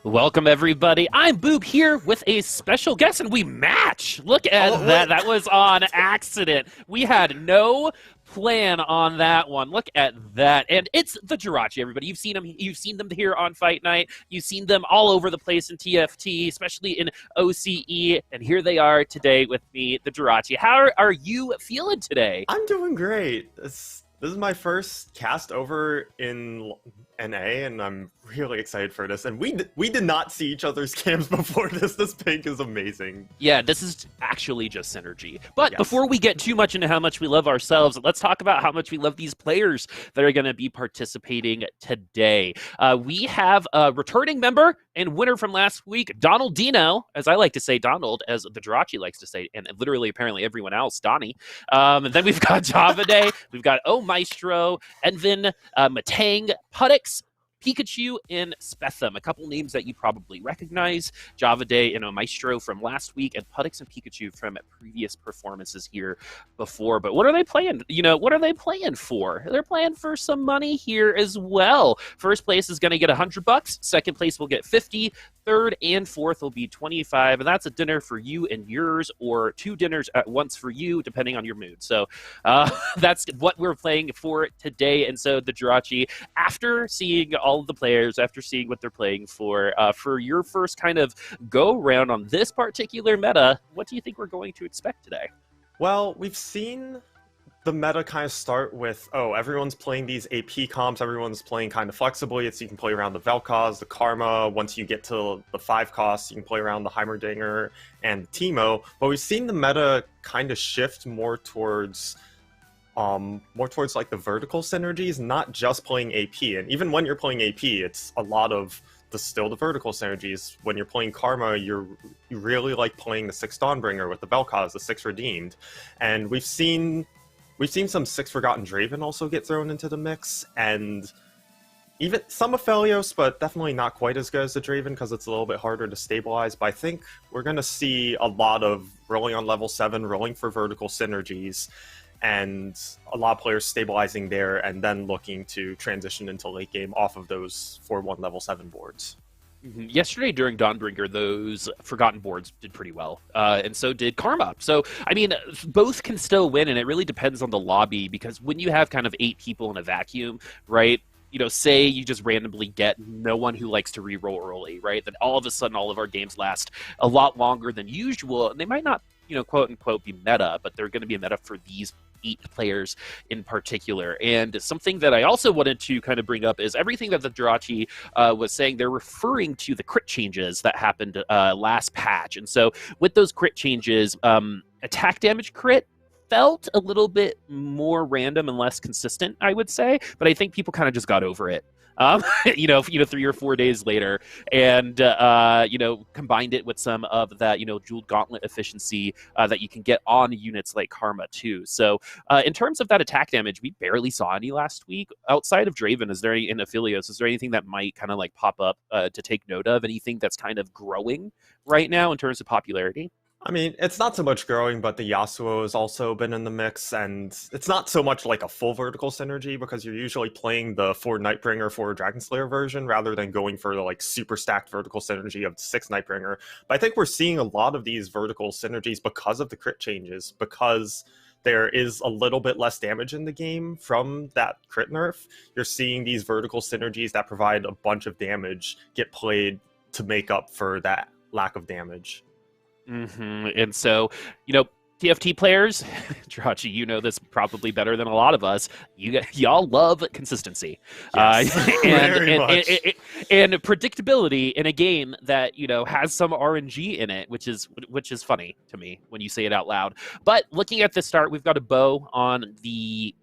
Welcome, everybody. I'm Boob here with a special guest, and we match. Look at that. That was on accident. We had no plan on that one. Look at that. And it's the Jirachy, everybody. You've seen them. You've seen them here on Fight Night. You've seen them all over the place in TFT, especially in OCE. And here they are today with me, the Jirachy. How are you feeling today? I'm doing great. This is my first cast over in NA, and I'm really excited for this. And we did not see each other's cams before this. This pink is amazing. Yeah, this is actually just synergy. But Yes. before we get too much into how much we love ourselves, let's talk about how much we love these players that are going to be participating today. We have a returning member and winner from last week, Donald Dino, as I like to say Donald, as the Jirachy likes to say, and literally apparently everyone else, Donnie. And then we've got Javaday, we've got Omaestro, Envin, vMetang, Puttyx, Pikachu, and Spetham, a couple names that you probably recognize. Javaday and Omaestro from last week, and Puttyx and Pikachu from previous performances here before. But what are they playing? What are they playing for? They're playing for some money here as well. First place is going to get $100. Second place will get 50. Third and fourth will be 25, and that's a dinner for you and yours, or two dinners at once for you, depending on your mood. So that's what we're playing for today. And so the Jirachy, after seeing all of the players, after seeing what they're playing for your first kind of go round on this particular meta, what do you think we're going to expect today? Well, we've seen the meta kind of start with, everyone's playing these AP comps, everyone's playing kind of flexibly. You can play around the Vel'Koz, the Karma. Once you get to the 5 costs, you can play around the Heimerdinger and the Teemo. But we've seen the meta kind of shift more towards like the vertical synergies, not just playing AP. And even when you're playing AP, it's a lot of the vertical synergies. When you're playing Karma, you really like playing the 6 Dawnbringer with the Vel'Koz, the 6 Redeemed. And we've seen some 6 Forgotten Draven also get thrown into the mix, and even some Aphelios, but definitely not quite as good as the Draven because it's a little bit harder to stabilize. But I think we're going to see a lot of rolling on level 7, rolling for vertical synergies, and a lot of players stabilizing there and then looking to transition into late game off of those 4-1 level 7 boards. Yesterday during Dawnbringer, those Forgotten boards did pretty well, and so did Karma. So, I mean, both can still win, and it really depends on the lobby, because when you have kind of 8 people in a vacuum, right, say you just randomly get no one who likes to reroll early, right, then all of a sudden all of our games last a lot longer than usual, and they might not, quote-unquote be meta, but they're going to be a meta for these 8 players in particular. And something that I also wanted to kind of bring up is everything that the Jirachy was saying. They're referring to the crit changes that happened last patch. And so with those crit changes, attack damage crit felt a little bit more random and less consistent, I would say, but I think people kind of just got over it. 3 or 4 days later, and combined it with some of that, jeweled gauntlet efficiency that you can get on units like Karma too. So in terms of that attack damage, we barely saw any last week outside of Draven. Is there any in Aphelios? Is there anything that might kind of like pop up to take note of? Anything that's kind of growing right now in terms of popularity? I mean, it's not so much growing, but the Yasuo has also been in the mix, and it's not so much like a full vertical synergy because you're usually playing the 4 Nightbringer, 4 Dragonslayer version rather than going for the like super stacked vertical synergy of 6 Nightbringer. But I think we're seeing a lot of these vertical synergies because of the crit changes, because there is a little bit less damage in the game from that crit nerf. You're seeing these vertical synergies that provide a bunch of damage get played to make up for that lack of damage. And so, TFT players, Jirachy, you know this probably better than a lot of us. Y'all love consistency, Yes, and predictability in a game that has some RNG in it, which is funny to me when you say it out loud. But looking at the start, we've got a bow on the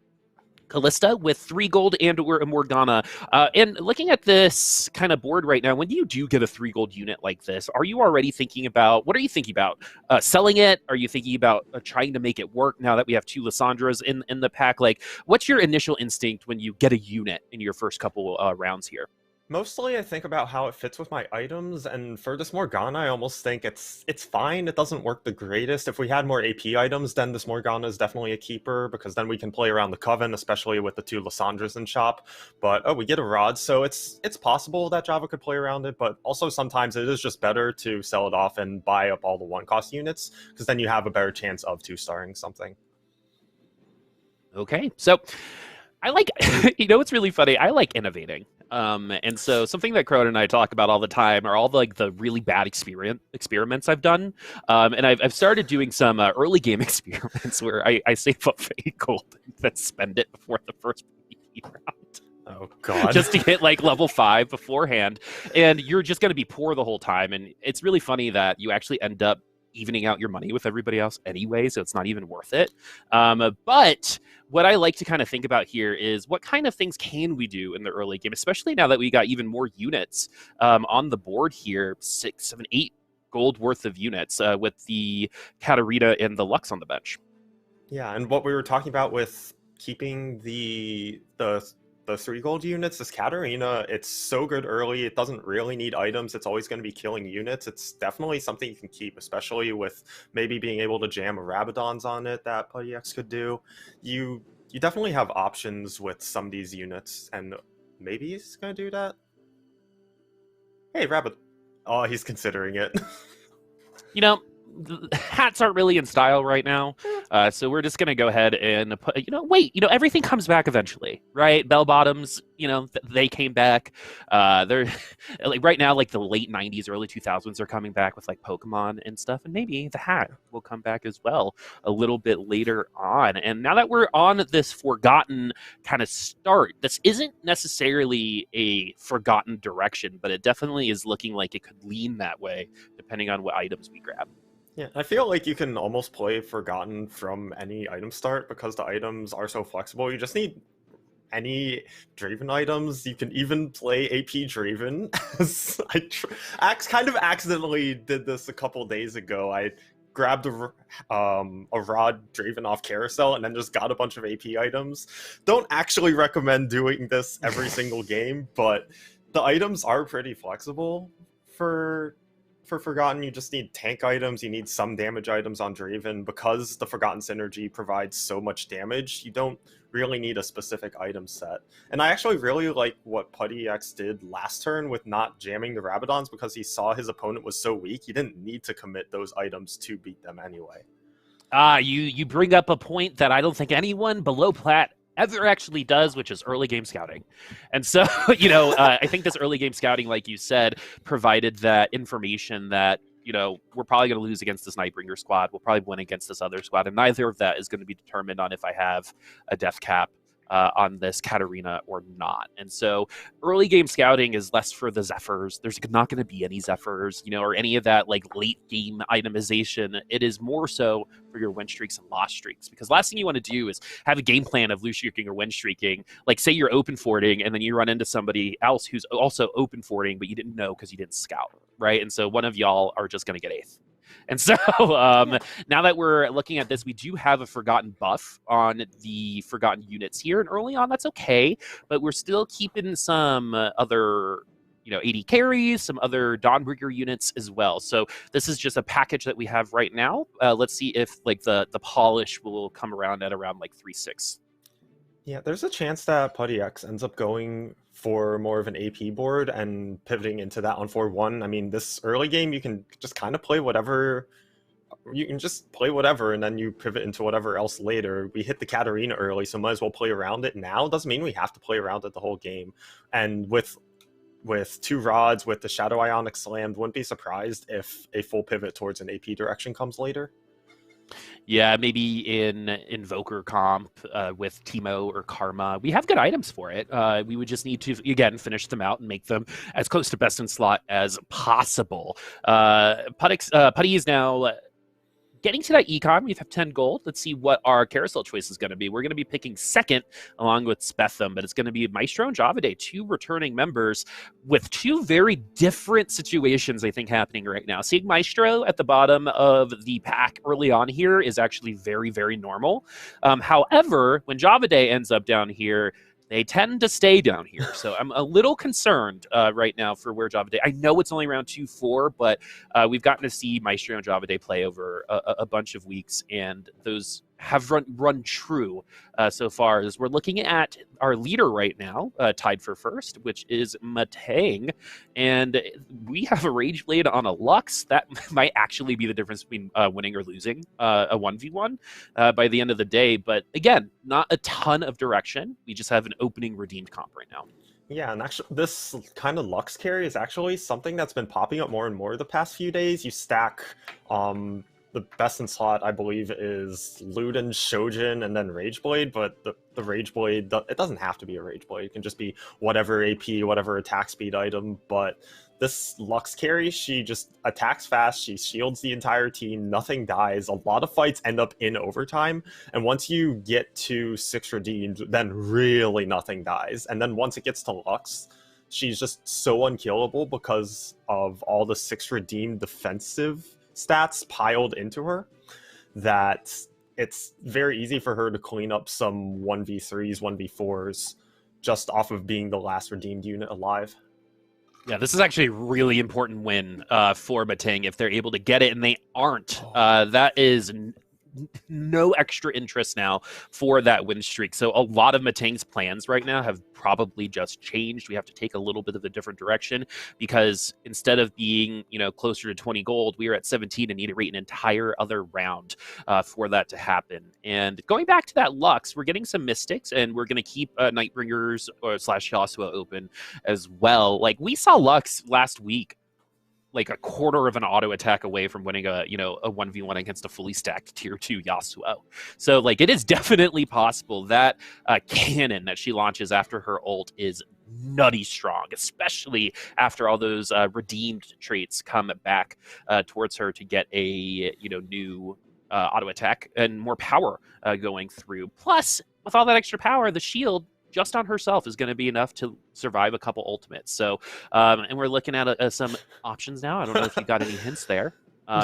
Callista with 3 gold and or a Morgana. And looking at this kind of board right now, when you do get a 3 gold unit like this, are you already thinking about, what are you thinking about? Selling it? Are you thinking about trying to make it work now that we have 2 Lissandras in the pack? Like, what's your initial instinct when you get a unit in your first couple rounds here? Mostly I think about how it fits with my items, and for this Morgana, I almost think it's fine. It doesn't work the greatest. If we had more AP items, then this Morgana is definitely a keeper, because then we can play around the Coven, especially with the 2 Lissandras in shop. But, oh, we get a Rod, so it's possible that Java could play around it, but also sometimes it is just better to sell it off and buy up all the 1-cost units, because then you have a better chance of 2-starring something. Okay, so I like, you know what's really funny? I like innovating. And so something that Crone and I talk about all the time are all the really bad experiments I've done. And I've started doing some early game experiments where I save up 8 gold and then spend it before the first PvP round. Oh, God. Just to hit like level 5 beforehand. And you're just going to be poor the whole time. And it's really funny that you actually end up evening out your money with everybody else anyway, so it's not even worth it. But what I like to kind of think about here is what kind of things can we do in the early game, especially now that we got even more units on the board here, 6, 7, 8 gold worth of units with the Katarina and the Lux on the bench. Yeah, and what we were talking about with keeping the 3 gold units, this Katarina, it's so good early. It doesn't really need items. It's always going to be killing units. It's definitely something you can keep, especially with maybe being able to jam a Rabadon's on it that Puttyx could do. You definitely have options with some of these units, and maybe he's going to do that. Hey, Rabadon. Oh, he's considering it. You know, hats aren't really in style right now, so we're just gonna go ahead and put, everything comes back eventually, right? Bell bottoms, they came back. They're like right now, like the late 90s, early 2000s are coming back with like Pokemon and stuff, and maybe the hat will come back as well a little bit later on. And now that we're on this forgotten kind of start, this isn't necessarily a forgotten direction, but it definitely is looking like it could lean that way depending on what items we grab. Yeah, I feel like you can almost play Forgotten from any item start because the items are so flexible. You just need any Draven items. You can even play AP Draven. I kind of accidentally did this a couple days ago. I grabbed a Rod Draven off Carousel and then just got a bunch of AP items. Don't actually recommend doing this every single game, but the items are pretty flexible for Forgotten. You just need tank items, you need some damage items on Draven. Because the Forgotten synergy provides so much damage, you don't really need a specific item set. And I actually really like what Puttyx did last turn with not jamming the Rabadons, because he saw his opponent was so weak, he didn't need to commit those items to beat them anyway. You bring up a point that I don't think anyone below plat ever actually does, which is early game scouting. And so, I think this early game scouting, like you said, provided that information that, we're probably going to lose against this Nightbringer squad. We'll probably win against this other squad. And neither of that is going to be determined on if I have a death cap on this Katarina or not. And so early game scouting is less for the Zephyrs. There's not going to be any Zephyrs, or any of that like late game itemization. It is more so for your win streaks and loss streaks, because last thing you want to do is have a game plan of lose streaking or win streaking. Like say you're open forwarding and then you run into somebody else who's also open forwarding, but you didn't know because you didn't scout, right? And so one of y'all are just going to get 8th. And so now that we're looking at this, we do have a Forgotten buff on the Forgotten units here. And early on, that's okay. But we're still keeping some other, AD carries, some other Dawnbreaker units as well. So this is just a package that we have right now. Let's see if like the polish will come around at around like 3-6. Yeah, there's a chance that Puttyx ends up going for more of an AP board and pivoting into that on 4-1. I mean, this early game, you can just kind of play whatever. You can just play whatever, and then you pivot into whatever else later. We hit the Katarina early, so might as well play around it now. Doesn't mean we have to play around it the whole game. And with 2 rods, with the Shadow Ionic slammed, wouldn't be surprised if a full pivot towards an AP direction comes later. Yeah, maybe in Invoker comp with Teemo or Karma. We have good items for it. We would just need to, again, finish them out and make them as close to best in slot as possible. Putty is now getting to that econ. We have 10 gold. Let's see what our carousel choice is going to be. We're going to be picking second along with Spetham, but it's going to be Maestro and Javaday, 2 returning members with 2 very different situations, I think, happening right now. Seeing Maestro at the bottom of the pack early on here is actually very, very normal. However, when Javaday ends up down here, They tend to stay down here, so I'm a little concerned right now for where JavaDay. I know it's only round 2-4, but we've gotten to see Maestro and JavaDay play over a bunch of weeks, and those have run true so far. As we're looking at our leader right now, tied for first, which is vMetang, and we have a Rage Blade on a Lux. That might actually be the difference between winning or losing a 1v1 by the end of the day. But again, not a ton of direction. We just have an opening redeemed comp right now. Yeah, and actually, this kind of Lux carry is actually something that's been popping up more and more the past few days. You stack the best in slot, I believe, is Luden, Shojin, and then Rageblade, but the Rageblade, it doesn't have to be a Rageblade. It can just be whatever AP, whatever attack speed item, but this Lux carry, she just attacks fast, she shields the entire team, nothing dies, a lot of fights end up in overtime, and once you get to 6 redeemed, then really nothing dies. And then once it gets to Lux, she's just so unkillable because of all the 6 redeemed defensive stats piled into her that it's very easy for her to clean up some 1v3s, 1v4s just off of being the last redeemed unit alive. Yeah, this is actually a really important win for vMetang if they're able to get it, and they aren't. That is no extra interest now for that win streak. So a lot of vMetang's plans right now have probably just changed. We have to take a little bit of a different direction because instead of being, closer to 20 gold, we are at 17 and need to wait an entire other round for that to happen. And going back to that Lux, we're getting some Mystics, and we're going to keep Nightbringers / Yasuo open as well. Like we saw Lux last week, like a quarter of an auto attack away from winning a 1v1 against a fully stacked tier 2 Yasuo. So like it is definitely possible. That cannon that she launches after her ult is nutty strong, especially after all those redeemed traits come back towards her to get a new auto attack and more power going through. Plus, with all that extra power, the shield just on herself is going to be enough to survive a couple ultimates. So, and we're looking at some options now. I don't know if you got any hints there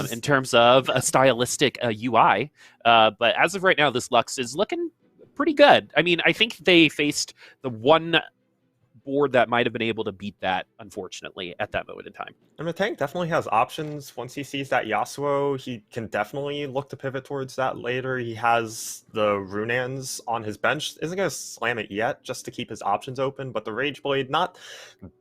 in terms of a stylistic UI. But as of right now, this Lux is looking pretty good. I mean, I think they faced the one board that might have been able to beat that, unfortunately, at that moment in time. And vMetang definitely has options. Once he sees that Yasuo, he can definitely look to pivot towards that later. He has the Runans on his bench. Isn't going to slam it yet, just to keep his options open. But the Rageblade, not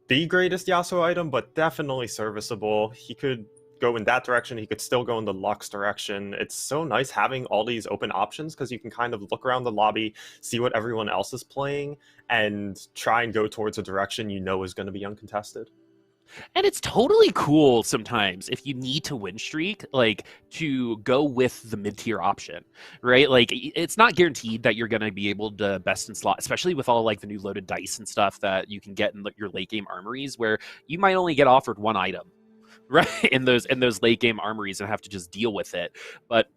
the greatest Yasuo item, but definitely serviceable. He could go in that direction. He could still go in the Lux direction. It's so nice having all these open options because you can kind of look around the lobby, see what everyone else is playing, and try and go towards a direction you know is going to be uncontested. And it's totally cool sometimes if you need to win streak, like to go with the mid-tier option, right? Like it's not guaranteed that you're going to be able to best in slot, especially with all like the new loaded dice and stuff that you can get in your late game armories where you might only get offered one item, right? In those late game armories and have to just deal with it. But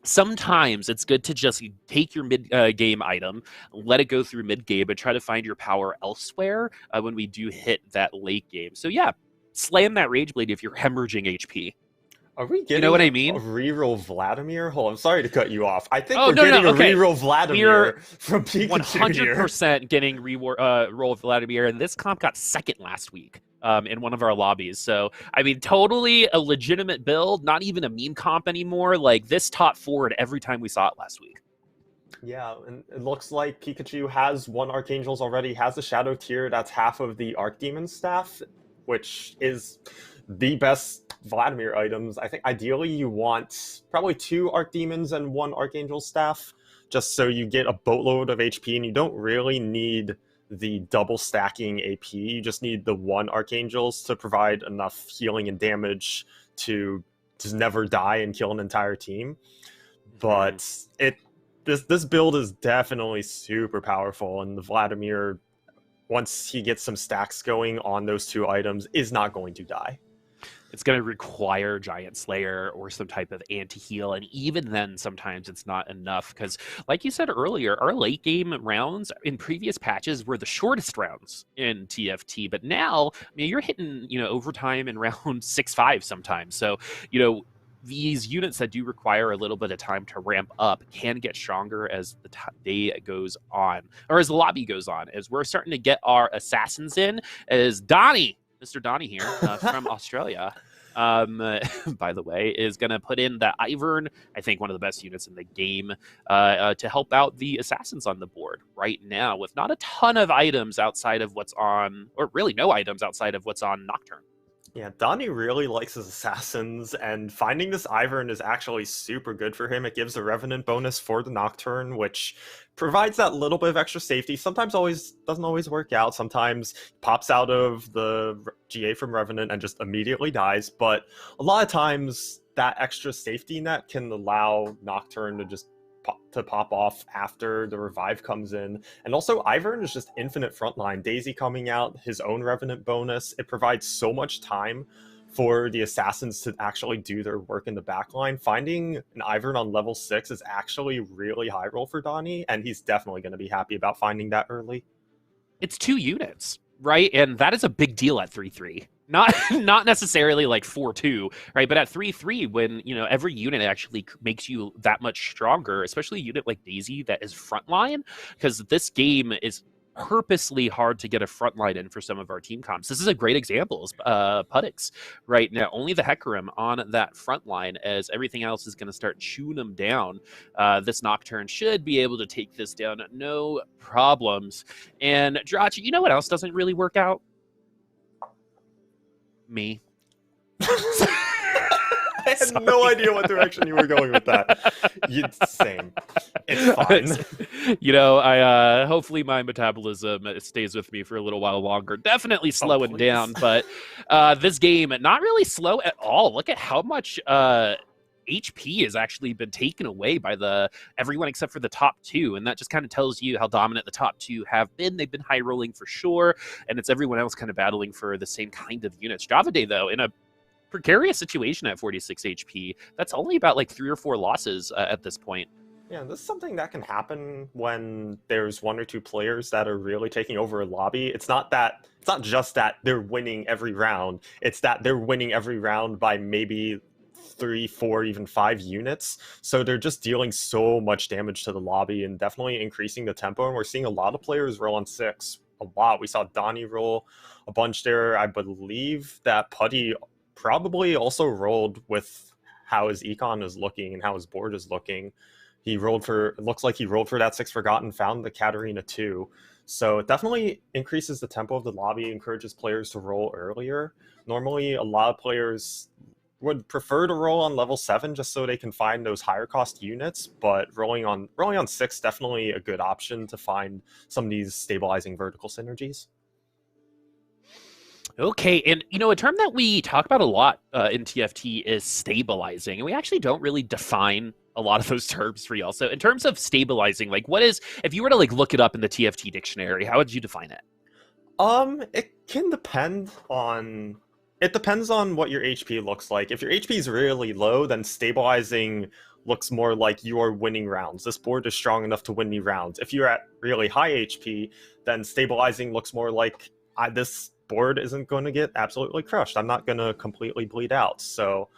sometimes it's good to just take your mid game item, let it go through mid game, and try to find your power elsewhere when we do hit that late game. So yeah, slam that Rageblade if you're hemorrhaging HP. Are we getting what I mean? A reroll Vladimir? Hold on, I'm sorry to cut you off. I think we're getting a reroll Vladimir from Pikachu 100% getting roll Vladimir, and this comp got second last week. In one of our lobbies. So, I mean, totally a legitimate build, not even a meme comp anymore. Like, this top forward every time we saw it last week. Yeah, and it looks like Pikachu has 1 Archangels already, has the Shadow tier, that's half of the Archdemon staff, which is the best Vladimir items. I think ideally you want probably 2 Archdemons and 1 Archangel staff, just so you get a boatload of HP, and you don't really need the double stacking AP. You just need the 1 Archangels to provide enough healing and damage to just never die and kill an entire team. But this build is definitely super powerful, and the Vladimir, once he gets some stacks going on those 2 items, is not going to die. It's going to require giantslayer or some type of anti-heal, and even then sometimes it's not enough because, like you said earlier, our late game rounds in previous patches were the shortest rounds in TFT, but now, I mean, you're hitting overtime in round 6-5 sometimes. So these units that do require a little bit of time to ramp up can get stronger as the day goes on, or as the lobby goes on, as we're starting to get our assassins in, as Donnie, Mr. Donnie here from Australia, by the way, is going to put in the Ivern, I think one of the best units in the game, to help out the assassins on the board right now, with not a ton of items outside of what's on, or really no items outside of what's on Nocturne. Yeah, Donnie really likes his assassins, and finding this Ivern is actually super good for him. It gives a Revenant bonus for the Nocturne, which provides that little bit of extra safety. Sometimes doesn't always work out. Sometimes pops out of the GA from Revenant and just immediately dies. But a lot of times that extra safety net can allow Nocturne to just pop off after the revive comes in. And also Ivern is just infinite frontline. Daisy coming out, his own Revenant bonus. It provides so much time for the assassins to actually do their work in the backline. Finding an Ivern on level 6 is actually really high roll for Donnie, and he's definitely going to be happy about finding that early. It's 2 units, right? And that is a big deal at 3-3. Not necessarily like 4-2, right? But at 3-3, when, you know, every unit actually makes you that much stronger, especially a unit like Daisy that is frontline, because this game is purposely hard to get a frontline in for some of our team comps. This is a great example, Puttyx right now. Only the Hecarim on that front line, as everything else is going to start chewing them down. This Nocturne should be able to take this down, no problems. And Jirachy, you know what else doesn't really work out? Me. I had no idea what direction you were going with that. Same. It's fine. You know, I hopefully my metabolism stays with me for a little while longer. Definitely slowing down, but this game, not really slow at all. Look at how much HP has actually been taken away by everyone except for the top 2, and that just kind of tells you how dominant the top 2 have been. They've been high rolling for sure, and it's everyone else kind of battling for the same kind of units. Javaday, though, in a precarious situation at 46 HP, that's only about like 3 or 4 losses at this point. Yeah, this is something that can happen when there's 1 or 2 players that are really taking over a lobby. It's not just that they're winning every round. It's that they're winning every round by maybe 3, 4, even 5 units. So they're just dealing so much damage to the lobby and definitely increasing the tempo. And we're seeing a lot of players roll on 6. A lot. We saw Donnie roll a bunch there. I believe that Putty probably also rolled with how his econ is looking and how his board is looking. It looks like he rolled for that 6 Forgotten, found the Katarina too. So it definitely increases the tempo of the lobby, encourages players to roll earlier. Normally, a lot of players would prefer to roll on level 7 just so they can find those higher cost units, but rolling on 6 definitely a good option to find some of these stabilizing vertical synergies. Okay, and you know, a term that we talk about a lot in TFT is stabilizing, and we actually don't really define a lot of those terms for y'all. So in terms of stabilizing, like what is, if you were to like look it up in the TFT dictionary, how would you define it? It can depend on, it depends on what your HP looks like. If your HP is really low, then stabilizing looks more like you are winning rounds. This board is strong enough to win me rounds. If you're at really high HP, then stabilizing looks more like this board isn't going to get absolutely crushed. I'm not going to completely bleed out. So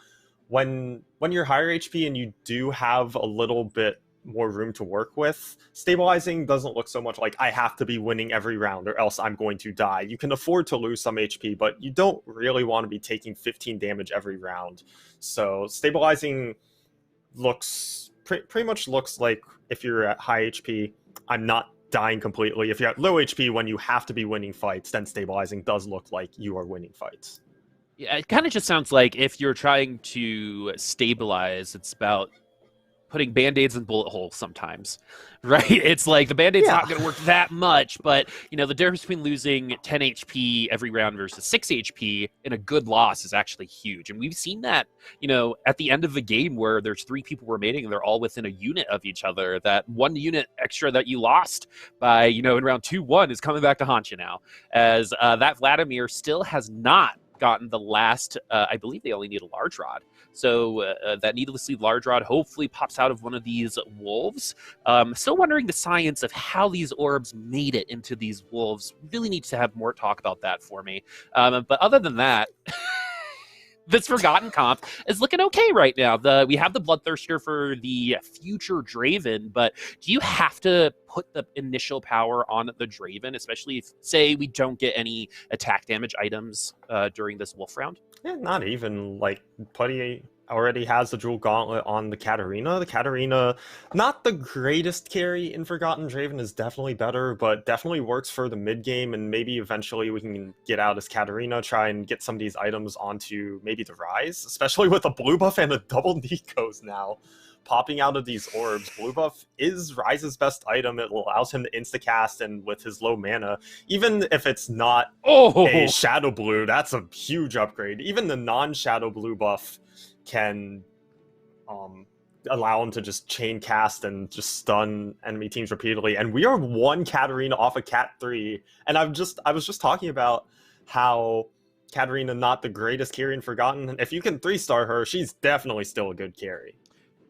when you're higher HP and you do have a little bit more room to work with, stabilizing doesn't look so much like I have to be winning every round or else I'm going to die. You can afford to lose some HP, but you don't really want to be taking 15 damage every round. So stabilizing looks pretty much looks like if you're at high HP, I'm not dying completely. If you're at low HP when you have to be winning fights, then stabilizing does look like you are winning fights. Yeah, it kind of just sounds like if you're trying to stabilize, it's about putting band-aids in bullet holes sometimes, right? It's like the band-aid's not going to work that much, but you know, the difference between losing 10 HP every round versus 6 HP in a good loss is actually huge. And we've seen that, you know, at the end of the game where there's 3 people remaining and they're all within a unit of each other, that 1 unit extra that you lost by, you know, in round 2-1 is coming back to haunt you now, as that Vladimir still has not gotten the last, I believe they only need a large rod. So that needlessly large rod hopefully pops out of one of these wolves. Still wondering the science of how these orbs made it into these wolves. Really need to have more talk about that for me. But other than that, this Forgotten comp is looking okay right now. We have the Bloodthirster for the future Draven, but do you have to put the initial power on the Draven, especially if, say, we don't get any attack damage items during this Wolf round? Yeah, not even. Like, Putty already has the Jewel Gauntlet on the Katarina. The Katarina, not the greatest carry in Forgotten. Draven is definitely better, but definitely works for the mid game, and maybe eventually we can get out as Katarina, try and get some of these items onto maybe the Ryze, especially with a blue buff and a double Nikos now popping out of these orbs. Blue buff is Ryze's best item. It allows him to instacast, and with his low mana, even if it's not a shadow blue, that's a huge upgrade. Even the non-shadow blue buff can allow him to just chain cast and just stun enemy teams repeatedly. And we are one Katarina off of Cat 3, and I was just talking about how Katarina not the greatest carry in Forgotten. If you can 3-star her, she's definitely still a good carry.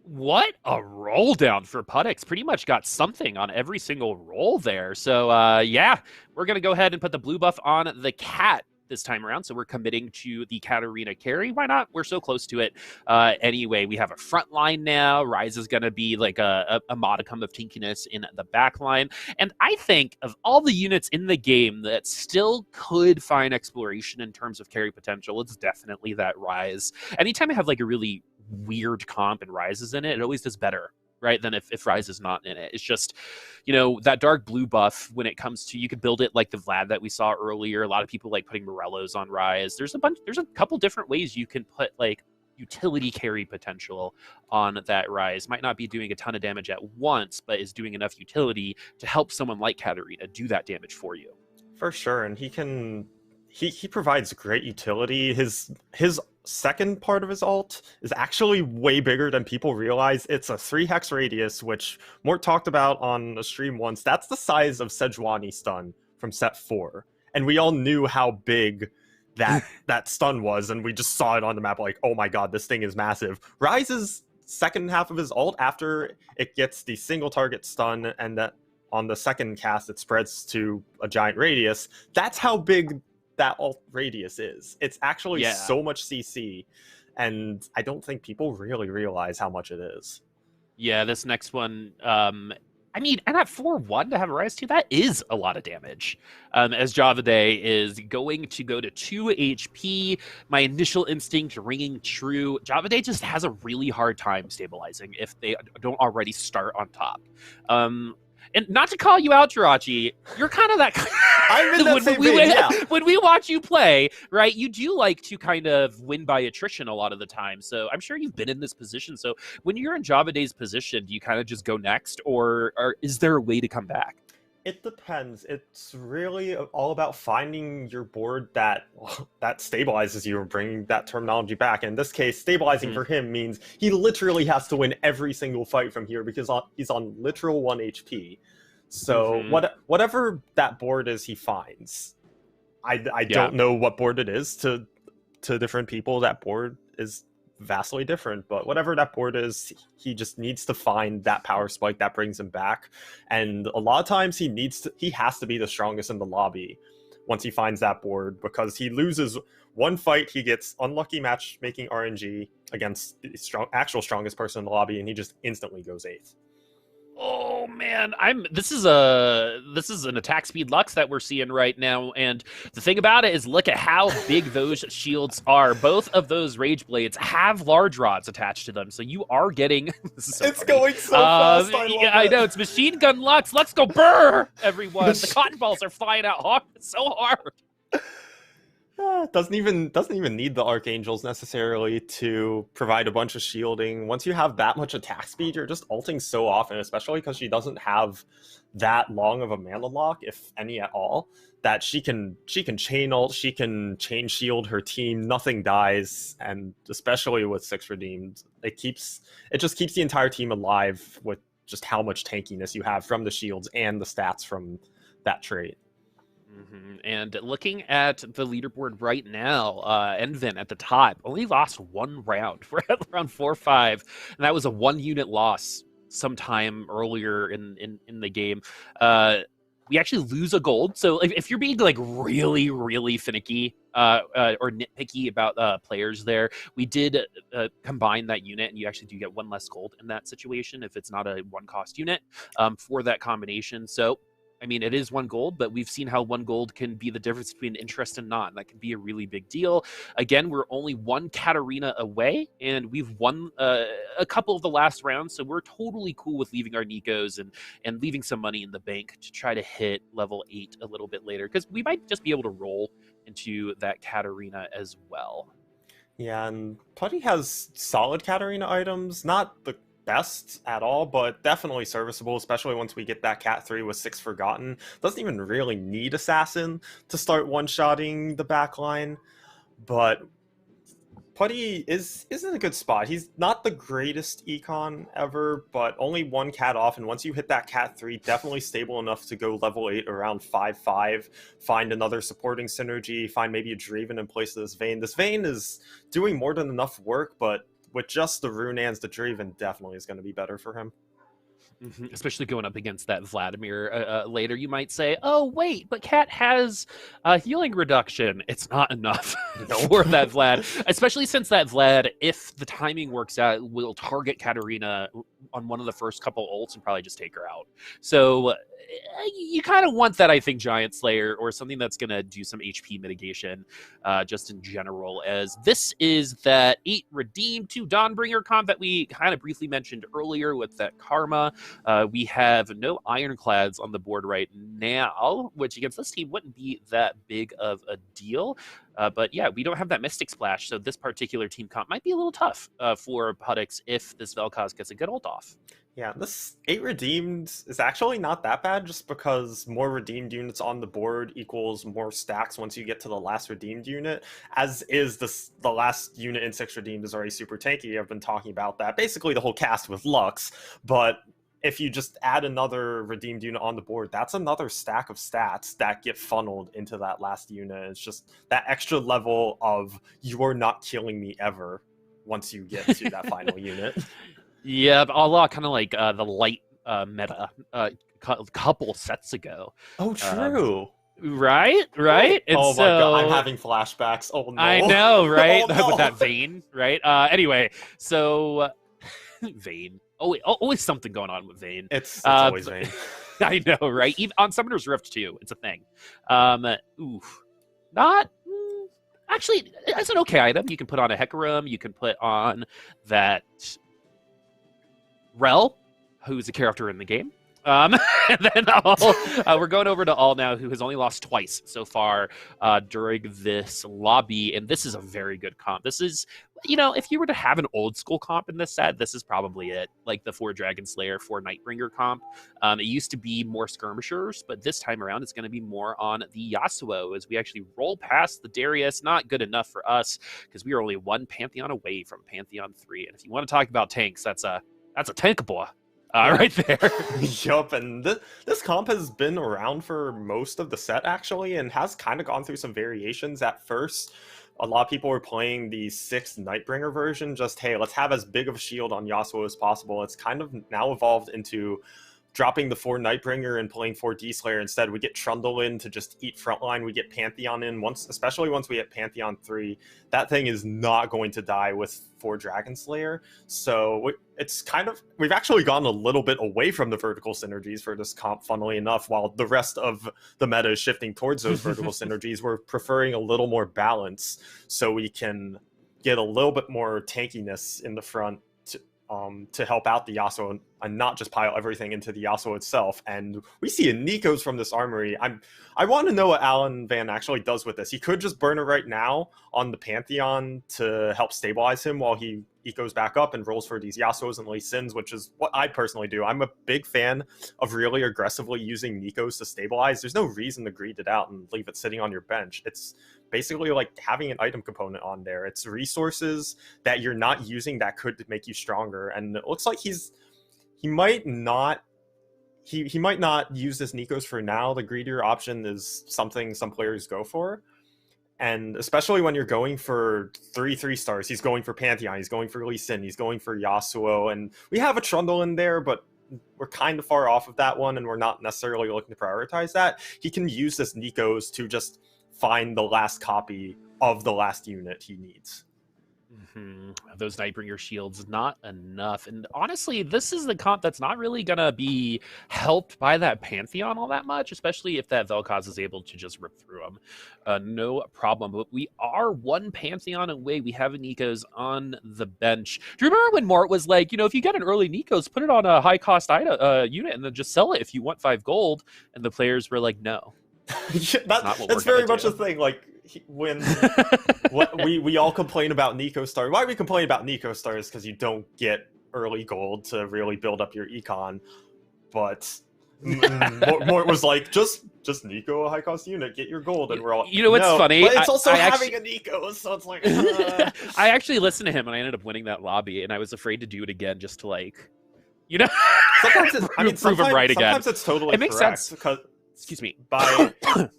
What a roll down for Puttyx. Pretty much got something on every single roll there. So yeah, we're going to go ahead and put the blue buff on the cat this time around. So we're committing to the Katarina carry. Why not? We're so close to it. Anyway, we have a front line now. Ryze is going to be like a modicum of tinkiness in the back line. And I think of all the units in the game that still could find exploration in terms of carry potential, it's definitely that Ryze. Anytime I have like a really weird comp and Ryze is in it, it always does better, right, than if Ryze is not in it. It's just, you know, that dark blue buff, when it comes to, you could build it like the Vlad that we saw earlier. A lot of people like putting Morellos on Ryze. There's a couple different ways you can put like utility carry potential on that Ryze. Might not be doing a ton of damage at once, but is doing enough utility to help someone like Katarina do that damage for you. For sure, and he provides great utility. His second part of his ult is actually way bigger than people realize. It's a 3 hex radius, which Mort talked about on a stream once. That's the size of Sejuani stun from set 4. And we all knew how big that stun was, and we just saw it on the map like, oh my god, this thing is massive. Ryze's second half of his ult, after it gets the single target stun, and that on the second cast it spreads to a giant radius, that's how big that ult radius is. It's actually so much CC, and I don't think people really realize how much it is. Yeah, this next one, I mean, and at 4-1 to have a Ryze 2, that is a lot of damage. As Javaday is going to go to 2 HP, my initial instinct ringing true. Javaday just has a really hard time stabilizing if they don't already start on top. And not to call you out, Jirachy, you're kind of that kind. I'm in that same vein, yeah. When we watch you play, right, you do like to kind of win by attrition a lot of the time. So I'm sure you've been in this position. So when you're in Javaday's position, do you kind of just go next, or is there a way to come back? It depends. It's really all about finding your board that stabilizes you, or bringing that terminology back. In this case, stabilizing for him means he literally has to win every single fight from here, because he's on literal 1 HP. So whatever that board is he finds, I don't know what board it is. To different people, that board is vastly different, but whatever that board is, he just needs to find that power spike that brings him back. And a lot of times he has to be the strongest in the lobby once he finds that board, because he loses one fight, he gets unlucky matchmaking RNG against the actual strongest person in the lobby, and he just instantly goes 8th. Oh man, this is an attack speed Lux that we're seeing right now, and the thing about it is, look at how big those shields are. Both of those Rage Blades have large rods attached to them, so you are getting. It's going so fast. I know, it's machine gun Lux. Let's go burr, everyone! The cotton balls are flying out so hard. Doesn't even need the Archangels necessarily to provide a bunch of shielding. Once you have that much attack speed, you're just ulting so often, especially because she doesn't have that long of a mana lock, if any at all, that she can chain ult, she can chain shield her team, nothing dies. And especially with 6 redeemed, it just keeps the entire team alive with just how much tankiness you have from the shields and the stats from that trait. And looking at the leaderboard right now, Envin at the top only lost 1 round. We're at round 4-5, and that was a 1-unit loss sometime earlier in the game. we actually lose a gold. So if you're being like really, really finicky or nitpicky about players there, we did combine that unit, and you actually do get 1 less gold in that situation if it's not a 1-cost unit for that combination. So I mean, it is 1 gold, but we've seen how 1 gold can be the difference between interest and not. And that can be a really big deal. Again, we're only 1 Katarina away, and we've won a couple of the last rounds, so we're totally cool with leaving our Nikos and leaving some money in the bank to try to hit level 8 a little bit later, because we might just be able to roll into that Katarina as well. Yeah, and Putty has solid Katarina items, not the best at all, but definitely serviceable, especially once we get that Cat 3 with 6 Forgotten. Doesn't even really need Assassin to start one-shotting the backline, but Putty is in a good spot. He's not the greatest econ ever, but only 1 cat off, and once you hit that Cat 3, definitely stable enough to go level 8 around 5-5, find another supporting synergy, find maybe a Draven in place of this Vayne. This Vayne is doing more than enough work, but with just the Runaans, the Draven definitely is going to be better for him. Especially going up against that Vladimir later, you might say, oh, wait, but Cat has healing reduction. It's not enough for that Vlad, especially since that Vlad, if the timing works out, will target Katarina on one of the first couple ults and probably just take her out. So you kind of want that, I think, Giant Slayer or something that's going to do some HP mitigation just in general, as this is that 8 Redeemed 2 Dawnbringer comp that we kind of briefly mentioned earlier with that Karma. We have no Ironclads on the board right now, which against this team wouldn't be that big of a deal. But yeah, we don't have that Mystic Splash, so this particular team comp might be a little tough for Puttyx if this Vel'Koz gets a good ult off. Yeah, this 8 redeemed is actually not that bad, just because more redeemed units on the board equals more stacks once you get to the last redeemed unit, as is the last unit in 6 redeemed is already super tanky. I've been talking about that. Basically the whole cast with Lux, but if you just add another redeemed unit on the board, that's another stack of stats that get funneled into that last unit. It's just that extra level of you're not killing me ever once you get to that final unit. Yeah, a lot kind of like the light meta couple sets ago. Oh, true. Right? And oh so, my god, I'm having flashbacks. Oh no. I know, right? Oh, no. With that Vayne, right? Anyway, so Vayne. Oh, wait, always something going on with Vayne. It's always Vayne. I know, right? Even on Summoner's Rift too, it's a thing. Not actually. It's an okay item. You can put on a Hecarim. You can put on that Rel, who's a character in the game. And then we're going over to All now, who has only lost twice so far during this lobby, and this is a very good comp. This is, if you were to have an old school comp in this set, this is probably it, like the 4 Dragon Slayer, 4 Nightbringer comp. It used to be more skirmishers, but this time around it's going to be more on the Yasuo, as we actually roll past the Darius. Not good enough for us, because we are only 1 Pantheon away from Pantheon 3, and if you want to talk about tanks, that's a tank boy. Right there. Yup, and this comp has been around for most of the set, actually, and has kind of gone through some variations. At first, a lot of people were playing the 6th Nightbringer version, just, hey, let's have as big of a shield on Yasuo as possible. It's kind of now evolved into dropping the 4 Nightbringer and playing 4 D-Slayer instead. We get Trundle in to just eat frontline. We get Pantheon in, especially once we hit Pantheon 3. That thing is not going to die with 4 Dragon Slayer. So it's kind of, we've actually gone a little bit away from the vertical synergies for this comp, funnily enough, while the rest of the meta is shifting towards those vertical synergies. We're preferring a little more balance so we can get a little bit more tankiness in the front to help out the Yasuo and not just pile everything into the Yasuo itself. And we see a Nico's from this armory. I want to know what Alan Van actually does with this. He could just burn it right now on the Pantheon to help stabilize him while he goes back up and rolls for these Yasuos and Lee Sins, which is what I personally do. I'm a big fan of really aggressively using Nico's to stabilize. There's no reason to greed it out and leave it sitting on your bench. It's basically like having an item component on there. It's resources that you're not using that could make you stronger. And it looks like he might not use this Nico's for now. The greedier option is something some players go for. And especially when you're going for 3 stars, he's going for Pantheon, he's going for Lee Sin, he's going for Yasuo, and we have a Trundle in there, but we're kind of far off of that one, and we're not necessarily looking to prioritize that, he can use this Nico's to just find the last copy of the last unit he needs. Those Nightbringer shields, not enough. And honestly, this is the comp that's not really going to be helped by that Pantheon all that much, especially if that Vel'Koz is able to just rip through them. No problem. But we are one Pantheon away. We have a Nico's on the bench. Do you remember when Mort was like, if you get an early Nico's, put it on a high-cost unit and then just sell it if you want 5 gold? And the players were like, no. That's very much a thing. Like, when we all complain about Nico stars. Why we complain about Nico stars? Because you don't get early gold to really build up your econ. But Mort was like, just Nico a high cost unit, get your gold, and we're all. You know what's funny? But it's also having a Nico, so it's like. I actually listened to him, and I ended up winning that lobby, and I was afraid to do it again, just to sometimes prove him right again. Sometimes it's totally it makes correct sense because. Excuse me.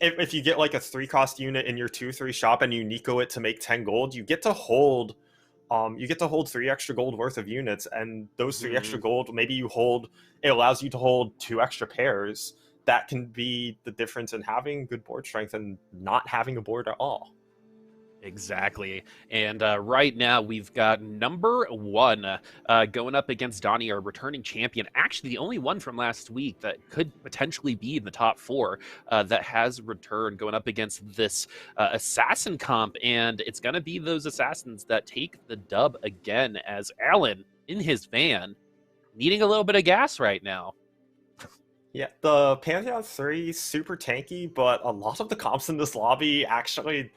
If you get like a 3-cost unit in your 2/3 shop and you Nico it to make 10 gold, you get to hold 3 extra gold worth of units, and those 3 extra gold, maybe it allows you to hold 2 extra pairs. That can be the difference in having good board strength and not having a board at all. Exactly. And right now we've got number 1 going up against Donnie, our returning champion. Actually, the only one from last week that could potentially be in the top 4 that has returned, going up against this assassin comp. And it's going to be those assassins that take the dub again, as Alan in his van needing a little bit of gas right now. Yeah, the Pantheon 3 super tanky, but a lot of the comps in this lobby actually.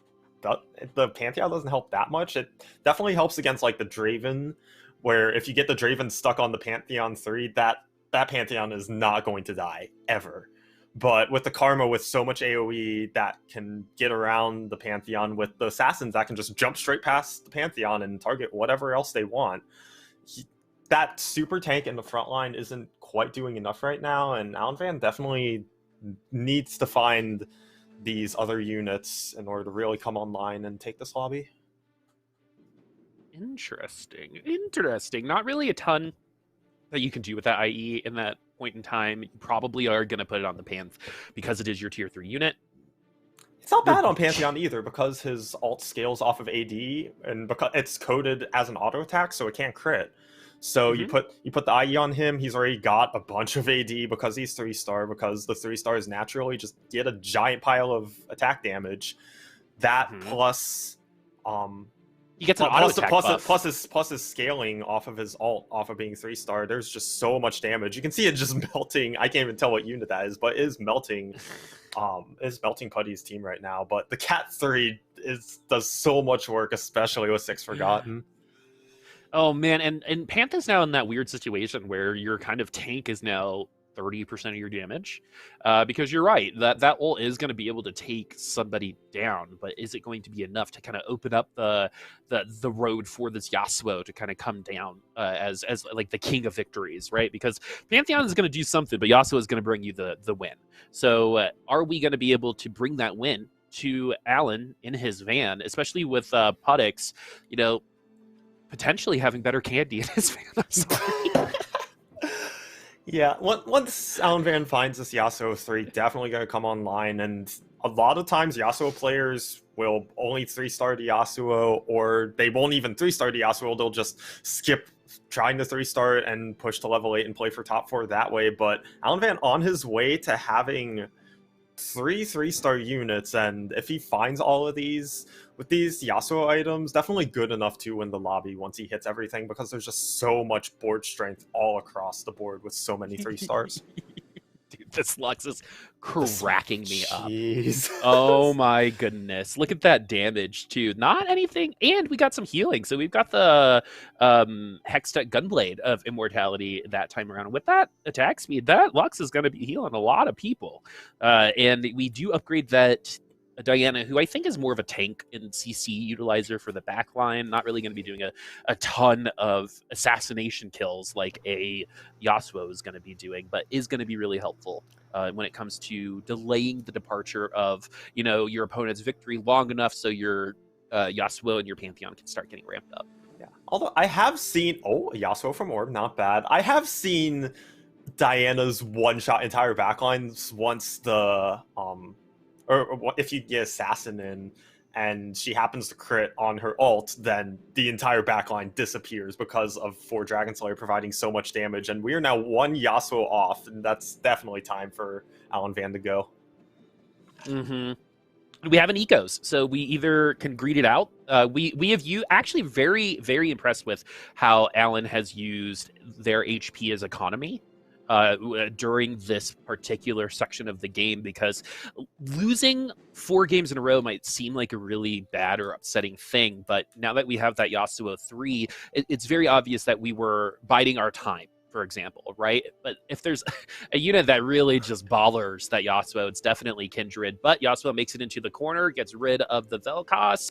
The Pantheon doesn't help that much. It definitely helps against like the Draven, where if you get the Draven stuck on the Pantheon 3, that Pantheon is not going to die ever. But with the Karma, with so much AoE that can get around the Pantheon, with the Assassins that can just jump straight past the Pantheon and target whatever else they want, that super tank in the front line isn't quite doing enough right now, and Alan Van definitely needs to find these other units in order to really come online and take this lobby. Interesting. Not really a ton that you can do with that IE in that point in time. You probably are going to put it on the Panth because it is your tier 3 unit. It's not bad on Pantheon either, because his ult scales off of AD, and because it's coded as an auto attack, so it can't crit. So you put the IE on him, he's already got a bunch of AD because he's 3-star, because the 3-stars naturally just get a giant pile of attack damage. That plus he gets an auto attack buff. Plus his scaling off of his ult, off of being 3-star, there's just so much damage. You can see it just melting. I can't even tell what unit that is, but it is melting Putty's team right now. But the Cat 3 does so much work, especially with 6 Forgotten. Oh man, and Panth is now in that weird situation where your kind of tank is now 30% of your damage, because you're right, that ult is going to be able to take somebody down, but is it going to be enough to kind of open up the road for this Yasuo to kind of come down as like the king of victories, right? Because Pantheon is going to do something, but Yasuo is going to bring you the win. So are we going to be able to bring that win to Alan in his van, especially with Puttyx, potentially having better candy in his van? I'm sorry. Yeah, once Alan Van finds this Yasuo 3, definitely going to come online, and a lot of times Yasuo players will only 3-star to Yasuo, or they won't even 3-star to Yasuo, they'll just skip trying to 3-star and push to level 8 and play for top 4 that way. But Alan Van on his way to having 3-star units, and if he finds all of these with these Yasuo items, definitely good enough to win the lobby once he hits everything, because there's just so much board strength all across the board with so many 3-stars. Dude, this Lux is cracking me up. Jeez. Oh my goodness. Look at that damage too. Not anything, and we got some healing. So we've got the Hextech Gunblade of Immortality that time around. With that attack speed, that Lux is going to be healing a lot of people. And we do upgrade that Diana, who I think is more of a tank and CC utilizer for the back line, not really going to be doing a ton of assassination kills like a Yasuo is going to be doing, but is going to be really helpful when it comes to delaying the departure of your opponent's victory long enough so your Yasuo and your Pantheon can start getting ramped up. Yeah, although I have seen Yasuo from Orb, not bad. I have seen Diana's one-shot entire backlines once the or if you get Assassin in and she happens to crit on her ult, then the entire backline disappears because of 4 Dragon Slayer providing so much damage, and we are now 1 Yasuo off, and that's definitely time for Alan Van to go. We have an ecos, so we either can greed it out. We have you actually very, very impressed with how Alan has used their HP as economy during this particular section of the game, because losing 4 games in a row might seem like a really bad or upsetting thing, but now that we have that Yasuo 3, it's very obvious that we were biding our time, for example, right? But if there's a unit that really just ballers that Yasuo, it's definitely Kindred. But Yasuo makes it into the corner, gets rid of the Vel'Koz.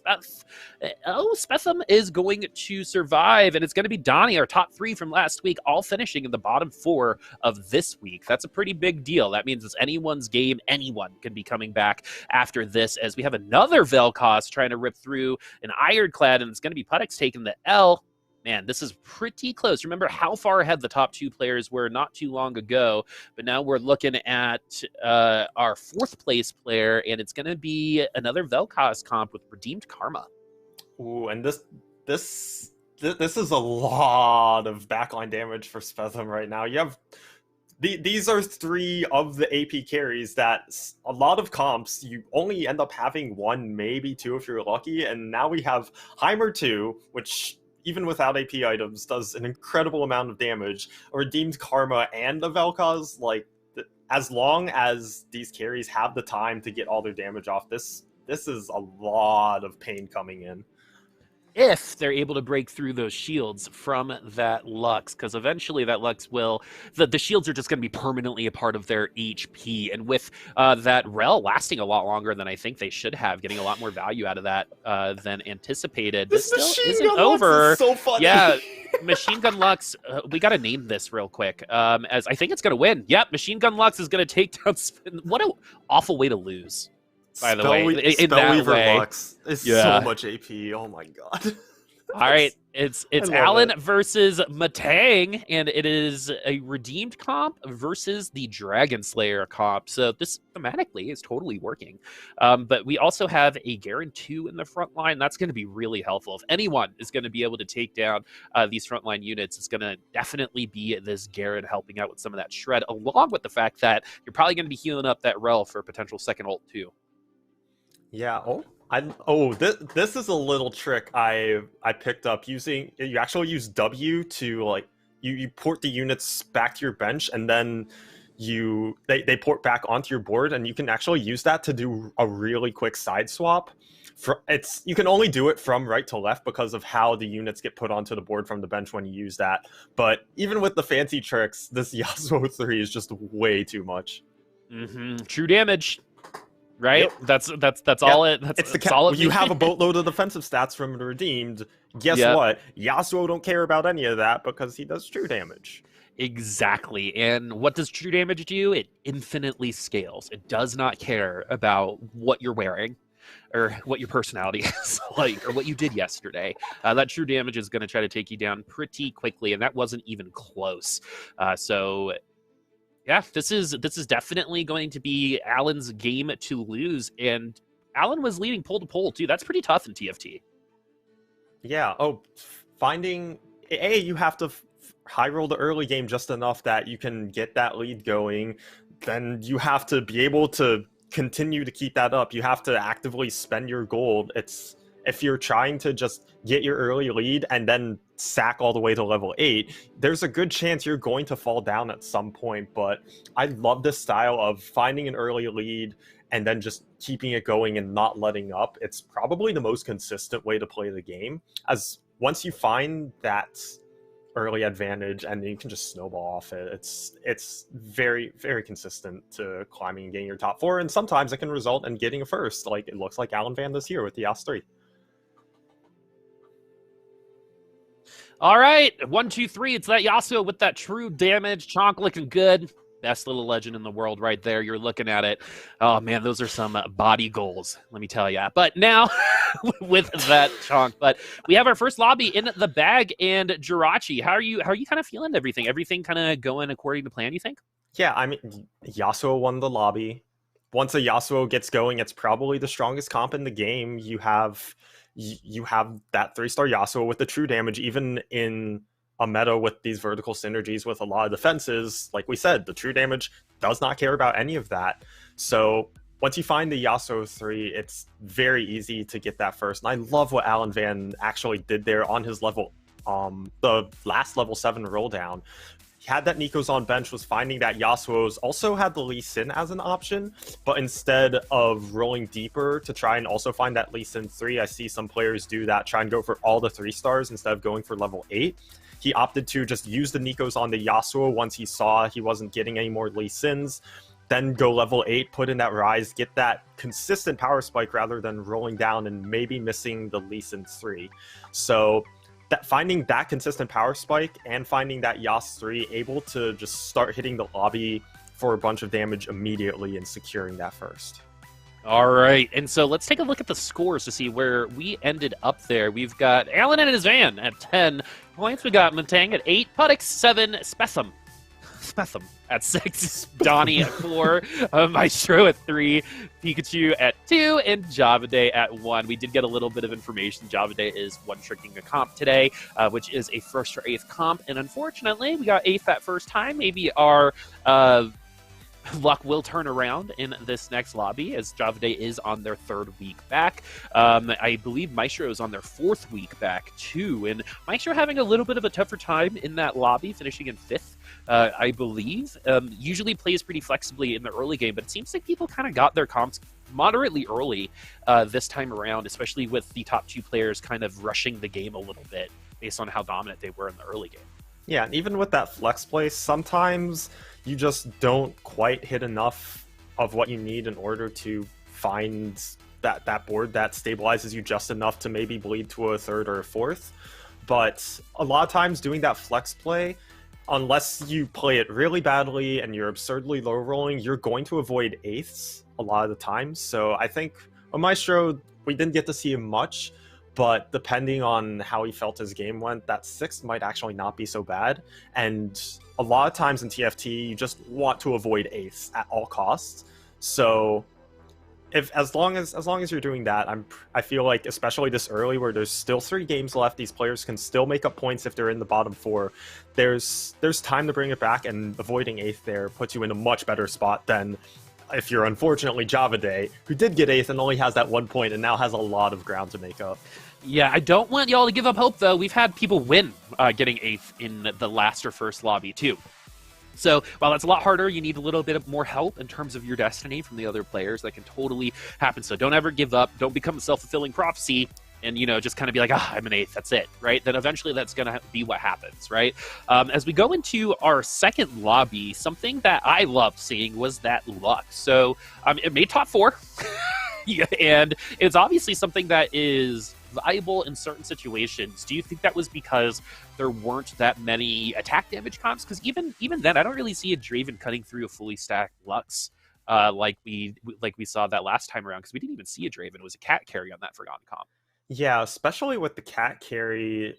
Spetham is going to survive, and it's going to be Donnie, our top 3 from last week, all finishing in the bottom 4 of this week. That's a pretty big deal. That means it's anyone's game. Anyone can be coming back after this, as we have another Vel'Koz trying to rip through an Ironclad, and it's going to be Puttyx taking the L. Man, this is pretty close. Remember how far ahead the top 2 players were not too long ago, but now we're looking at our 4th place player, and it's going to be another Vel'Koz comp with Redeemed Karma. Ooh, and this is a lot of backline damage for Spetham right now. You have these are 3 of the AP carries that a lot of comps you only end up having 1, maybe 2 if you're lucky, and now we have Heimer 2, which even without AP items, does an incredible amount of damage. A Redeemed Karma and a Vel'Koz, like, as long as these carries have the time to get all their damage off, this is a lot of pain coming in. If they're able to break through those shields from that Lux, because eventually that Lux will... The shields are just going to be permanently a part of their HP, and with that Rel lasting a lot longer than I think they should have, getting a lot more value out of that than anticipated, this still isn't over. Lux is so funny. Yeah, Machine Gun Lux, we got to name this real quick, as I think it's going to win. Yep, Machine Gun Lux is going to take down... What an awful way to lose. By the way, in that way, Lux is so much AP. Oh my god! All right, it's Alan versus vMetang, and it is a redeemed comp versus the Dragon Slayer comp. So this thematically is totally working. But we also have a Garen 2 in the front line. That's going to be really helpful. If anyone is going to be able to take down these frontline units, it's going to definitely be this Garen helping out with some of that shred, along with the fact that you're probably going to be healing up that Rel for a potential second ult too. Yeah. This is a little trick I picked up using. You actually use W to, like, you port the units back to your bench, and then they port back onto your board, and you can actually use that to do a really quick side swap. You can only do it from right to left because of how the units get put onto the board from the bench when you use that. But even with the fancy tricks, this Yasuo 3 is just way too much. True damage. Right? Yep. That's all it. That's all it you have a boatload of defensive stats from the redeemed. Guess what? Yasuo don't care about any of that because he does true damage. Exactly. And what does true damage do? It infinitely scales. It does not care about what you're wearing or what your personality is like or what you did yesterday. That true damage is going to try to take you down pretty quickly, and that wasn't even close. So yeah, this is definitely going to be Alan's game to lose, and Alan was leading pole to pole too. That's pretty tough in TFT. Yeah. You have to high roll the early game just enough that you can get that lead going. Then you have to be able to continue to keep that up. You have to actively spend your gold. If you're trying to just get your early lead and then sack all the way to level 8, there's a good chance you're going to fall down at some point. But I love this style of finding an early lead and then just keeping it going and not letting up. It's probably the most consistent way to play the game, as once you find that early advantage and you can just snowball off it, it's very, very consistent to climbing and getting your top 4, and sometimes it can result in getting a first, like it looks like Alan Van this year with the Yas 3. All right, 1, 2, 3. It's that Yasuo with that true damage. Chonk looking good. Best little legend in the world right there. You're looking at it. Oh, man, those are some body goals, let me tell you. But now, with that chunk, but we have our first lobby in the bag. And Jirachy, how are you kind of feeling everything? Everything kind of going according to plan, you think? Yeah, I mean, Yasuo won the lobby. Once a Yasuo gets going, it's probably the strongest comp in the game. You have that 3-star Yasuo with the true damage, even in a meta with these vertical synergies with a lot of defenses. Like we said, the true damage does not care about any of that. So once you find the Yasuo 3, it's very easy to get that first. And I love what Alan Van actually did there on his level, the last level 7 roll down. He had that Nico's on bench, was finding that Yasuo's also had the Lee Sin as an option, but instead of rolling deeper to try and also find that Lee Sin 3, I see some players do that, try and go for all the 3 stars instead of going for level 8. He opted to just use the Nico's on the Yasuo once he saw he wasn't getting any more Lee Sins, then go level 8, put in that Ryze, get that consistent power spike rather than rolling down and maybe missing the Lee Sin 3. So that finding that consistent power spike and finding that Yas 3 able to just start hitting the lobby for a bunch of damage immediately and securing that first. All right, and so let's take a look at the scores to see where we ended up there. We've got Alan and his van at 10 points. We got vMetang at 8, Puttyx 7, spetham at 6, Donnie at 4, Omaestro at 3, Pikachu at 2, and Javaday at 1. We did get a little bit of information. Javaday is one-tricking a comp today, which is a 1st or 8th comp, and unfortunately, we got 8th that first time. Maybe our luck will turn around in this next lobby, as Javaday is on their 3rd week back. I believe Maestro is on their 4th week back too, and Maestro having a little bit of a tougher time in that lobby, finishing in 5th, I believe. Usually plays pretty flexibly in the early game, but it seems like people kind of got their comps moderately early this time around, especially with the top 2 players kind of rushing the game a little bit based on how dominant they were in the early game. Yeah, and even with that flex play, sometimes you just don't quite hit enough of what you need in order to find that board that stabilizes you just enough to maybe bleed to a 3rd or a 4th. But a lot of times doing that flex play, unless you play it really badly and you're absurdly low rolling, you're going to avoid 8ths a lot of the time. So I think Omaestro, we didn't get to see him much, but depending on how he felt his game went, that 6th might actually not be so bad. And a lot of times in TFT, you just want to avoid 8ths at all costs. So as long as you're doing that, I feel like, especially this early where there's still 3 games left, these players can still make up points if they're in the bottom 4. There's time to bring it back, and avoiding 8th there puts you in a much better spot than if you're unfortunately Javaday, who did get 8th and only has that 1 point and now has a lot of ground to make up. Yeah, I don't want y'all to give up hope, though. We've had people win getting 8th in the last or first lobby, too. So while that's a lot harder, you need a little bit more help in terms of your destiny from the other players. That can totally happen. So don't ever give up. Don't become a self-fulfilling prophecy and, just kind of be like, I'm an 8th, that's it, right? Then eventually that's going to be what happens, right? As we go into our second lobby, something that I loved seeing was that luck. So it made top 4. Yeah, and it's obviously something that is viable in certain situations. Do you think that was because there weren't that many attack damage comps? Because even then, I don't really see a Draven cutting through a fully stacked Lux like we saw that last time around, because we didn't even see a Draven. It was a cat carry on that Forgotten comp. Yeah, especially with the cat carry,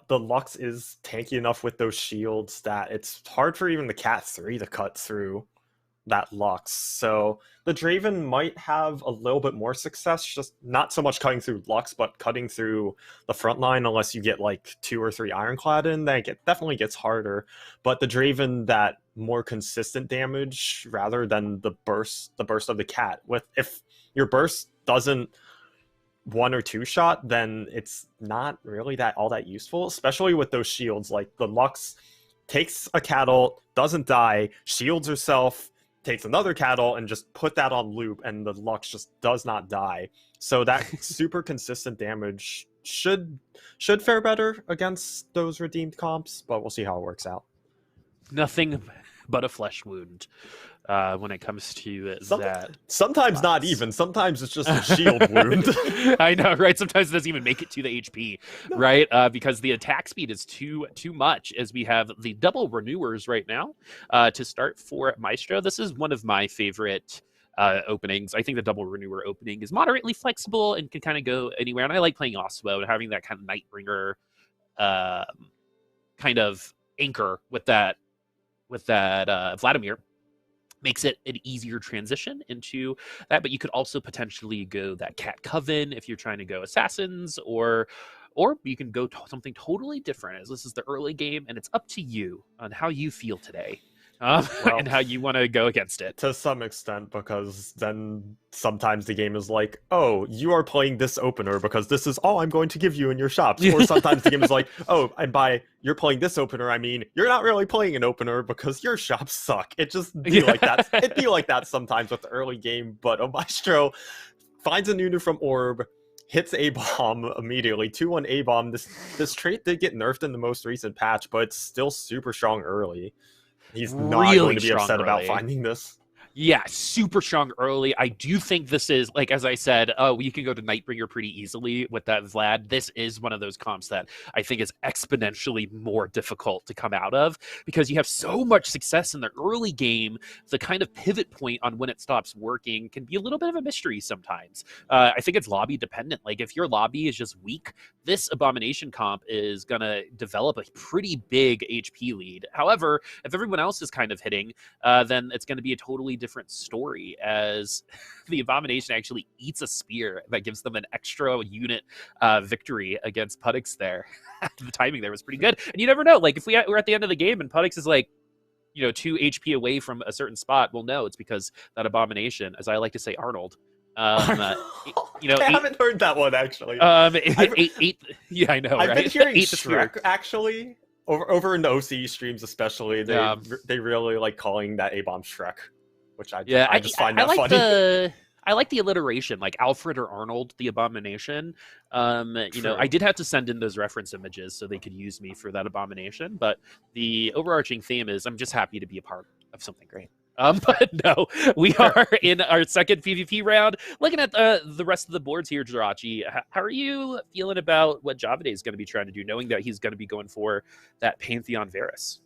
the Lux is tanky enough with those shields that it's hard for even the cat 3 to cut through that Lux. So the Draven might have a little bit more success, just not so much cutting through Lux, but cutting through the front line, unless you get like 2 or 3 Ironclad in, then it definitely gets harder. But the Draven, that more consistent damage rather than the burst of the cat. If your burst doesn't 1 or 2 shot, then it's not really all that useful, especially with those shields. Like the Lux takes a cattle, doesn't die, shields herself, takes another cattle, and just put that on loop, and the Lux just does not die. So that super consistent damage should fare better against those redeemed comps, but we'll see how it works out. Nothing but a flesh wound when it comes to that. Sometimes not even. Sometimes it's just a shield wound. I know, right? Sometimes it doesn't even make it to the HP, right? Because the attack speed is too much, as we have the double renewers right now to start for Maestro. This is one of my favorite openings. I think the double renewer opening is moderately flexible and can kind of go anywhere. And I like playing Yasuo and having that kind of Nightbringer kind of anchor with that Vladimir makes it an easier transition into that. But you could also potentially go that Cat Coven if you're trying to go assassins, or you can go something totally different, as this is the early game and it's up to you on how you feel today. And how you want to go against it. To some extent, because then sometimes the game is like, oh, you are playing this opener because this is all I'm going to give you in your shops. Or sometimes the game is like, oh, and by you're playing this opener, I mean, you're not really playing an opener because your shops suck. It just be like that. It'd be like that sometimes with the early game, but Omaestro finds a Nunu from Orb, hits A-Bomb immediately. 2-1 A-Bomb. This trait did get nerfed in the most recent patch, but it's still super strong early. He's not really going to be upset about finding this. Yeah, super strong early. I do think this is, like, as I said, you can go to Nightbringer pretty easily with that Vlad. This is one of those comps that I think is exponentially more difficult to come out of, because you have so much success in the early game. The kind of pivot point on when it stops working can be a little bit of a mystery sometimes. I think it's lobby dependent. Like, if your lobby is just weak, this Abomination comp is going to develop a pretty big HP lead. However, if everyone else is kind of hitting, then it's going to be a totally different story, as the Abomination actually eats a spear that gives them an extra unit victory against Puttyx there. The timing there was pretty good. And you never know, like, if we're at the end of the game and Puttyx is like, 2 HP away from a certain spot, well, no, it's because that Abomination, as I like to say, Arnold. I haven't heard that one, actually. Yeah, I know, I've right? been hearing Shrek, actually, over in the OC streams especially. They really like calling that A-Bomb Shrek. Which I just find that funny. I like the alliteration, like Alfred or Arnold, the Abomination. I did have to send in those reference images so they could use me for that Abomination, but the overarching theme is I'm just happy to be a part of something great. But no, we are in our second PvP round. Looking at the rest of the boards here, Jirachy, how are you feeling about what Javaday is going to be trying to do, knowing that he's going to be going for that Pantheon Varus?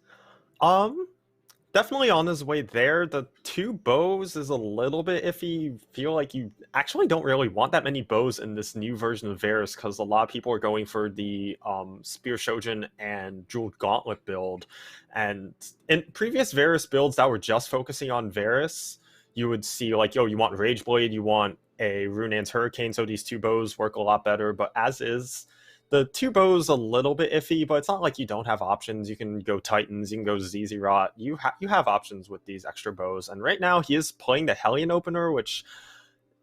Definitely on his way there. The 2 bows is a little bit iffy. Feel like you actually don't really want that many bows in this new version of Varus, because a lot of people are going for the Spear Shojin and Jeweled Gauntlet build. And in previous Varus builds that were just focusing on Varus, you would see like, you want Rage Blade, you want a Runaan's Hurricane, so these 2 bows work a lot better. But as is, the 2 bows a little bit iffy, but it's not like you don't have options. You can go Titans, you can go ZZ Rot. You have options with these extra bows. And right now he is playing the Hellion opener, which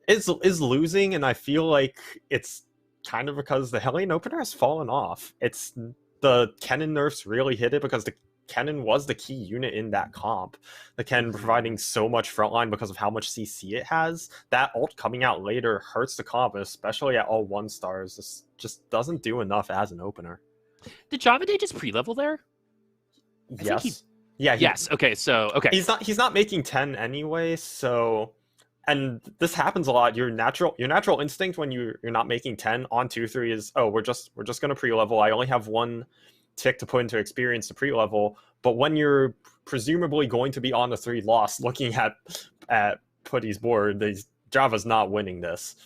is losing, and I feel like it's kind of because the Hellion opener has fallen off. It's the Kennen nerfs really hit it, because the Kennen was the key unit in that comp. The Kennen providing so much frontline because of how much CC it has. That ult coming out later hurts the comp, especially at all 1 stars. This just doesn't do enough as an opener. Did Javaday just pre-level there? Yes. Yes. Okay. So okay. He's not making 10 anyway. So, and this happens a lot. Your natural instinct when you're not making 10 on 2-3 is, oh, we're just gonna pre-level. I only have 1 tick to put into experience to pre-level. But when you're presumably going to be on the 3 loss, looking at Putty's board, Java's not winning this.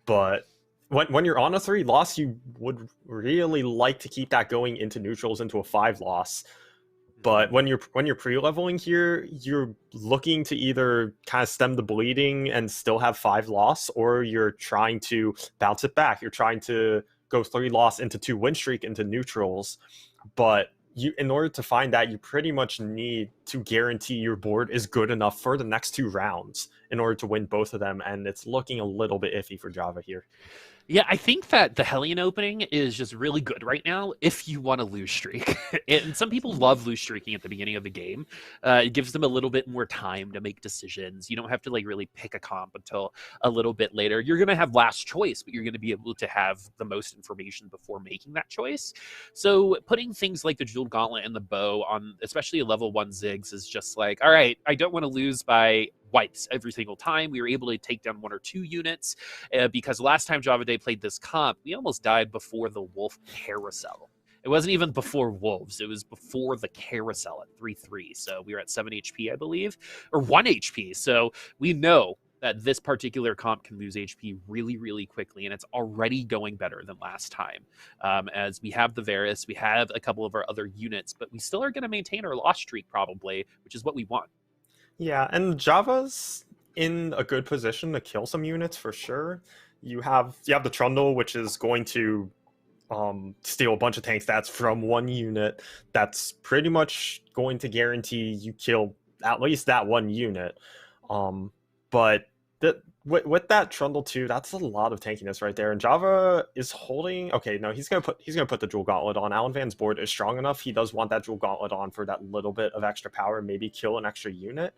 But when you're on a 3 loss, you would really like to keep that going into neutrals, into a 5 loss. But when you're pre-leveling here, you're looking to either kind of stem the bleeding and still have 5 loss, or you're trying to bounce it back. You're trying to go 3 loss into 2 win streak into neutrals. But in order to find that, you pretty much need to guarantee your board is good enough for the next 2 rounds in order to win both of them, and it's looking a little bit iffy for Java here. Yeah, I think that the Hellion opening is just really good right now if you want to lose streak. And some people love lose streaking at the beginning of the game. It gives them a little bit more time to make decisions. You don't have to like really pick a comp until a little bit later. You're going to have last choice, but you're going to be able to have the most information before making that choice. So putting things like the Jeweled Gauntlet and the bow on, especially a level 1 Ziggs, is just like, all right, I don't want to lose by wipes every single time. We were able to take down 1 or 2 units because last time Javaday played this comp, we almost died before the wolf carousel. It wasn't even before wolves. It was before the carousel at 3-3. So we were at 7 HP, I believe, or 1 HP. So we know that this particular comp can lose HP really, really quickly, and it's already going better than last time. As we have the Varus, we have a couple of our other units, but we still are going to maintain our loss streak probably, which is what we want. Yeah, and Java's in a good position to kill some units for sure. You have the Trundle, which is going to steal a bunch of tank stats from 1 unit. That's pretty much going to guarantee you kill at least that 1 unit. But with that Trundle too, that's a lot of tankiness right there. And Java is holding. Okay, no, he's gonna put the Jewel Gauntlet on. Alan Van's board is strong enough. He does want that Jewel Gauntlet on for that little bit of extra power, maybe kill an extra unit.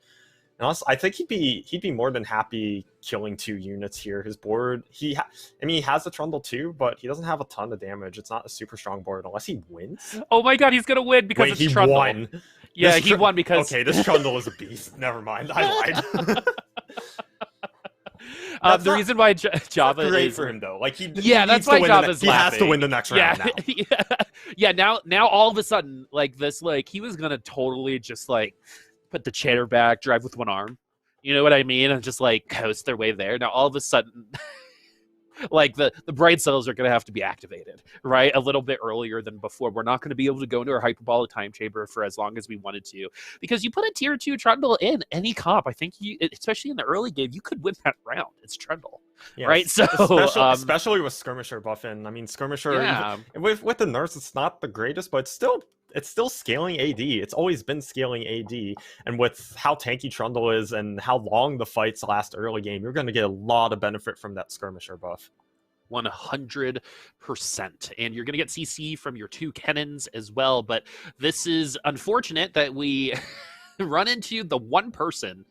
And also, I think he'd be more than happy killing 2 units here. His board, he has the Trundle too, but he doesn't have a ton of damage. It's not a super strong board unless he wins. Oh my god, he's gonna win because Wait, it's he Trundle. won. Yeah, he won because okay, this Trundle is a beast. Never mind, I lied. The reason why Java great is for him though. Like that's why Java's he has to win the next round now. Yeah. Now all of a sudden, like this, like he was gonna totally just like put the chair back, drive with 1 arm. You know what I mean? And just like coast their way there. Now all of a sudden, like the brain cells are going to have to be activated, right? A little bit earlier than before. We're not going to be able to go into our hyperbolic time chamber for as long as we wanted to, because you put a tier 2 Trundle in any comp, I think you, especially in the early game, you could win that round. It's Trundle, yes. Right? So especially with Skirmisher buffing. I mean, Skirmisher, yeah. with the nerfs, it's not the greatest, but it's still scaling AD. It's always been scaling AD. And with how tanky Trundle is and how long the fights last early game, you're going to get a lot of benefit from that Skirmisher buff. 100%. And you're going to get CC from your 2 cannons as well. But this is unfortunate that we run into the one person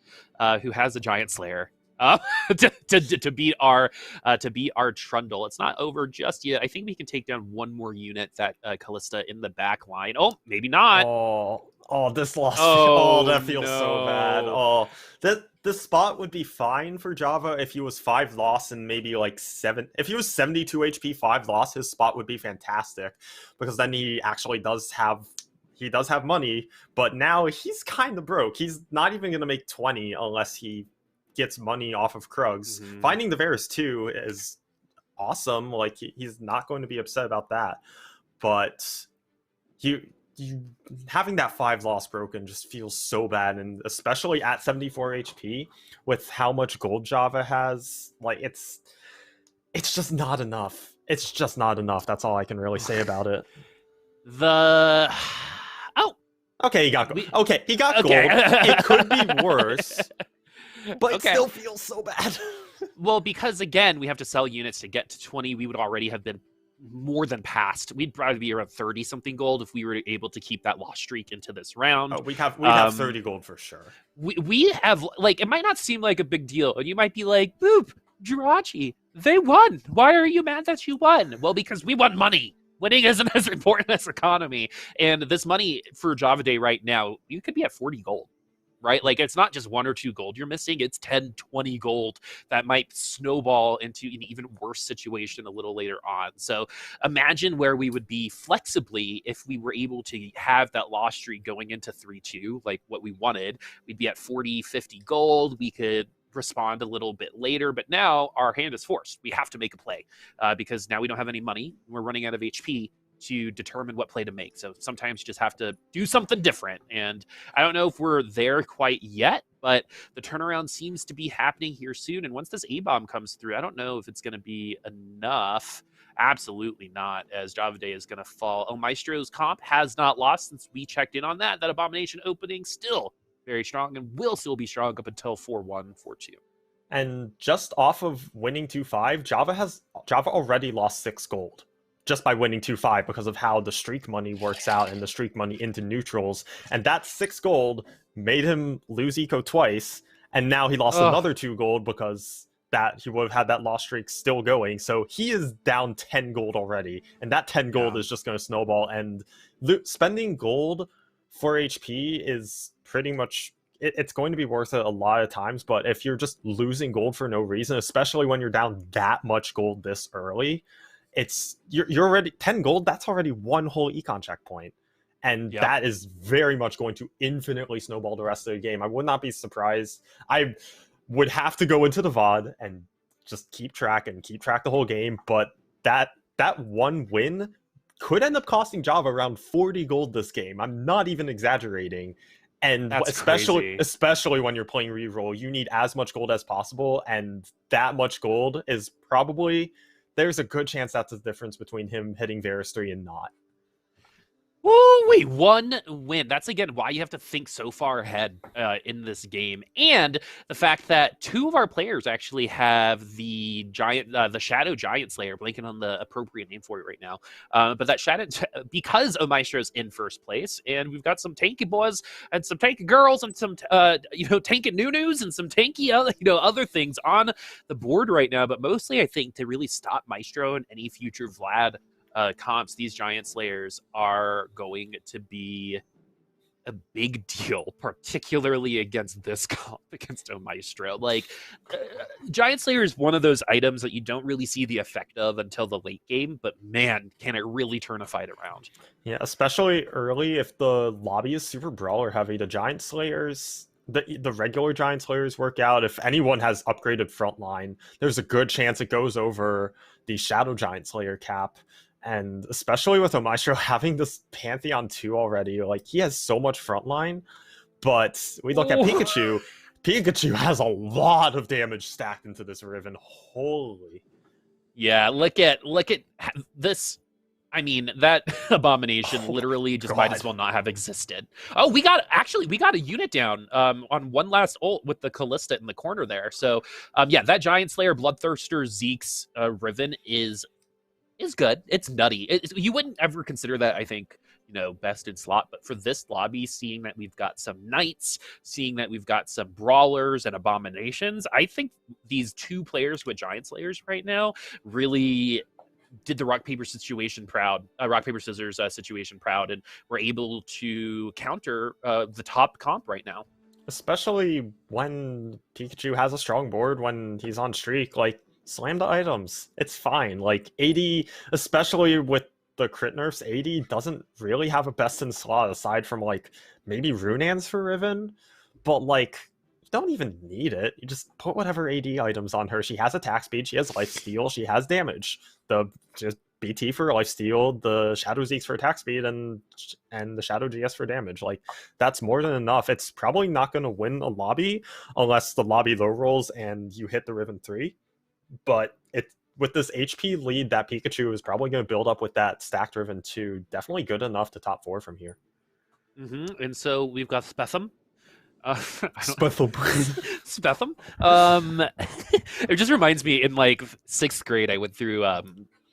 who has a Giant Slayer. To beat our Trundle. It's not over just yet. I think we can take down 1 more unit, that Callista in the back line. Oh, maybe not. Oh, this loss. Oh, that feels so bad. Oh, this spot would be fine for Java if he was 5 loss and maybe like 7. If he was 72 HP, 5 loss, his spot would be fantastic, because then he actually does have money. But now he's kind of broke. He's not even gonna make 20 unless he gets money off of Krugs. Mm-hmm. Finding the Varus too is awesome. Like he's not going to be upset about that. But you having that 5 loss broken just feels so bad, and especially at 74 HP with how much gold Java has, like it's just not enough. It's just not enough. That's all I can really say about it. Okay, he got gold. Gold. It could be worse. But it still feels so bad. Well, because again, we have to sell units to get to 20. We would already have been more than past. We'd probably be around 30 something gold if we were able to keep that loss streak into this round. Oh, we have 30 gold for sure. We have, like, it might not seem like a big deal, and you might be like, boop, Jirachy, they won. Why are you mad that you won? Well, because we won money. Winning isn't as important as economy. And this money for Javaday right now, you could be at 40 gold. Right? Like, it's not just 1 or 2 gold you're missing. It's 10, 20 gold that might snowball into an even worse situation a little later on. So imagine where we would be flexibly if we were able to have that loss streak going into 3-2, like what we wanted. We'd be at 40, 50 gold. We could respond a little bit later, but now our hand is forced. We have to make a play because now we don't have any money. We're running out of HP to determine what play to make. So sometimes you just have to do something different. And I don't know if we're there quite yet, but the turnaround seems to be happening here soon. And once this A-bomb comes through, I don't know if it's going to be enough. Absolutely not, as Javaday is going to fall. Omaestro's comp has not lost since we checked in on that. That Abomination opening still very strong and will still be strong up until 4-1, 4-2. And just off of winning 2-5, Java already lost 6 gold just by winning 2-5 because of how the streak money works out and the streak money into neutrals. And that 6 gold made him lose eco twice, and now he lost another 2 gold because that he would have had that loss streak still going. So he is down 10 gold already, and that 10 gold is just going to snowball. And spending gold for HP is pretty much... It's going to be worth it a lot of times, but if you're just losing gold for no reason, especially when you're down that much gold this early, you're already 10 gold. That's already one whole econ checkpoint, and that is very much going to infinitely snowball the rest of the game. I would not be surprised. I would have to go into the VOD and just keep track the whole game, but that one win could end up costing Java around 40 gold this game. I'm not even exaggerating. And especially when you're playing reroll, you need as much gold as possible, and that much gold is probably... There's a good chance that's the difference between him hitting Varus 3 and not. Woo, wait, one win. That's, again, why you have to think so far ahead in this game. And the fact that 2 of our players actually have the Shadow Giantslayer, blanking on the appropriate name for it right now. But that Shadow, because Omaestro's in first place, and we've got some tanky boys and some tanky girls and some, tanky noo-noos and some tanky, other things on the board right now. But mostly, I think, to really stop Maestro and any future Vlad comps, these Giant Slayers are going to be a big deal, particularly against this comp, against Omaestro. Like, Giant Slayer is one of those items that you don't really see the effect of until the late game, but man, can it really turn a fight around. Yeah, especially early if the lobby is super brawler heavy. The Giant Slayers, the regular Giant Slayers work out. If anyone has upgraded frontline, there's a good chance it goes over the Shadow Giant Slayer cap. And especially with Omaestro having this Pantheon 2 already, like, he has so much frontline. But we look at Pikachu. Pikachu has a lot of damage stacked into this Riven. Holy. Yeah, look at this. I mean, that Abomination literally just might as well not have existed. Oh, we got a unit down on one last ult with the Callista in the corner there. So, yeah, that Giant Slayer, Bloodthirster, Zeke's Riven is good. It's nutty. You wouldn't ever consider that, I think, best in slot. But for this lobby, seeing that we've got some Knights, seeing that we've got some Brawlers and Abominations, I think these 2 players with Giant Slayers right now really did the rock paper scissors situation proud, and were able to counter the top comp right now. Especially when Pikachu has a strong board, when he's on streak, like, slam the items. It's fine. Like, 80, especially with the crit nerfs, 80 doesn't really have a best in slot aside from, like, maybe Runans for Riven. But, like, you don't even need it. You just put whatever AD items on her. She has attack speed, she has lifesteal, she has damage. Just BT for lifesteal, the Shadow Zeeks for attack speed, and the Shadow GS for damage. Like, that's more than enough. It's probably not going to win a lobby unless the lobby low rolls and you hit the Riven 3. But with this HP lead that Pikachu is probably going to build up with that stacked Riven 2, definitely good enough to top 4 from here. And so we've got Spetham. Spetham. It just reminds me, in like 6th grade, I went through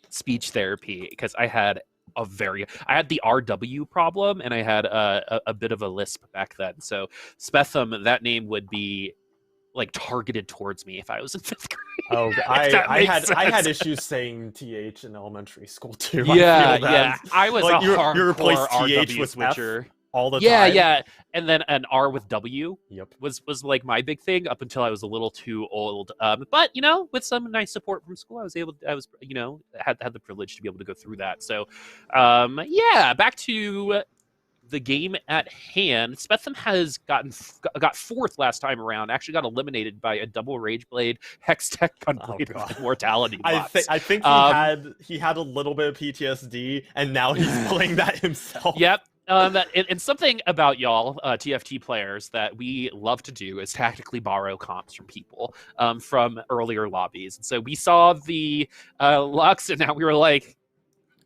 speech therapy because I had the RW problem, and I had a bit of a lisp back then. So Spetham, that name would be like targeted towards me if I was in 5th grade. Oh, I had issues saying TH in elementary school too. Yeah. I was like, a you hardcore replaced TH RW with switcher. F all the time. Yeah. And then an R with W. Yep. Was like my big thing up until I was a little too old. But with some nice support from school, had the privilege to be able to go through that. So, back to the game at hand. Spetham has got 4th last time around. Actually got eliminated by a double Rage Blade Hex Tech Gunblade with Immortality bots. I think he had a little bit of PTSD, and now he's playing that himself. Yep. And something about y'all, TFT players, that we love to do is tactically borrow comps from people from earlier lobbies. And so we saw the Lux, and now we were like,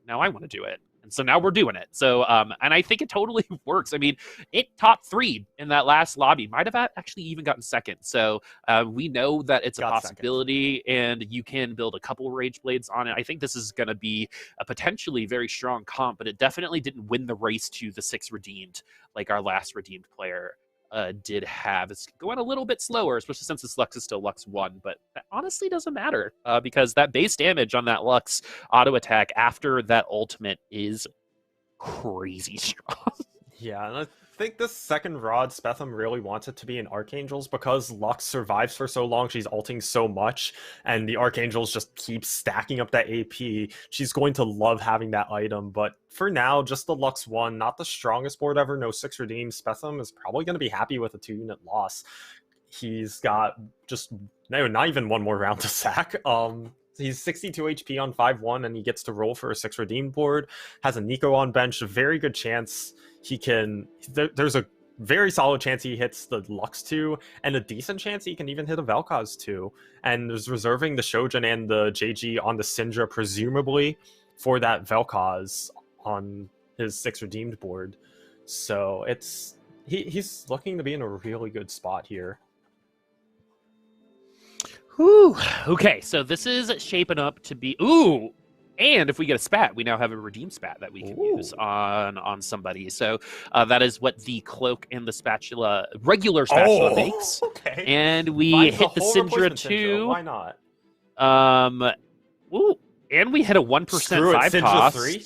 now I want to do it. So now we're doing it. So, and I think it totally works. I mean, it top 3 in that last lobby. Might have actually even gotten second. So we know that it's a possibility, and you can build a couple Rage Blades on it. I think this is going to be a potentially very strong comp, but it definitely didn't win the race to the 6 redeemed like our last redeemed player did have. It's going a little bit slower, especially since this Lux is still Lux 1, but that honestly doesn't matter because that base damage on that Lux auto attack after that ultimate is crazy strong. Yeah, and I think this second Rod, Spetham really wants it to be an Archangel's because Lux survives for so long, she's ulting so much, and the Archangels just keep stacking up that AP. She's going to love having that item, but for now, just the Lux 1, not the strongest board ever, no 6 redeemed. Spetham is probably going to be happy with a 2-unit loss. He's got just, no, not even one more round to sack. He's 62 HP on 5-1, and he gets to roll for a 6 redeemed board. Has a Nico on bench, a very good chance he can... There's a very solid chance he hits the Lux 2, and a decent chance he can even hit a Vel'Koz 2. And is reserving the Shojin and the JG on the Syndra, presumably, for that Vel'Koz on his 6 redeemed board. So it's... He's looking to be in a really good spot here. Whew. Okay, so this is shaping up to be... Ooh! And if we get a spat, we now have a redeemed spat that we can use on somebody. So that is what the cloak and the spatula, regular spatula makes. Okay. And we hit the Syndra 2. Why not? Ooh, and we hit a 1% 5 Syndra cost. 3?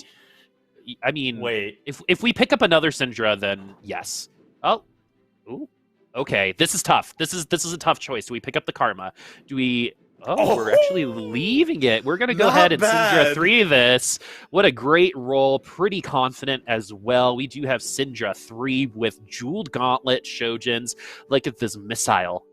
I mean, wait. If we pick up another Syndra, then yes. Oh, ooh. Okay, this is tough. This is a tough choice. Do we pick up the Karma? Do we... Oh, we're actually leaving it. We're going to go ahead and Syndra 3 this. What a great roll. Pretty confident as well. We do have Syndra 3 with Jeweled Gauntlet, Shojins. Look at this missile.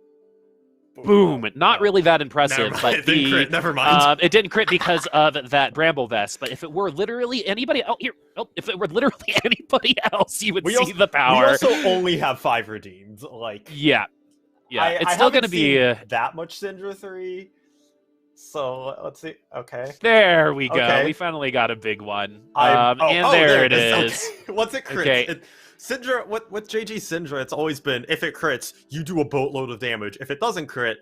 Boom. Not really that impressive. But it didn't crit. Never mind. It didn't crit because of that Bramble Vest. But if it were literally anybody... if it were literally anybody else, you would see the power. We also only have 5 redeemed. Yeah. It's still going to be... that much Syndra 3. So let's see. Okay. There we go. Okay. We finally got a big one. There it is. Okay. Once it crits, Okay. Syndra, with JG Syndra, it's always been, if it crits, you do a boatload of damage. If it doesn't crit,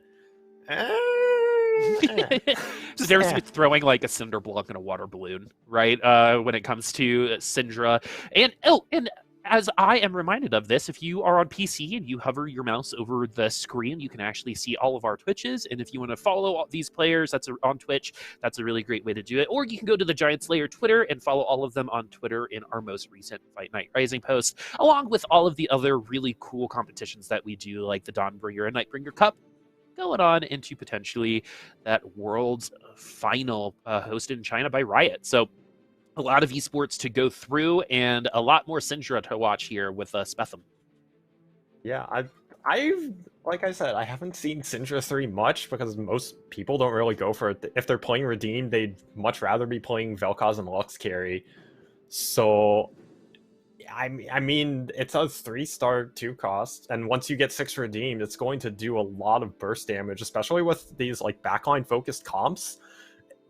There's throwing like a cinder block and a water balloon, right? When it comes to Syndra. And as I am reminded of this, if you are on PC and you hover your mouse over the screen, you can actually see all of our Twitches. And if you want to follow all these players on Twitch, that's a really great way to do it. Or you can go to the giantslayer Twitter and follow all of them on Twitter in our most recent Fight Night Rising post, along with all of the other really cool competitions that we do, like the Dawnbringer and Nightbringer Cup, going on into potentially that world's final hosted in China by Riot. So a lot of esports to go through and a lot more Syndra to watch here with Spetham. Yeah, I've like I said, I haven't seen Syndra 3 much because most people don't really go for it. If they're playing Redeemed, they'd much rather be playing Vel'Koz and Lux carry. So, I mean, it's a 3-star 2 cost, and once you get 6 Redeemed, it's going to do a lot of burst damage, especially with these like backline focused comps.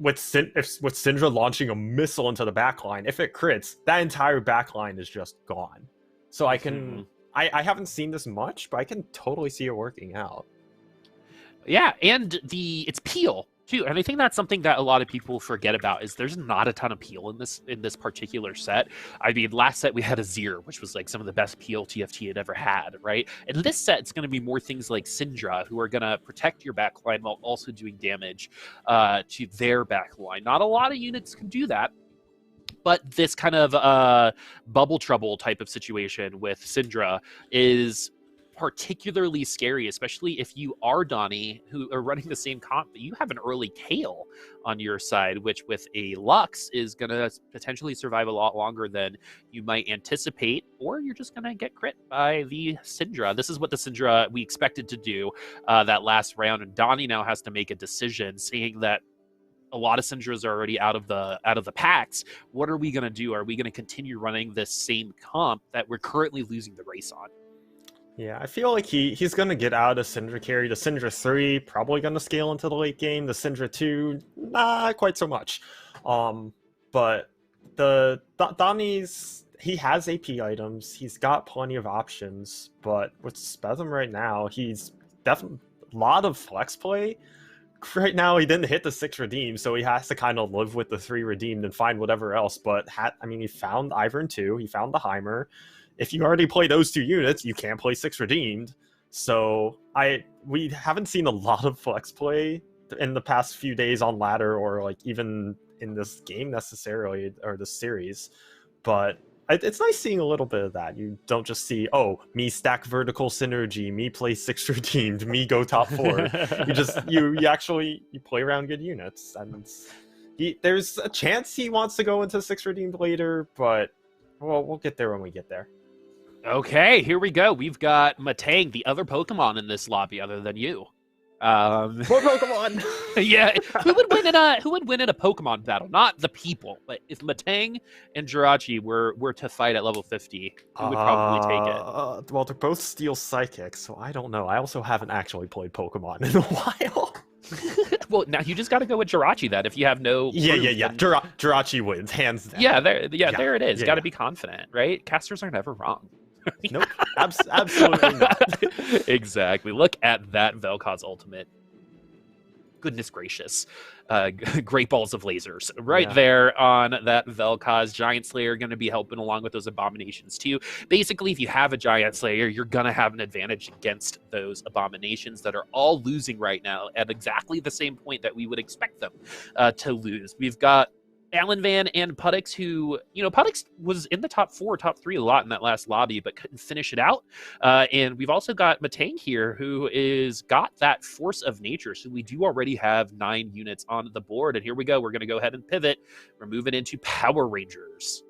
With Syndra launching a missile into the backline, if it crits, that entire backline is just gone. So I can, I haven't seen this much, but I can totally see it working out. Yeah, and it's peel too, and I think that's something that a lot of people forget about, is there's not a ton of peel in this particular set. I mean, last set we had a Azir, which was like some of the best peel TFT had ever had, right? And this set, it's going to be more things like Syndra, who are going to protect your backline while also doing damage to their backline. Not a lot of units can do that, but this kind of bubble trouble type of situation with Syndra is particularly scary, especially if you are Donnie, who are running the same comp, but you have an early Kayle on your side, which with a Lux is going to potentially survive a lot longer than you might anticipate, or you're just going to get crit by the Syndra. This is what the Syndra we expected to do that last round, and Donnie now has to make a decision, saying that a lot of Syndras are already out of the packs. What are we going to do? Are we going to continue running this same comp that we're currently losing the race on? Yeah, I feel like he's going to get out of Syndra carry. The Syndra 3, probably going to scale into the late game. The Syndra 2, not quite so much. But Donnie's, he has AP items. He's got plenty of options, but with spetham right now, he's definitely a lot of flex play. Right now, he didn't hit the 6 redeemed, so he has to kind of live with the 3 redeemed and find whatever else. But I mean, he found Ivern 2, he found the Heimer. If you already play those 2 units, you can't play 6 redeemed. So we haven't seen a lot of flex play in the past few days on ladder, or like even in this game necessarily, or this series. But it's nice seeing a little bit of that. You don't just see, oh, me stack vertical synergy, me play 6 redeemed, me go top 4. you actually play around good units, and there's a chance he wants to go into 6 redeemed later, but we'll get there when we get there. Okay, here we go. We've got vMetang, the other Pokemon in this lobby other than you. More Pokemon. Yeah, who would win in a Pokemon battle? Not the people, but if vMetang and Jirachy were to fight at level 50, who would probably take it? Well, they're both Steel Psychics, so I don't know. I also haven't actually played Pokemon in a while. Well, now you just got to go with Jirachy then. If you proof, yeah. Jirachy wins, hands down. Yeah, there it is. Got to be confident, right? Casters are never wrong. Nope, absolutely not. Exactly. Look at that Vel'Koz ultimate. Goodness gracious. Great balls of lasers right there on that Vel'Koz. Giant Slayer going to be helping along with those Abominations too. Basically, if you have a Giant Slayer, you're going to have an advantage against those Abominations that are all losing right now at exactly the same point that we would expect them to lose. We've got Alan Van and Puttyx, who, Puttyx was in the top 4, top 3 a lot in that last lobby, but couldn't finish it out. And we've also got vMetang here, who is got that Force of Nature. So we do already have 9 units on the board. And here we go. We're going to go ahead and pivot. We're moving into Power Rangers.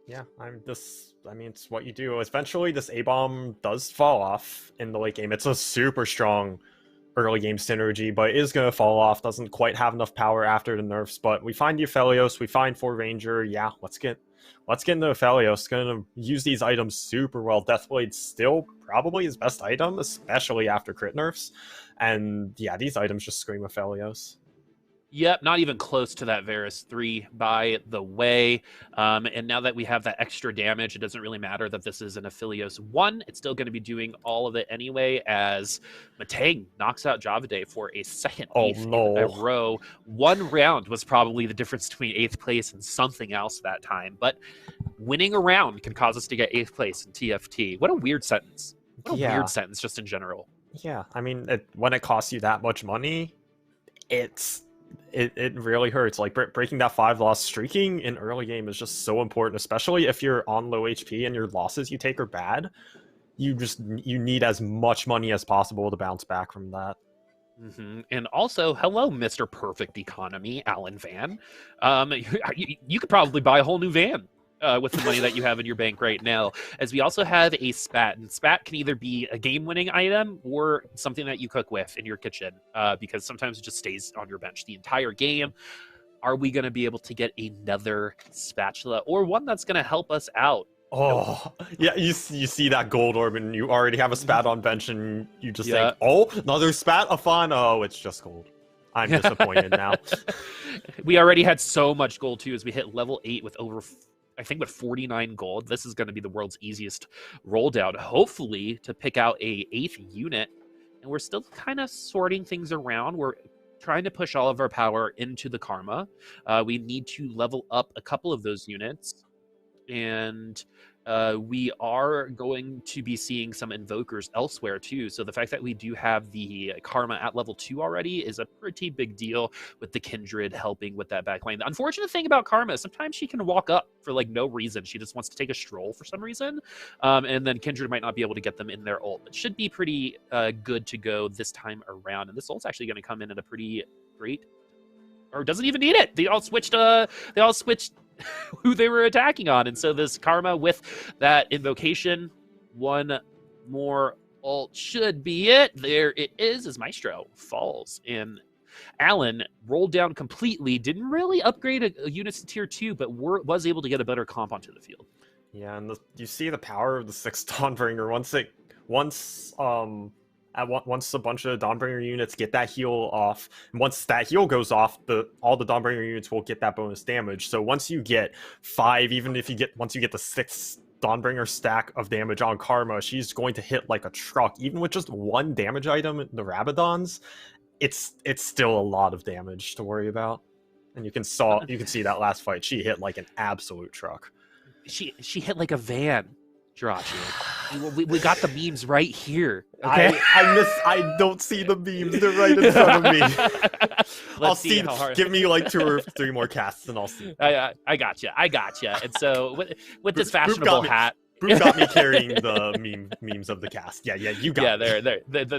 Yeah, it's what you do. Eventually, this A-bomb does fall off in the late game. It's a super strong early game synergy, but it is going to fall off. Doesn't quite have enough power after the nerfs, but we find Euphelios, we find 4 Ranger. Yeah, let's get into Euphelios. Going to use these items super well. Deathblade's still probably his best item, especially after crit nerfs. And yeah, these items just scream Euphelios. Yep, not even close to that Varus 3, by the way. And now that we have that extra damage, it doesn't really matter that this is an Euphelios 1. It's still going to be doing all of it anyway, as vMetang knocks out Javaday for a second eighth in a row. 1 round was probably the difference between 8th place and something else that time. But winning a round can cause us to get 8th place in TFT. What a weird sentence. What a weird sentence just in general. Yeah, I mean, when it costs you that much money, it really hurts. Like breaking that 5-loss streaking in early game is just so important, especially if you're on low HP and your losses you take are bad. You need as much money as possible to bounce back from that. And also, hello, Mr. Perfect Economy, Alan Van. You could probably buy a whole new van with the money that you have in your bank right now, as we also have a spat. And spat can either be a game-winning item or something that you cook with in your kitchen, because sometimes it just stays on your bench the entire game. Are we going to be able to get another spatula, or one that's going to help us out? Oh, yeah, you see that gold orb and you already have a spat on bench and you just think, oh, another spat? A fun? Oh, it's just gold. I'm disappointed now. We already had so much gold too, as we hit level 8 with over, I think, with 49 gold. This is going to be the world's easiest roll down, hopefully, to pick out a 8th unit. And we're still kind of sorting things around. We're trying to push all of our power into the Karma. We need to level up a couple of those units. And we are going to be seeing some invokers elsewhere too. So the fact that we do have the Karma at level 2 already is a pretty big deal, with the Kindred helping with that backline. The unfortunate thing about Karma is sometimes she can walk up for like no reason. She just wants to take a stroll for some reason. And then Kindred might not be able to get them in their ult. It should be pretty good to go this time around. And this ult's actually going to come in at a pretty great, or doesn't even need it. They all switched who they were attacking on. And so this Karma with that invocation, one more ult should be it. There it is, as Maestro falls. And Alan rolled down completely, didn't really upgrade a units to tier 2, but was able to get a better comp onto the field. Yeah, and you see the power of the 6th Dawnbringer. Once Once a bunch of Dawnbringer units get that heal off, and once that heal goes off, all the Dawnbringer units will get that bonus damage. So once you get 5, even if once you get the 6 Dawnbringer stack of damage on Karma, she's going to hit like a truck. Even with just 1 damage item, the Rabadons, it's still a lot of damage to worry about. And you can see that last fight, she hit like an absolute truck. She hit like a van, Jirachy. we got the memes right here. Okay? I don't see the memes. They're right in front of me. Let's see how hard. Give me like 2 or 3 more casts and I'll see. I gotcha. And so with this fashionable hat. Boop got me carrying the memes of the cast. Yeah, you got it.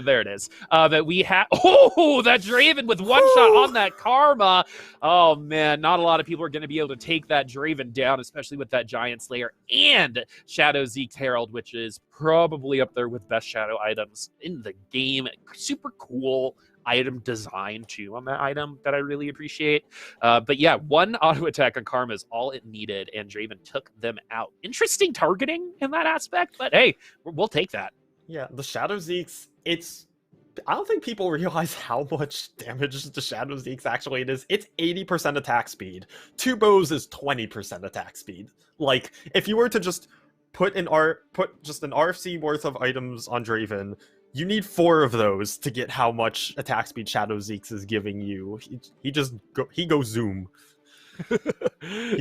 There it is. That we have. Oh, that Draven with 1 shot on that Karma. Oh man, not a lot of people are going to be able to take that Draven down, especially with that Giant Slayer and Shadow Zeke's Herald, which is probably up there with best Shadow items in the game. Super cool item design too on that item that I really appreciate. But yeah, 1 auto attack on Karma is all it needed, and Draven took them out. Interesting targeting in that aspect, but hey, we'll take that. Yeah, the Shadow Zeeks, I don't think people realize how much damage the Shadow Zeeks actually it is. It's 80% attack speed. 2 bows is 20% attack speed. Like, if you were to just put just an RFC worth of items on Draven, you need 4 of those to get how much attack speed Shadow Zeeks is giving you. He goes zoom.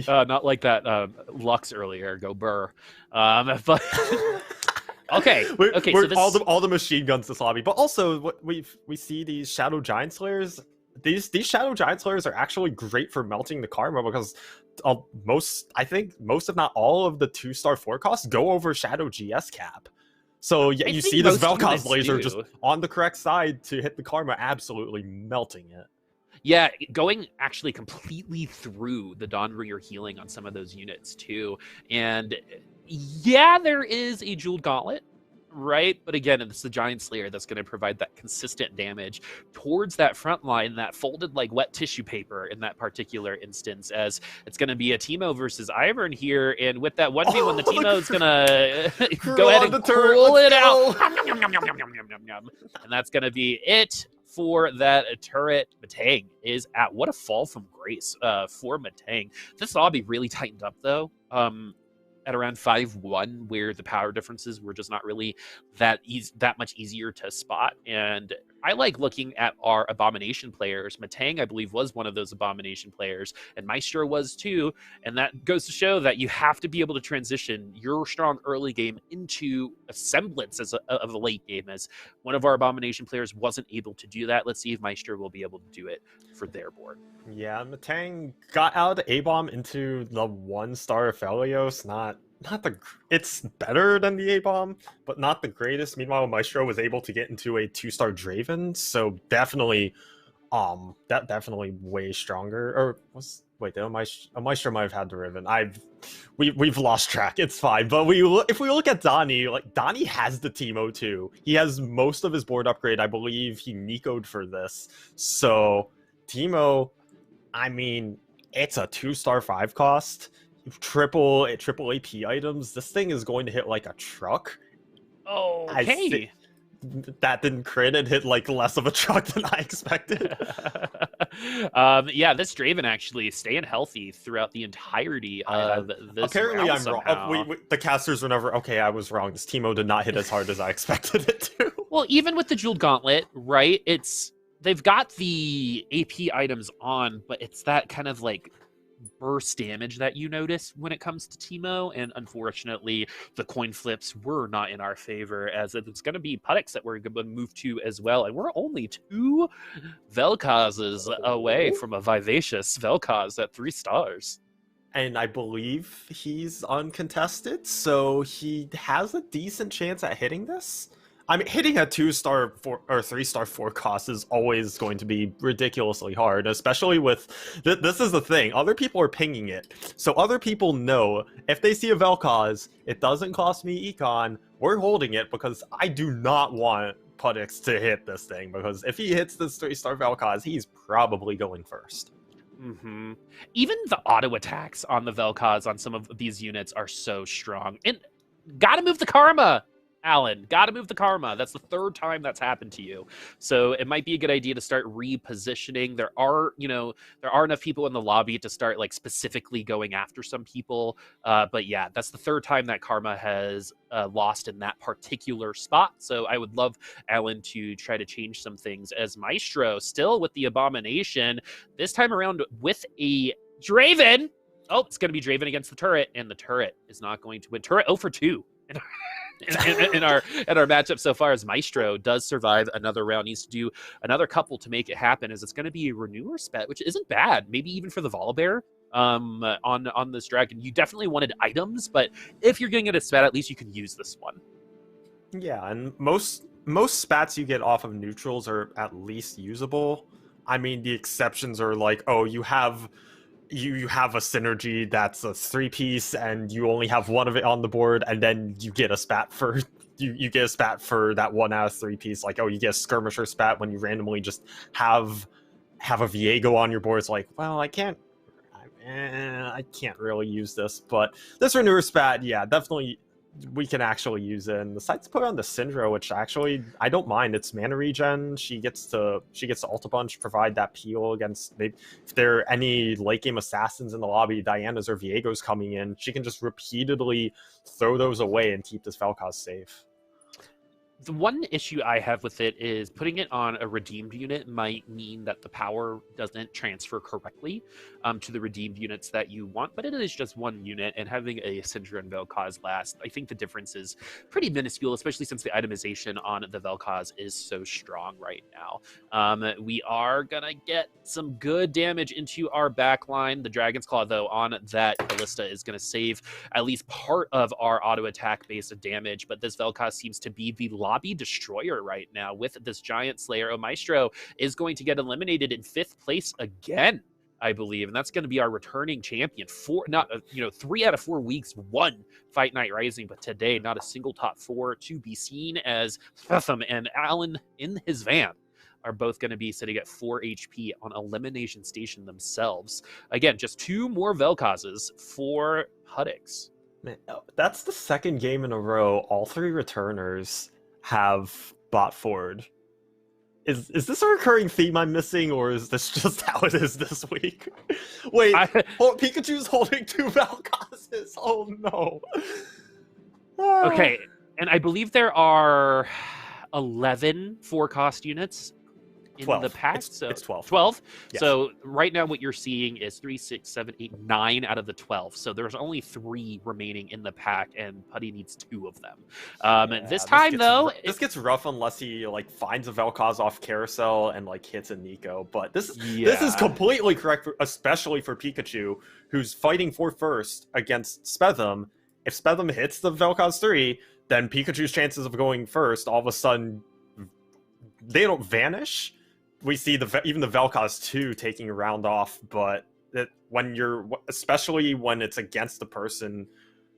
Not like that Lux earlier, go burr. But okay. So all the machine guns this lobby, but also what we see these Shadow Giant Slayers. These Shadow Giant Slayers are actually great for melting the Karma because most if not all of the 2-star 4 costs go over Shadow GS cap. So yeah, you see this Vel'Koz laser just on the correct side to hit the Karma, absolutely melting it. Yeah, going actually completely through the Dawnbringer healing on some of those units too. And yeah, there is a Jeweled Gauntlet, right? But again, it's the Giant Slayer that's going to provide that consistent damage towards that front line, that folded like wet tissue paper in that particular instance, as it's going to be a Teemo versus Ivern here. And with that 1v1, the Teemo is going to go ahead and pull it out. And that's going to be it for that turret. Metang is at what a fall from grace for Metang. This lobby really tightened up though. At around 5-1, where the power differences were just not really that much easier to spot. And I like looking at our Abomination players. Metang, I believe, was one of those Abomination players, and Maestro was too. And that goes to show that you have to be able to transition your strong early game into a semblance of a late game, as one of our Abomination players wasn't able to do that. Let's see if Maestro will be able to do it for their board. Yeah, Metang got out of the A-bomb into the 1-star Vel'Koz. It's better than the A-bomb, but not the greatest. Meanwhile, Maestro was able to get into a 2-star Draven, so definitely, definitely way stronger. Or Maestro might have had the Riven. We've lost track. It's fine. But if we look at Donnie, like Donnie has the Teemo too. He has most of his board upgrade. I believe he Nico'd for this. So Teemo, I mean, it's a 2-star 5 cost. Triple AP items. This thing is going to hit like a truck. Oh, okay. That didn't crit. It hit like less of a truck than I expected. Yeah, this Draven actually staying healthy throughout the entirety of this. Apparently, I'm somehow. wrong. The casters were never okay. I was wrong. This Teemo did not hit as hard as I expected it to. Well, even with the Jeweled Gauntlet, right? They've got the AP items on, but it's that kind of like burst damage that you notice when it comes to Teemo, and unfortunately the coin flips were not in our favor, as it's going to be Puttyx that we're going to move to as well, and we're only 2 Vel'Kozes away from a vivacious Vel'Koz at 3 stars. And I believe he's uncontested, so he has a decent chance at hitting this. I mean, hitting a 2-star 4 or 3-star 4 cost is always going to be ridiculously hard, especially with this is the thing. Other people are pinging it, so other people know if they see a Vel'Koz, it doesn't cost me econ. We're holding it because I do not want Puttyx to hit this thing, because if he hits this 3-star Vel'Koz, he's probably going first. Mm-hmm. Even the auto attacks on the Vel'Koz on some of these units are so strong, and gotta move the Karma Alan, gotta move the karma. That's the third time that's happened to you. So it might be a good idea to start repositioning. There are enough people in the lobby to start like specifically going after some people. But yeah, that's the third time that karma has lost in that particular spot. So I would love Alan to try to change some things as Maestro still with the Abomination, this time around with a Draven. Oh, it's going to be Draven against the turret, and the turret is not going to win. Turret 0 for 2. in our matchup so far, as Maestro does survive another round, needs to do another couple to make it happen, as it's going to be a renewer spec, which isn't bad, maybe even for the Volibear on this dragon. You definitely wanted items, but if you're getting it a spec, at least you can use this one. Yeah, and most spats you get off of neutrals are at least usable. I mean, the exceptions are like, oh, you have a synergy that's a 3-piece and you only have one of it on the board, and then you get a spat for you get a spat for that 1 out of 3-piece. Like, oh, you get a skirmisher spat when you randomly just have a Viego on your board. It's like, well, I can't really use this, but this renewer spat, yeah, definitely we can actually use it. And the site's put on the Syndra, which actually I don't mind. It's mana regen. She gets to ult a bunch, provide that peel against maybe if there are any late game assassins in the lobby, Diana's or Viego's coming in. She can just repeatedly throw those away and keep this Vel'Koz safe. The one issue I have with it is putting it on a redeemed unit might mean that the power doesn't transfer correctly to the redeemed units that you want, but it is just one unit, and having a Syndra and Vel'Koz last, I think the difference is pretty minuscule, especially since the itemization on the Vel'Koz is so strong right now. We are gonna get some good damage into our backline. The Dragon's Claw, though, on that Ballista is gonna save at least part of our auto attack base of damage, but this Vel'Koz seems to be the lobby destroyer right now with this Giant Slayer. Omaestro is going to get eliminated in 5th place again, I believe, and that's going to be our returning champion. 3 out of 4 weeks, 1 Fight Night Rising, but today not a single top 4 to be seen, as spetham and Alan in his van are both going to be sitting at 4 HP on Elimination Station themselves. Again, just 2 more Vel'Kozes for Puttyx. Man, that's the second game in a row all 3 returners have bot forward. Is this a recurring theme I'm missing, or is this just how it is this week? Wait, Pikachu's holding 2 Vel'Kozes. Oh no. Okay, and I believe there are 11 4-cost units in 12. the pack. It's 12. 12. Yes. So right now what you're seeing is 3, 6, 7, 8, 9 out of the 12. So there's only 3 remaining in the pack, and Putty needs 2 of them. This time, though, this gets rough unless he like finds a Vel'Koz off carousel and like hits a Nico. But this is completely correct, especially for Pikachu, who's fighting for first against spetham. If spetham hits the Vel'Koz 3, then Pikachu's chances of going first all of a sudden they don't vanish. We see even the Vel'Koz 2 taking a round off, but especially when it's against the person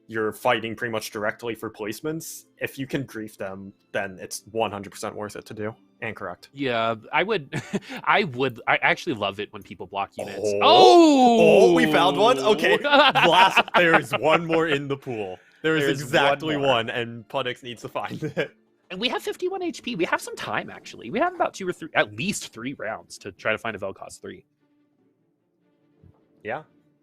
you're fighting pretty much directly for placements, if you can grief them, then it's 100% worth it to do. And correct. Yeah, I actually love it when people block units. Oh, we found one? Okay. There is one more in the pool. There is exactly one, and Puttyx needs to find it. And we have 51 HP. We have some time, actually. We have about 2 or 3, at least 3 rounds to try to find a Vel'Koz 3. Yeah,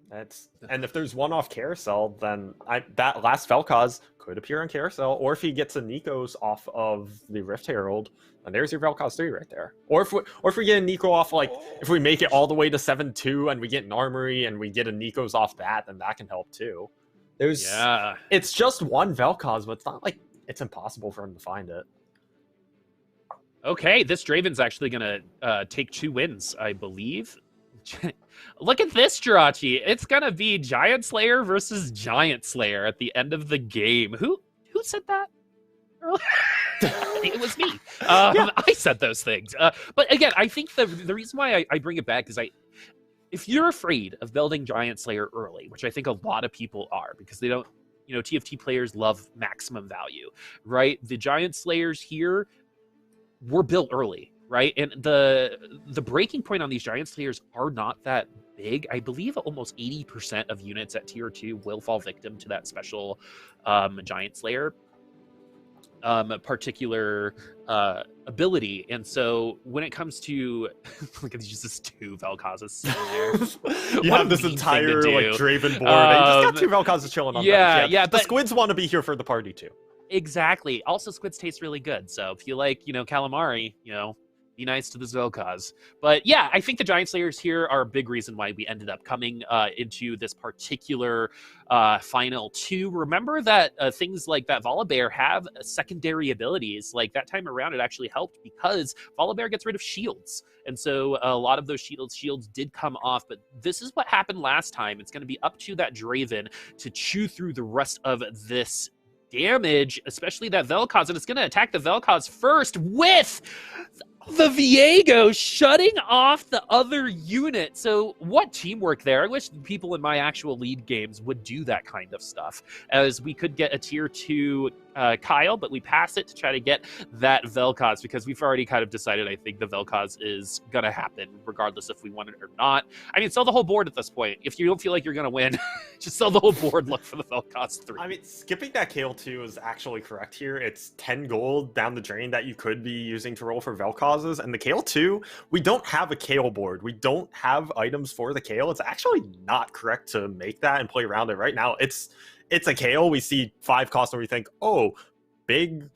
and if there's one off carousel, then that last Vel'Koz could appear on carousel, or if he gets a Nico's off of the Rift Herald, and there's your Vel'Koz 3 right there. Or if we get a Nico off, like if we make it all the way to 7-2 and we get an Armory and we get a Nico's off that, then that can help too. It's just one Vel'Koz, but it's not like it's impossible for him to find it. Okay, this Draven's actually going to take 2 wins, I believe. Look at this, Jirachy. It's going to be Giant Slayer versus Giant Slayer at the end of the game. Who said that? It was me. Yeah. I said those things. But again, I think the reason why I bring it back is if you're afraid of building Giant Slayer early, which I think a lot of people are because they don't, TFT players love maximum value, right? The Giant Slayers here were built early, right? And the breaking point on these Giant Slayers are not that big. I believe almost 80% of units at tier 2 will fall victim to that special Giant Slayer. particular ability. And so when it comes to look at just 2 Vel'Kozes sitting there. You What have a this mean entire thing to like do. Draven board, and you just got 2 Vel'Kozes chilling on yeah, bench. yeah, The but squids want to be here for the party too. exactly. Also, squids taste really good. So if you like, calamari, be nice to this Vel'Koz. But yeah, I think the Giant Slayers here are a big reason why we ended up coming into this particular final 2. Remember that things like that Volibear have secondary abilities. Like that time around, it actually helped because Volibear gets rid of shields. And so a lot of those shields did come off. But this is what happened last time. It's going to be up to that Draven to chew through the rest of this damage, especially that Vel'Koz, and it's going to attack the Vel'Koz first with the Viego shutting off the other unit. So what teamwork there. I wish people in my actual lead games would do that kind of stuff, as we could get a tier 2 Kyle, but we pass it to try to get that Vel'Koz because we've already kind of decided, I think, the Vel'Koz is going to happen regardless if we want it or not. I mean, sell the whole board at this point. If you don't feel like you're going to win, just sell the whole board, look for the Vel'Koz 3. I mean, skipping that Kale 2 is actually correct here. It's 10 gold down the drain that you could be using to roll for Vel'Kozes. And the Kale 2, we don't have a Kale board. We don't have items for the Kale. It's actually not correct to make that and play around it right now. It's a Kale. We see 5 cost and we think, oh, big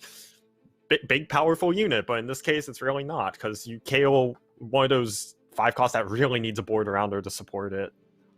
powerful unit. But in this case, it's really not, because you Kale one of those 5 costs that really needs a board around her to support it.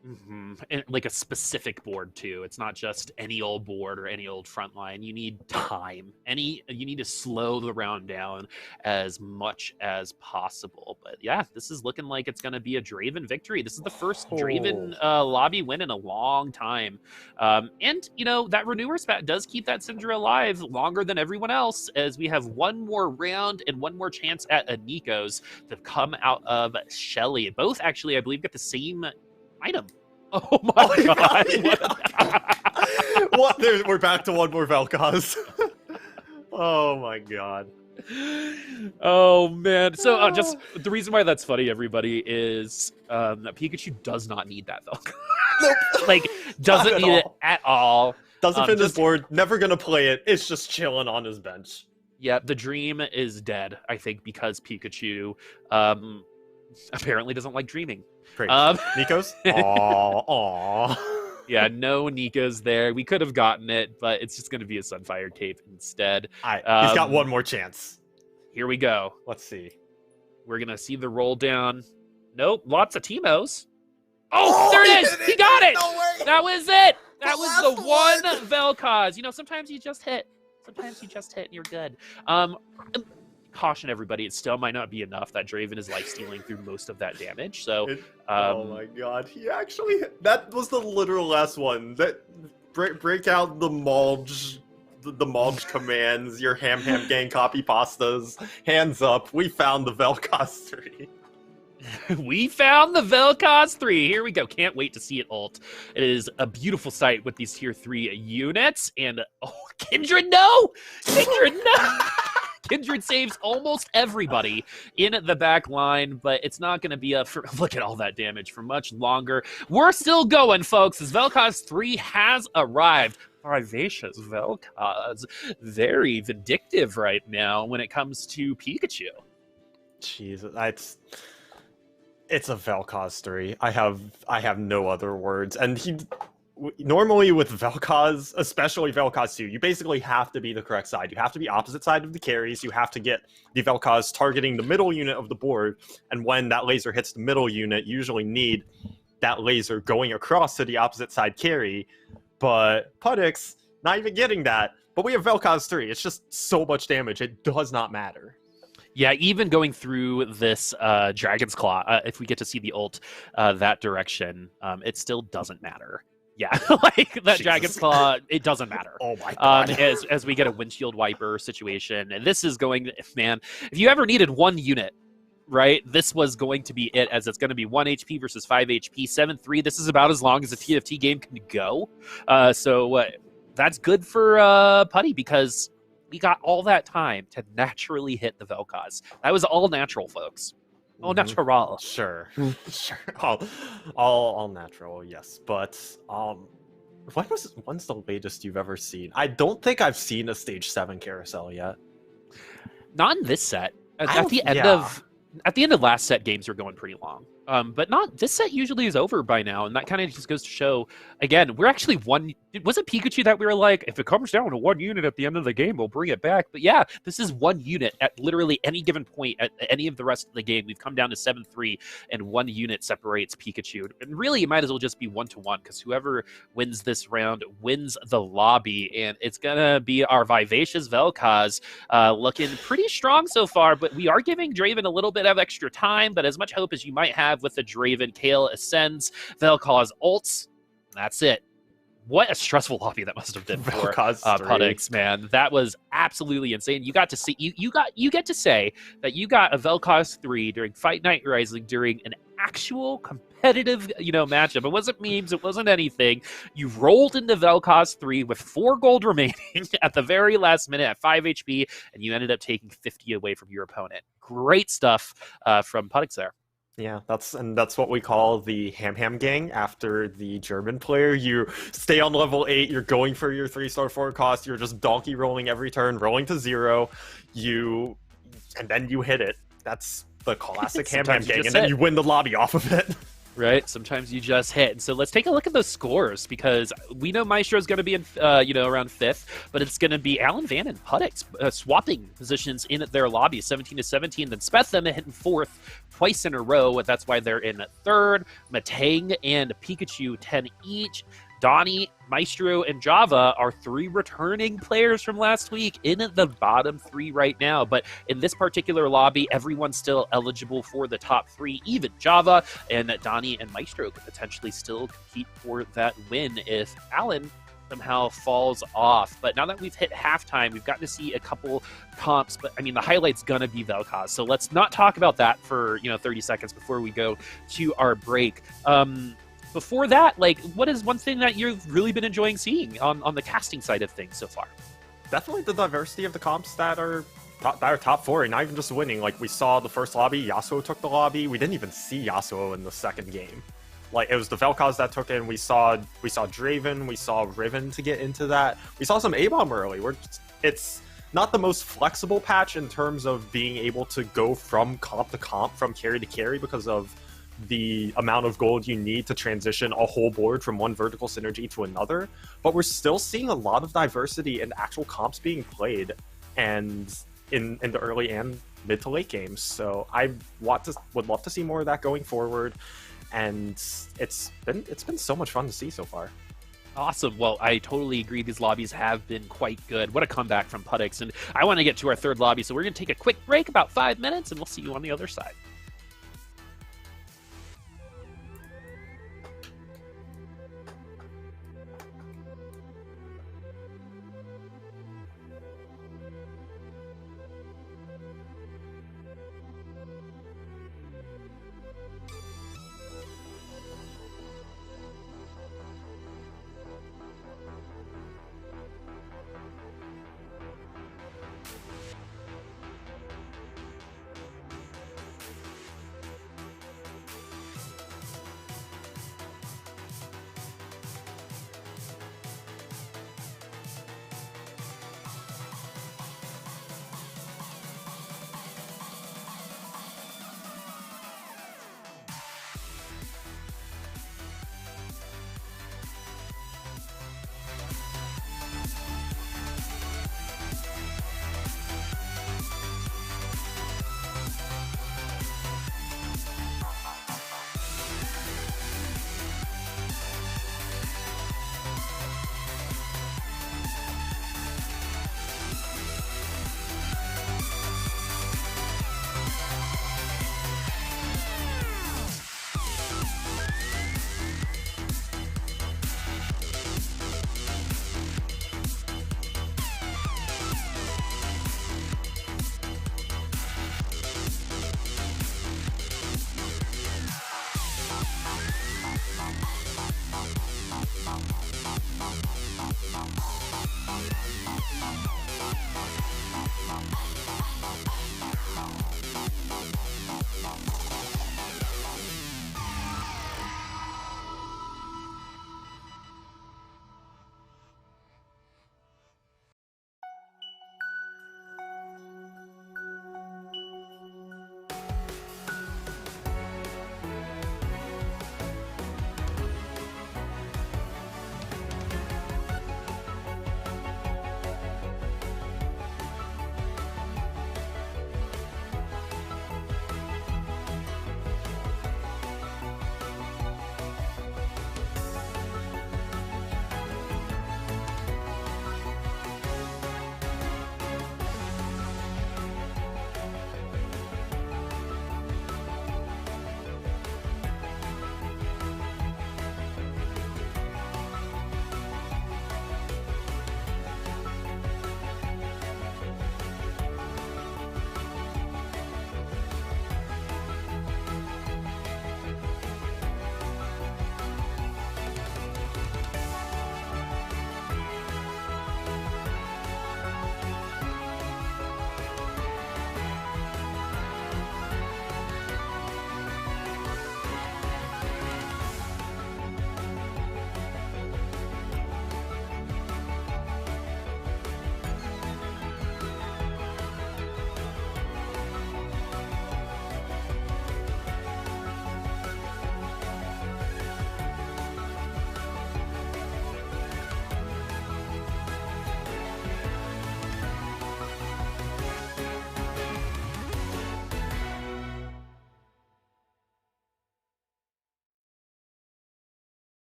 Mm-hmm. And like a specific board too. It's not just any old board or any old front line. You need time. You need to slow the round down as much as possible. But yeah, this is looking like it's going to be a Draven victory. This is the first Draven lobby win in a long time. And that Renewer spat does keep that Syndra alive longer than everyone else, as we have one more round and one more chance at a Nico's to come out of Shelly. Both actually, I believe, get the same item. Oh my god. What? We're back to one more Vel'Koz. Oh my god. Oh man. So just the reason why that's funny, everybody, is that Pikachu does not need that Vel'Koz. Nope. Like, doesn't need it at all. Doesn't fit his board, never gonna play it. It's just chilling on his bench. Yeah, the dream is dead, I think, because Pikachu apparently doesn't like dreaming. Nico's? Aww. Yeah, no Nico's there. We could have gotten it, but it's just going to be a Sunfire Cape instead. He's got one more chance. Here we go. Let's see. We're going to see the roll down. Nope, lots of Teemos. Oh, there it is! He got it! No way! That was it! That was the one Vel'Koz. Sometimes you just hit. Sometimes you just hit and you're good. Caution everybody, it still might not be enough. That Draven is life stealing through most of that damage. So oh my god, he actually, that was the literal last one. That break out the Mulch, the Mulch commands, your ham gang copy pastas. Hands up, we found the Vel'Koz 3. We found the Vel'Koz 3. Here we go. Can't wait to see it ult. It is a beautiful sight with these tier 3 units. And Kindred, no! Kindred, no! Kindred saves almost everybody in the back line, but it's not going to be look at all that damage for much longer. We're still going, folks, as Vel'Koz 3 has arrived. Vivacious Vel'Koz. Very vindictive right now when it comes to Pikachu. Jesus, it's a Vel'Koz 3. I have no other words. And normally with Vel'Koz, especially Vel'Koz 2, you basically have to be the correct side. You have to be opposite side of the carries. You have to get the Vel'Koz targeting the middle unit of the board. And when that laser hits the middle unit, you usually need that laser going across to the opposite side carry. But Puttyx, not even getting that. But we have Vel'Koz 3. It's just so much damage. It does not matter. Yeah, even going through this Dragon's Claw, if we get to see the ult that direction, it still doesn't matter. Yeah, like that Jesus. Dragon's Claw, it doesn't matter. Oh my god. As we get a windshield wiper situation, and this is going, man, if you ever needed one unit, right, this was going to be it, as it's going to be 1 HP versus 5 HP, 7-3. This is about as long as a TFT game can go. So that's good for Putty, because we got all that time to naturally hit the Vel'Koz. That was all natural, folks. All natural. Sure. Sure. All natural, yes. But When's the latest you've ever seen? I don't think I've seen a stage 7 carousel yet. Not in this set. At the end of last set, games were going pretty long. But not this set usually is over by now, and that kind of just goes to show. Again, we're actually one. Was it Pikachu that we were like, if it comes down to one unit at the end of the game, we'll bring it back? But yeah, this is one unit at literally any given point at any of the rest of the game. We've come down to 7-3, and one unit separates Pikachu. And really, it might as well just be 1-1 because whoever wins this round wins the lobby, and it's gonna be our vivacious Vel'Koz, looking pretty strong so far. But we are giving Draven a little bit of extra time. But as much hope as you might have with the Draven, Kale ascends, Vel'Koz ults. That's it. What a stressful lobby that must have been for Puttyx, man. That was absolutely insane. You got to see you get to say that you got a Vel'Koz 3 during Fight Night Rising during an actual competitive, matchup. It wasn't memes, it wasn't anything. You rolled into Vel'Koz 3 with 4 gold remaining at the very last minute at 5 HP, and you ended up taking 50 away from your opponent. Great stuff from Puttyx there. Yeah, that's what we call the Ham gang after the German player. You stay on level 8, you're going for your 3-star 4 cost, you're just donkey rolling every turn, rolling to 0, and then you hit it. That's the classic Ham gang, and then you win the lobby off of it. Right? Sometimes you just hit. And so let's take a look at those scores, because we know Maestro's going to be in, around 5th, but it's going to be Alan Van and Puttyx swapping positions in their lobby, 17-17. Then Spetham hitting 4th twice in a row. That's why they're in 3rd. vMetang and Pikachu 10 each. Donnie, Maestro, and Java are 3 returning players from last week in the bottom 3 right now. But in this particular lobby, everyone's still eligible for the top 3. Even Java and Donnie and Maestro could potentially still compete for that win if Alan somehow falls off. But now that we've hit halftime, we've gotten to see a couple comps, but I mean, the highlight's gonna be Vel'Koz. So let's not talk about that for 30 seconds before we go to our break. Before that, what is one thing that you've really been enjoying seeing on the casting side of things so far? Definitely the diversity of the comps that are top 4, and not even just winning. Like, we saw the first lobby, Yasuo took the lobby. We didn't even see Yasuo in the second game. It was the Vel'Koz that took it, and we saw Draven, we saw Riven to get into that. We saw some A-Bomb early. It's not the most flexible patch in terms of being able to go from comp to comp, from carry to carry, because of the amount of gold you need to transition a whole board from one vertical synergy to another. But we're still seeing a lot of diversity in actual comps being played, and in the early and mid to late games. So I would love to see more of that going forward, and it's been so much fun to see so far. Awesome. Well, I totally agree. These lobbies have been quite good. What a comeback from Puttyx. And I want to get to our 3rd lobby, so we're going to take a quick break, about 5 minutes, and we'll see you on the other side.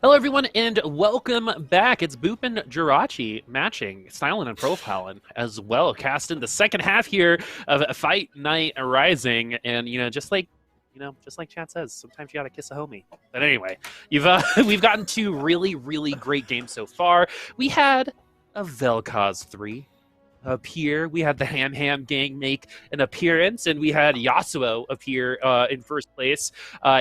Hello, everyone, and welcome back. It's Boop and Jirachy matching, styling and profiling as well. Casting the second half here of Fight Night Rising, and just like Chad says, sometimes you gotta kiss a homie. But anyway, we've gotten two really, really great games so far. We had a Vel'Koz 3 appear. We had the Ham gang make an appearance, and we had Yasuo appear in first place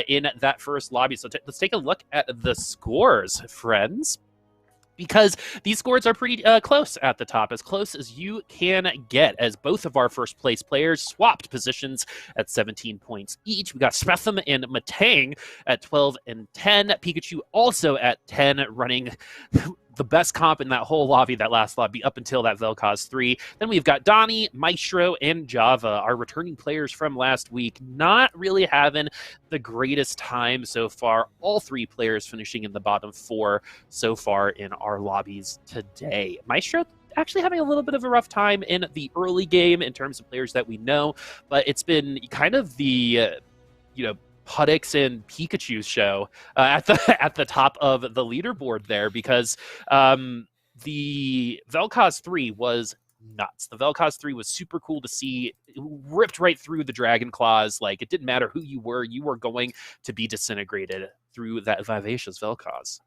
in that first lobby. So let's take a look at the scores, friends, because these scores are pretty close at the top, as close as you can get, as both of our first place players swapped positions at 17 points each. We got spetham and vMetang at 12 and 10. Pikachu also at 10, running the best comp in that whole lobby, that last lobby, up until that Vel'Koz 3. Then we've got Donnie, Maestro, and Java, our returning players from last week, not really having the greatest time so far. All three players finishing in the bottom 4 so far in our lobbies today. Maestro actually having a little bit of a rough time in the early game in terms of players that we know, but it's been kind of the, Puttyx and Pikachu's show at the top of the leaderboard there, because the Vel'Koz 3 was nuts. The Vel'Koz 3 was super cool to see. It ripped right through the Dragon Claws. Like, it didn't matter who you were going to be disintegrated through that vivacious Vel'Koz.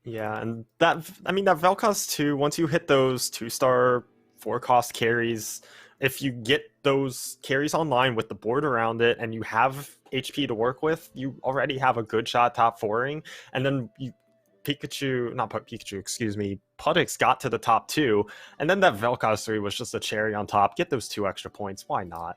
Yeah, and that Vel'Koz 2, once you hit those 2-star 4-cost carries, if you get those carries online with the board around it and you have HP to work with, you already have a good shot top 4ing. And then Puttyx got to the top 2, and then that Vel'Koz 3 was just a cherry on top. Get those 2 extra points, why not?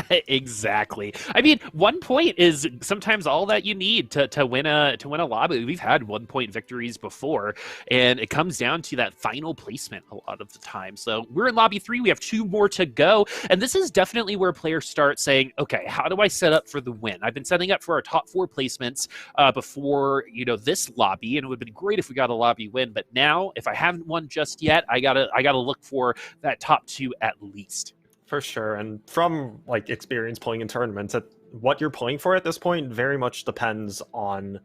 Exactly. I mean, 1 point is sometimes all that you need to win a lobby. We've had 1 point victories before, and it comes down to that final placement a lot of the time. So we're in lobby 3. We have 2 more to go, and this is definitely where players start saying, okay, how do I set up for the win? I've been setting up for our top 4 placements before this lobby, and it would have been great if we got a lobby win. But now, if I haven't won just yet, I gotta look for that top 2 at least. For sure, and from experience playing in tournaments, what you're playing for at this point very much depends on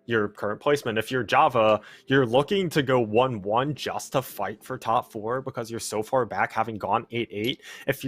your current placement. If you're Java, you're looking to go 1-1 just to fight for top 4 because you're so far back, having gone 8-8. If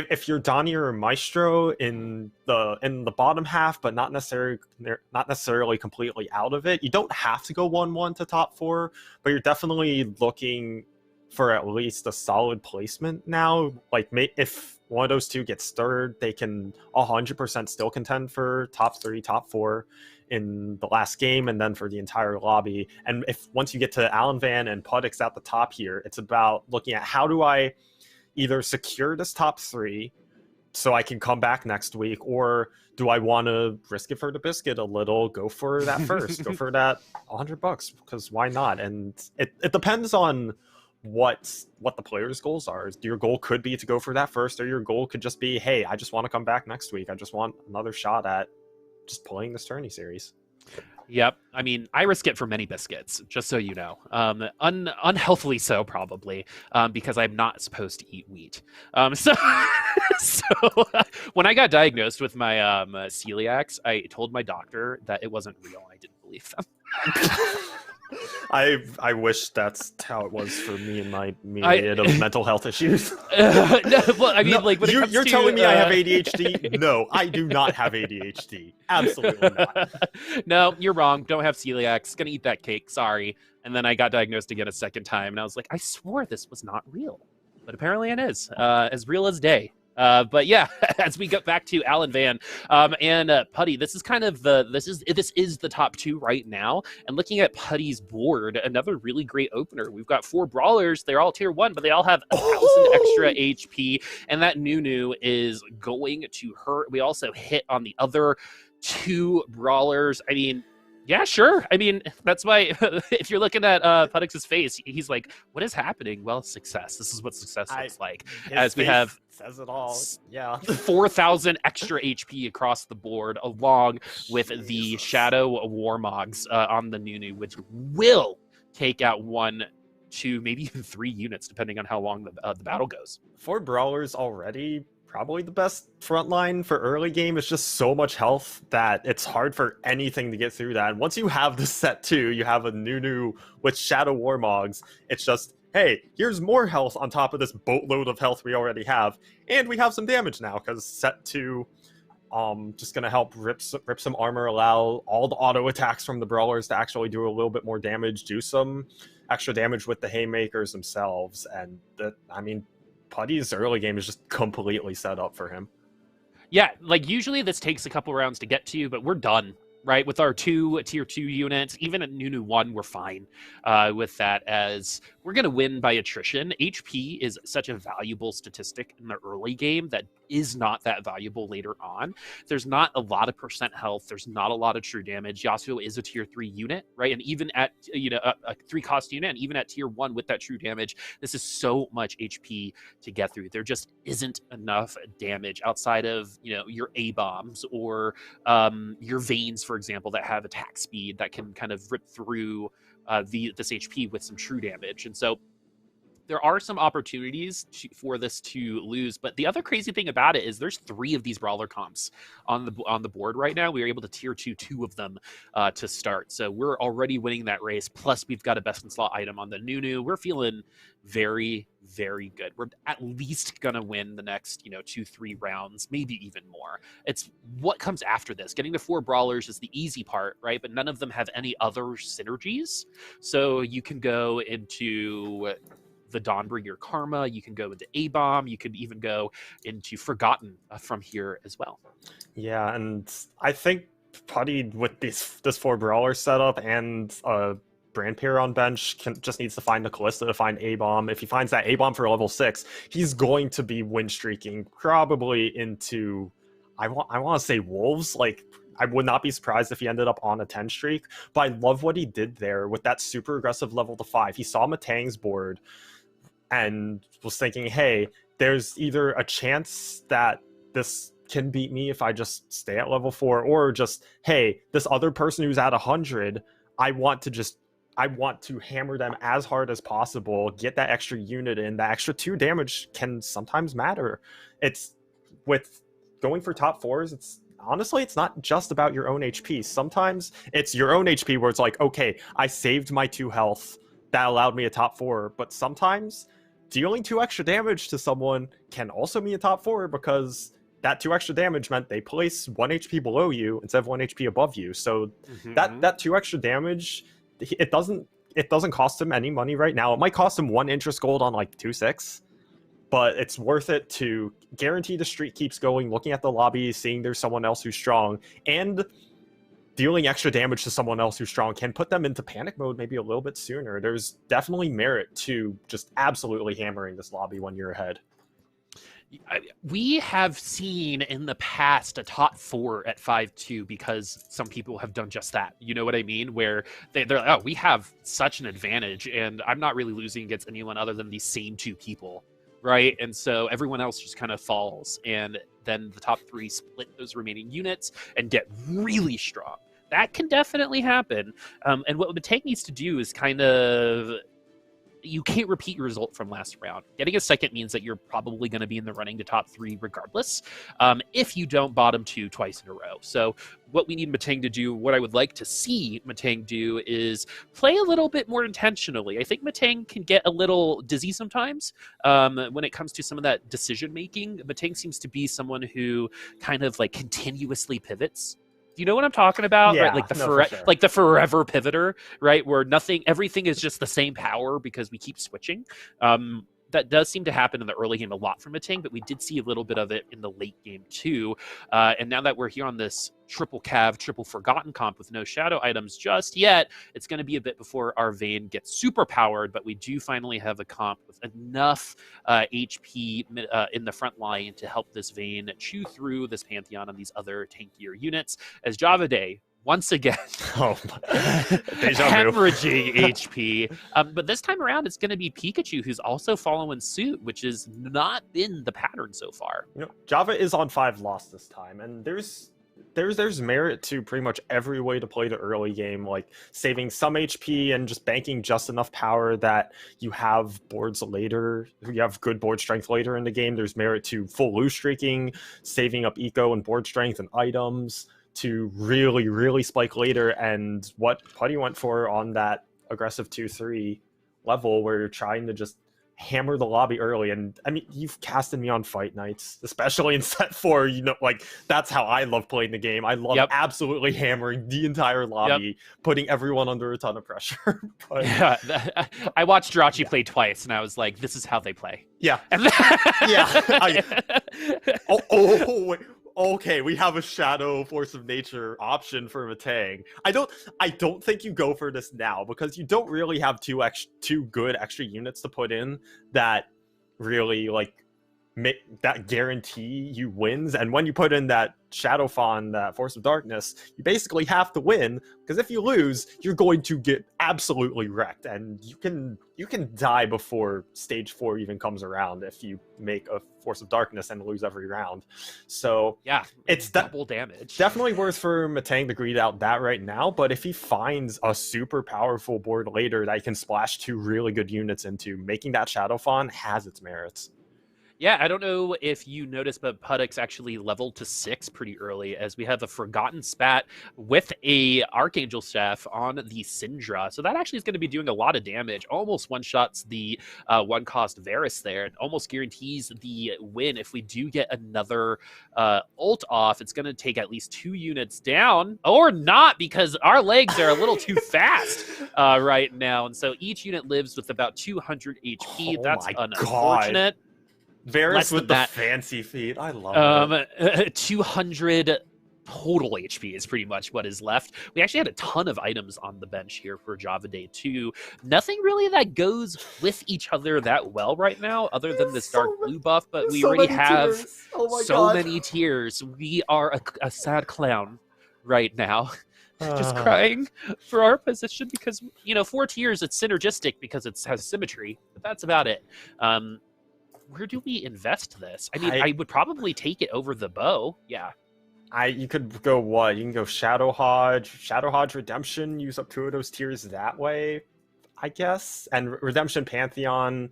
if you're Donnie or Maestro in the bottom half, but not necessarily completely out of it, you don't have to go 1-1 to top 4, but you're definitely looking for at least a solid placement now. Like, if one of those two gets stirred, they can 100% still contend for top 3, top 4 in the last game, and then for the entire lobby. And if once you get to Alan Van and Puttyx at the top here, it's about looking at how do I either secure this top 3 so I can come back next week, or do I want to risk it for the biscuit a little, go for that first, go for that $100, because why not? And it depends on what the player's goals are. Your goal could be to go for that first, or your goal could just be, hey, I just want to come back next week. I just want another shot at just playing this tourney series. Yep. I mean, I risk it for many biscuits, just so you know. Unhealthily so, probably, because I'm not supposed to eat wheat. So when I got diagnosed with my celiacs, I told my doctor that it wasn't real. I didn't believe them. I wish that's how it was for me and my myriad of mental health issues. No, well, I mean, no, like, when you're telling me I have ADHD? No, I do not have ADHD. Absolutely not. No, you're wrong. Don't have celiacs. Gonna eat that cake. Sorry. And then I got diagnosed again a second time, and I was like, I swore this was not real, but apparently it is. As real as day. But yeah, as we get back to Alan Van and Putty, this is kind of this is the top 2 right now. And looking at Putty's board, another really great opener. We've got 4 brawlers. They're all tier 1, but they all have 1,000 extra HP, and that Nunu is going to hurt. We also hit on the other 2 brawlers. I mean, yeah, sure. I mean, that's why if you're looking at Puttyx's face, he's like, what is happening? Well, success. This is what success looks like. As we have says it all. Yeah. 4,000 extra HP across the board, along with the Shadow Warmogs on the Nunu, which will take out 1, 2, maybe even 3 units, depending on how long the battle goes. 4 brawlers already. Probably the best front line for early game. It's just so much health that it's hard for anything to get through that. And once you have the set 2, you have a Nunu with Shadow Warmogs. It's just, hey, here's more health on top of this boatload of health we already have. And we have some damage now, because set 2 just going to help rip some armor, allow all the auto attacks from the brawlers to actually do a little bit more damage, do some extra damage with the haymakers themselves. And I mean, Putty's early game is just completely set up for him. Yeah, like usually this takes a couple rounds to get to, but we're done, right? With our 2 tier 2 units, even at Nunu 1, we're fine with that, as we're going to win by attrition. HP is such a valuable statistic in the early game that is not that valuable later on. There's not a lot of percent health. There's not a lot of true damage. Yasuo is a tier 3 unit, right? And even at, a 3-cost unit, and even at tier 1 with that true damage, this is so much HP to get through. There just isn't enough damage outside of, your A-bombs or your veins, for example, that have attack speed that can kind of rip through this HP with some true damage. And so there are some opportunities for this to lose, but the other crazy thing about it is there's 3 of these brawler comps on the board right now. We were able to tier 2 of them to start, so we're already winning that race. Plus, we've got a best in slot item on the Nunu. We're feeling very, very good. We're at least gonna win the next 2-3 rounds, maybe even more. It's what comes after this. Getting to 4 brawlers is the easy part, right? But none of them have any other synergies, so you can go into the Dawnbringer Karma, you can go into A-Bomb, you could even go into Forgotten from here as well. Yeah, and I think Putty with this 4 brawler setup and Brand Pair on bench just needs to find the Kalista to find A-Bomb. If he finds that A-Bomb for level 6, he's going to be win streaking probably into, I want to say Wolves. Like, I would not be surprised if he ended up on a 10 streak, but I love what he did there with that super aggressive level to 5. He saw vMetang's board and was thinking, hey, there's either a chance that this can beat me if I just stay at level 4, or just, hey, this other person who's at 100, I want to hammer them as hard as possible, get that extra unit in. That extra 2 damage can sometimes matter. It's with going for top 4s, it's honestly, it's not just about your own HP. Sometimes it's your own HP where it's like, okay, I saved my 2 health. That allowed me a top 4. But sometimes dealing 2 extra damage to someone can also mean a top 4 because that 2 extra damage meant they place 1 HP below you instead of 1 HP above you. So that 2 extra damage, it doesn't cost him any money right now. It might cost him 1 interest gold on like 2/6, but it's worth it to guarantee the streak keeps going, looking at the lobby, seeing there's someone else who's strong, and dealing extra damage to someone else who's strong can put them into panic mode maybe a little bit sooner. There's definitely merit to just absolutely hammering this lobby when you're ahead. We have seen in the past a top 4 at 5-2 because some people have done just that. You know what I mean? Where they're like, oh, we have such an advantage, and I'm not really losing against anyone other than these same 2 people, right? And so everyone else just kind of falls, and then the top 3 split those remaining units and get really strong. That can definitely happen. And what Metang needs to do is kind of... You can't repeat your result from last round. Getting a second means that you're probably going to be in the running to top 3 regardless, if you don't bottom 2 twice in a row. So what we need Metang to do, what I would like to see Metang do, is play a little bit more intentionally. I think Metang can get a little dizzy sometimes when it comes to some of that decision making. Metang seems to be someone who kind of like continuously pivots. Do you know what I'm talking about? Yeah, right? Like sure. like the forever pivoter, right? Where everything is just the same power because we keep switching. That does seem to happen in the early game a lot from Metang, but we did see a little bit of it in the late game too. And now that we're here on this triple cav, triple forgotten comp with no shadow items just yet, it's going to be a bit before our Vayne gets super powered, but we do finally have a comp with enough HP in the front line to help this Vayne chew through this Pantheon and these other tankier units, as Javaday once again, hemorrhaging HP. But this time around, it's going to be Pikachu who's also following suit, which has not been the pattern so far. You know, Java is on 5 lost this time, and there's merit to pretty much every way to play the early game, like saving some HP and just banking just enough power that you have boards later. You have good board strength later in the game. There's merit to full lose streaking, saving up eco and board strength and items to really, really spike later. And what Putty went for on that aggressive 2-3 level where you're trying to just hammer the lobby early. And I mean, you've casted me on fight nights, especially in set 4. You know, like that's how I love playing the game. I love absolutely hammering the entire lobby, putting everyone under a ton of pressure. But, I watched Jirachy play twice, and I was like, "This is how they play." Yeah, wait. Okay, we have a shadow force of nature option for Metang. I don't think you go for this now because you don't really have two good extra units to put in that really like that guarantee you wins. And when you put in that Shadow Fawn, that Force of Darkness, you basically have to win, because if you lose, you're going to get absolutely wrecked, and you can die before stage 4 even comes around if you make a Force of Darkness and lose every round. So yeah, it's double damage. Definitely worth for Metang to greed out that right now, but if he finds a super powerful board later that he can splash 2 really good units into, making that Shadow Fawn has its merits. Yeah, I don't know if you noticed, but Puttyx actually leveled to 6 pretty early, as we have a Forgotten Spat with a Archangel Staff on the Syndra. So that actually is going to be doing a lot of damage. Almost one-shots the one-cost Varus there, and almost guarantees the win. If we do get another ult off, it's going to take at least 2 units down, or not, because our legs are a little too fast right now. And so each unit lives with about 200 HP. That's unfortunate. God. Varus with the fancy feet. I love it. 200 total HP is pretty much what is left. We actually had a ton of items on the bench here for Javaday too. Nothing really that goes with each other that well right now, other than this dark blue buff, but we already have so many tiers. We are a sad clown right now. Just crying for our position because, 4 tiers, it's synergistic because it has symmetry, but that's about it. Where do we invest this? I mean, I would probably take it over the bow. Yeah. You could go what? You can go Shadow Hodge Redemption, use up 2 of those tiers that way, I guess. And Redemption Pantheon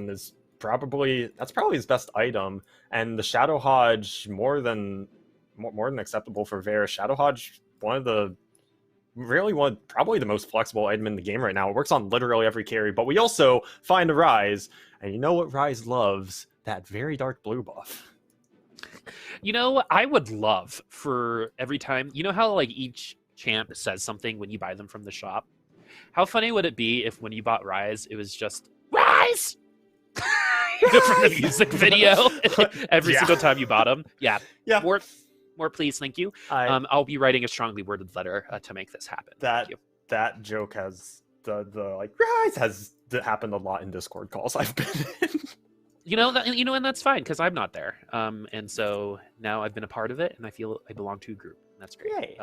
is probably his best item. And the Shadow Hodge more than acceptable for Varus. Shadow Hodge, one of the really probably the most flexible item in the game right now. It works on literally every carry, but we also find a Ryze, and you know what Ryze loves? That very dark blue buff. You know, I would love for every time, you know how like each champ says something when you buy them from the shop? How funny would it be if when you bought Ryze, it was just Ryze? From the music video every single time you bought them. Yeah. More please, thank you. I'll be writing a strongly worded letter to make this happen. That joke has the like Ryze has happened a lot in Discord calls I've been in. And that's fine because I'm not there. And so now I've been a part of it, and I feel I belong to a group. That's great.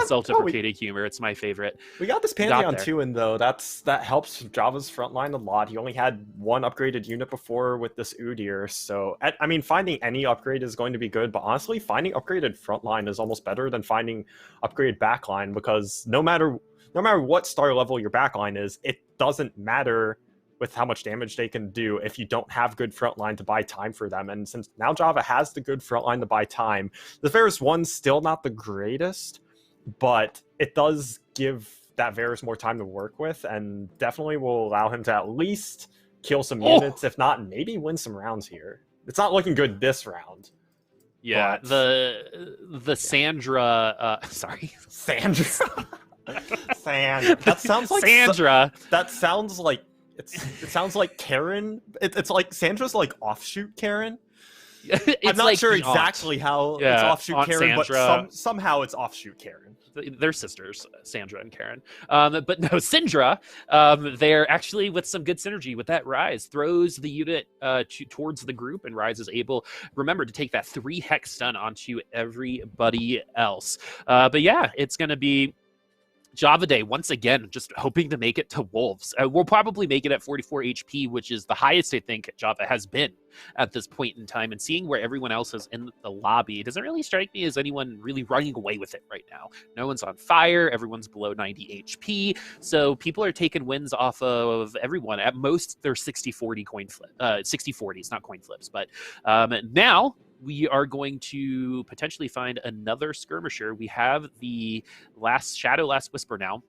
Self-deprecating humor. It's my favorite. We got this Pantheon too, and though that helps Java's frontline a lot. He only had one upgraded unit before with this Udyr, so I mean, finding any upgrade is going to be good. But honestly, finding upgraded frontline is almost better than finding upgraded backline, because no matter what star level your backline is, it doesn't matter with how much damage they can do if you don't have good frontline to buy time for them. And since now Java has the good frontline to buy time, the Varus 1's still not the greatest, but it does give that Varus more time to work with, and definitely will allow him to at least kill some units, if not maybe win some rounds here. It's not looking good this round. Yeah, the Syndra, sorry. Syndra. That sounds like Syndra. That sounds like it sounds like Karen. It's like Sandra's like offshoot Karen. I'm not like sure exactly how it's offshoot Aunt Karen, Sandra. But somehow it's offshoot Karen. They're sisters, Sandra and Karen. But no, Syndra, they're actually with some good synergy with that Ryze. Throws the unit towards the group, and Ryze is able, remember, to take that 3 hex stun onto everybody else. But yeah, it's going to be Javaday, once again, just hoping to make it to Wolves. We'll probably make it at 44 HP, which is the highest I think Java has been at this point in time. And seeing where everyone else is in the lobby, it doesn't really strike me as anyone really running away with it right now. No one's on fire. Everyone's below 90 HP. So people are taking wins off of everyone. At most, they're 60-40 coin flip. 60-40s, not coin flips. But now we are going to potentially find another skirmisher. We have the Shadow Last Whisper now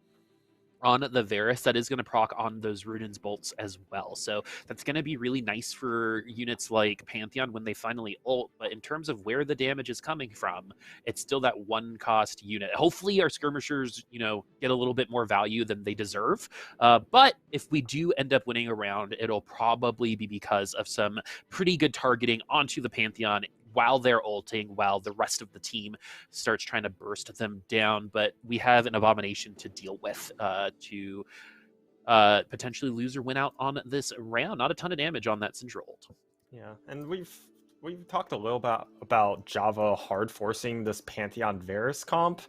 on the Varus that is going to proc on those Ruden's bolts as well. So that's going to be really nice for units like Pantheon when they finally ult. But in terms of where the damage is coming from, it's still that 1-cost unit. Hopefully our skirmishers, get a little bit more value than they deserve. But if we do end up winning a round, it'll probably be because of some pretty good targeting onto the Pantheon while they're ulting, while the rest of the team starts trying to burst them down. But we have an Abomination to deal with to potentially lose or win out on this round. Not a ton of damage on that Syndra ult. Yeah, and we've talked a little about Java hard forcing this Pantheon Varus comp,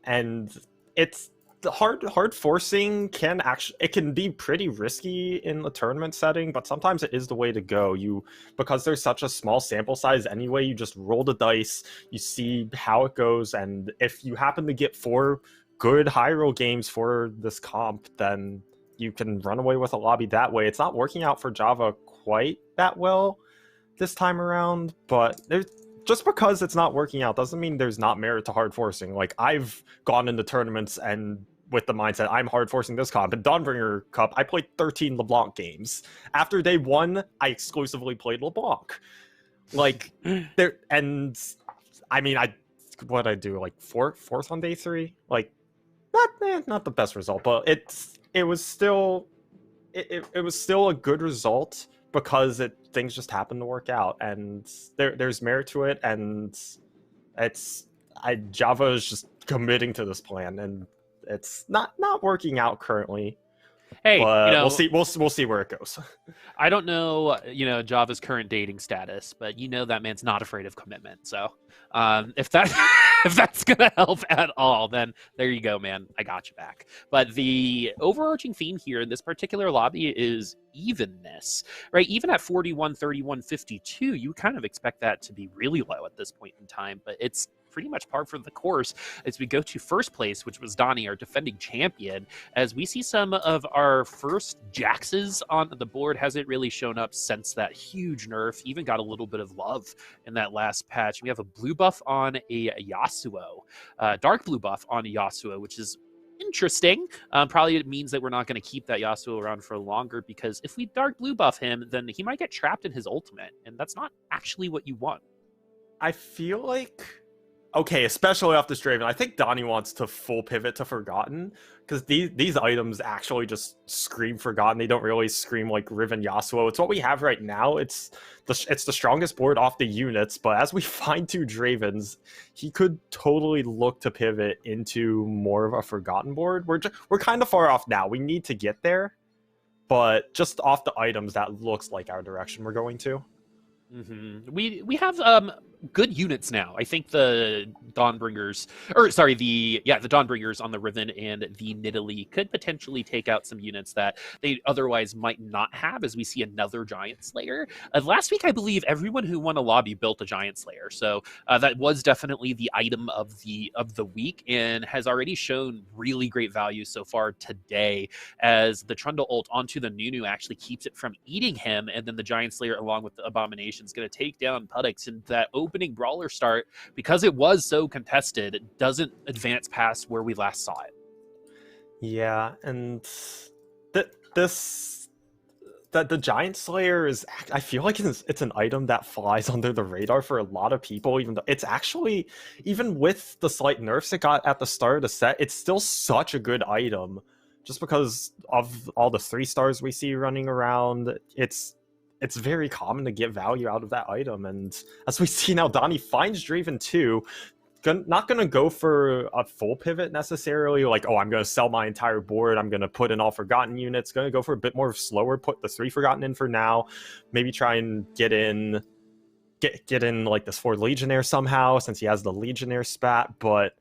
and it's the hard forcing can be pretty risky in the tournament setting, but sometimes it is the way to go. Because there's such a small sample size anyway, you just roll the dice, you see how it goes, and if you happen to get 4 good high roll games for this comp, then you can run away with a lobby that way. It's not working out for Java quite that well this time around, but just because it's not working out doesn't mean there's not merit to hard forcing. Like, I've gone into tournaments and with the mindset, I'm hard forcing this comp. In Dawnbringer Cup, I played 13 LeBlanc games. After day 1, I exclusively played LeBlanc. Like, what'd I do? Like, fourth on day 3? Like, not the best result, but it was still a good result because things just happened to work out, and there's merit to it, and Java is just committing to this plan, and it's not working out currently. Hey, but we'll see where it goes. I don't know, Java's current dating status, but that man's not afraid of commitment. So, if that's gonna help at all, then there you go, man. I got you back. But the overarching theme here in this particular lobby is evenness, right? Even at 41, 31, 52, you kind of expect that to be really low at this point in time, but it's pretty much par for the course as we go to first place, which was Donnie, our defending champion, as we see some of our first Jaxes on the board. Hasn't really shown up since that huge nerf, even got a little bit of love in that last patch. We have a blue buff on a Yasuo, dark blue buff on a Yasuo, which is interesting. Probably it means that we're not going to keep that Yasuo around for longer, because if we dark blue buff him, then he might get trapped in his ultimate, and that's not actually what you want. I feel like, okay, especially off this Draven, I think Donnie wants to full pivot to Forgotten, because these items actually just scream Forgotten. They don't really scream like Riven Yasuo. It's what we have right now. It's the strongest board off the units, but as we find two Dravens, he could totally look to pivot into more of a Forgotten board. We're kind of far off now. We need to get there, but just off the items, that looks like our direction we're going to. Mm-hmm. We have good units now. I think the Dawnbringers, or sorry, the Dawnbringers on the Riven and the Nidalee could potentially take out some units that they otherwise might not have, as we see another Giant Slayer. Last week, I believe everyone who won a lobby built a Giant Slayer, so that was definitely the item of the week, and has already shown really great value so far today, as the Trundle ult onto the Nunu actually keeps it from eating him, and then the Giant Slayer along with the Abomination is going to take down Puttyx, and that opening brawler start, because it was so contested, it doesn't advance past where we last saw it. Yeah, and the Giant Slayer is, I feel like it's an item that flies under the radar for a lot of people, even though it's actually, even with the slight nerfs it got at the start of the set, it's still such a good item, just because of all the 3-stars we see running around. It's very common to get value out of that item, and as we see now, Donnie finds Draven 2, not going to go for a full pivot necessarily, like, oh, I'm going to sell my entire board, I'm going to put in all Forgotten units, going to go for a bit more slower, put the 3 Forgotten in for now, maybe try and get in like this 4 Legionnaire somehow, since he has the Legionnaire spat, but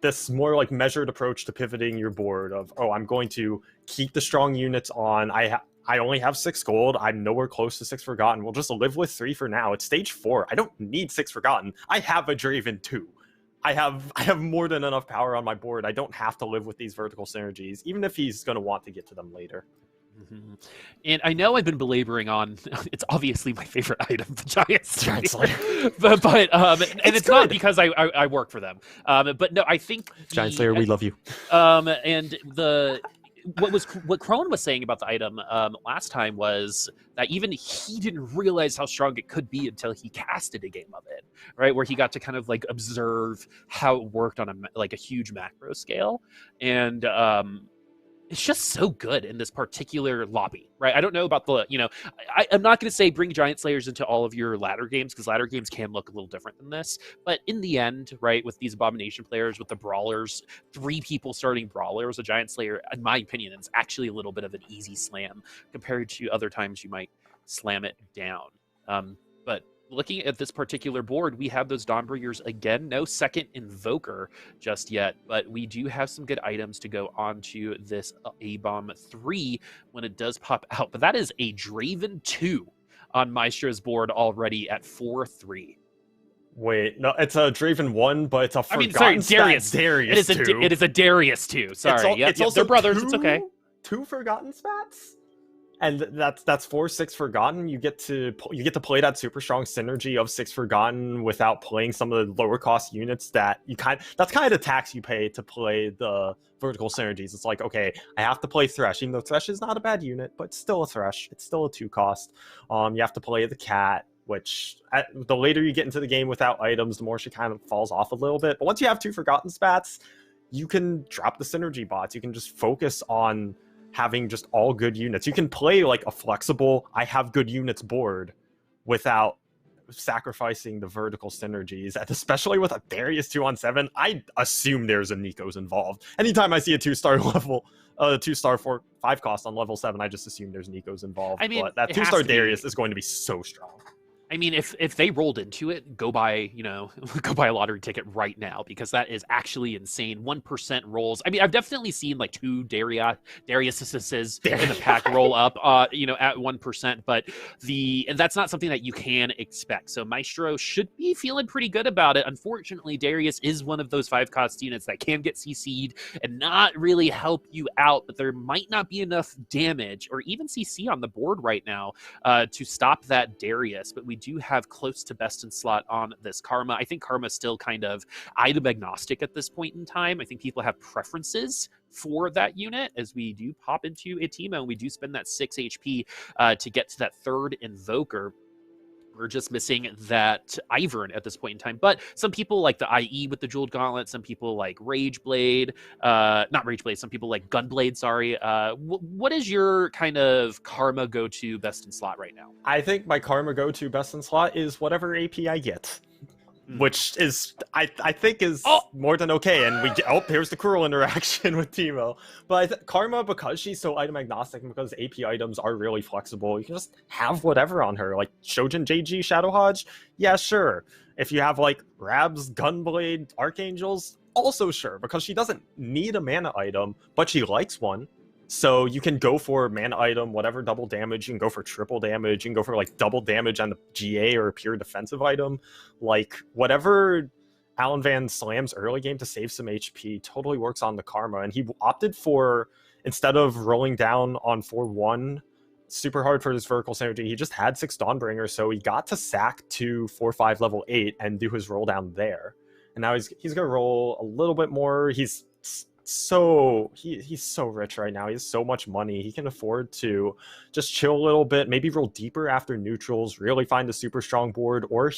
this more like measured approach to pivoting your board of, oh, I'm going to keep the strong units on, I only have 6 gold. I'm nowhere close to 6 Forgotten. We'll just live with 3 for now. It's stage 4. I don't need 6 Forgotten. I have a Draven 2. I have more than enough power on my board. I don't have to live with these vertical synergies, even if he's going to want to get to them later. Mm-hmm. And I know I've been belaboring on, it's obviously my favorite item, the Giant Slayer. but and it's not because I work for them. But no, I think Giant Slayer, we love you. And what Crone was saying about the item last time was that even he didn't realize how strong it could be until he casted a game of it, right? Where he got to kind of like observe how it worked on a huge macro scale. And it's just so good in this particular lobby, right? I don't know about the, I'm not going to say bring Giant Slayers into all of your ladder games, because ladder games can look a little different than this. But in the end, right, with these Abomination players, with the Brawlers, 3 people starting Brawlers, a Giant Slayer, in my opinion, is actually a little bit of an easy slam compared to other times you might slam it down. But looking at this particular board, we have those Dawnbringers again. No second Invoker just yet, but we do have some good items to go on to this A-Bomb 3 when it does pop out. But that is a Draven 2 on Maestro's board already at 4-3. Wait, no, it's a Draven 1, but it's a Forgotten Darius. Darius 2. It is a Darius 2. Sorry. It's also they're brothers. It's okay. 2 Forgotten spats? And that's 4-6 Forgotten. You get to play that super strong synergy of 6 Forgotten without playing some of the lower cost units that that's kind of the tax you pay to play the vertical synergies. It's like, okay, I have to play Thresh, even though Thresh is not a bad unit, but it's still a Thresh. It's still a 2 cost. You have to play the Cat, which the later you get into the game without items, the more she kind of falls off a little bit. But once you have 2 Forgotten spats, you can drop the synergy bots. You can just focus on having just all good units. You can play like a flexible, I have good units board without sacrificing the vertical synergies. And especially with a Darius 2-on-7, I assume there's a Nico's involved. Anytime I see a 2-star level, 2-star 5 cost on level 7, I just assume there's Nico's involved. I mean, but that 2-star Darius is going to be so strong. I mean, if they rolled into it, go buy, go buy a lottery ticket right now, because that is actually insane. 1% rolls. I mean, I've definitely seen like 2 Dariuses in the pack roll up, at 1%, but and that's not something that you can expect. So Maestro should be feeling pretty good about it. Unfortunately, Darius is one of those 5-cost units that can get CC'd and not really help you out, but there might not be enough damage or even CC on the board right now to stop that Darius. But we do have close to best in slot on this Karma. I think Karma's still kind of item agnostic at this point in time. I think people have preferences for that unit as we do pop into a Teemo and we do spend that 6 HP to get to that 3rd Invoker. We're just missing that Ivern at this point in time. But some people like the IE with the Jeweled Gauntlet. Some people like Rageblade. Not Rageblade. Some people like Gunblade, sorry. What is your kind of Karma go-to best in slot right now? I think my Karma go-to best in slot is whatever AP I get. Which is, I think is more than okay. And we get, here's the cruel interaction with Teemo. But Karma, because she's so item agnostic and because AP items are really flexible, you can just have whatever on her. Like Shojin JG Shadow Hodge, yeah, sure. If you have like Rabs, Gunblade, Archangels, also sure. Because she doesn't need a mana item, but she likes one. So you can go for mana item, whatever double damage. You can go for triple damage. You can go for like double damage on the GA or a pure defensive item. Like whatever Alan Van slams early game to save some HP totally works on the Karma. And he opted for, instead of rolling down on 4-1 super hard for his vertical synergy, he just had 6 Dawnbringer. So he got to sack to 4-5 level 8 and do his roll down there. And now he's going to roll a little bit more. He's so rich right now. He has so much money. He can afford to just chill a little bit, maybe roll deeper after neutrals, really find a super strong board, or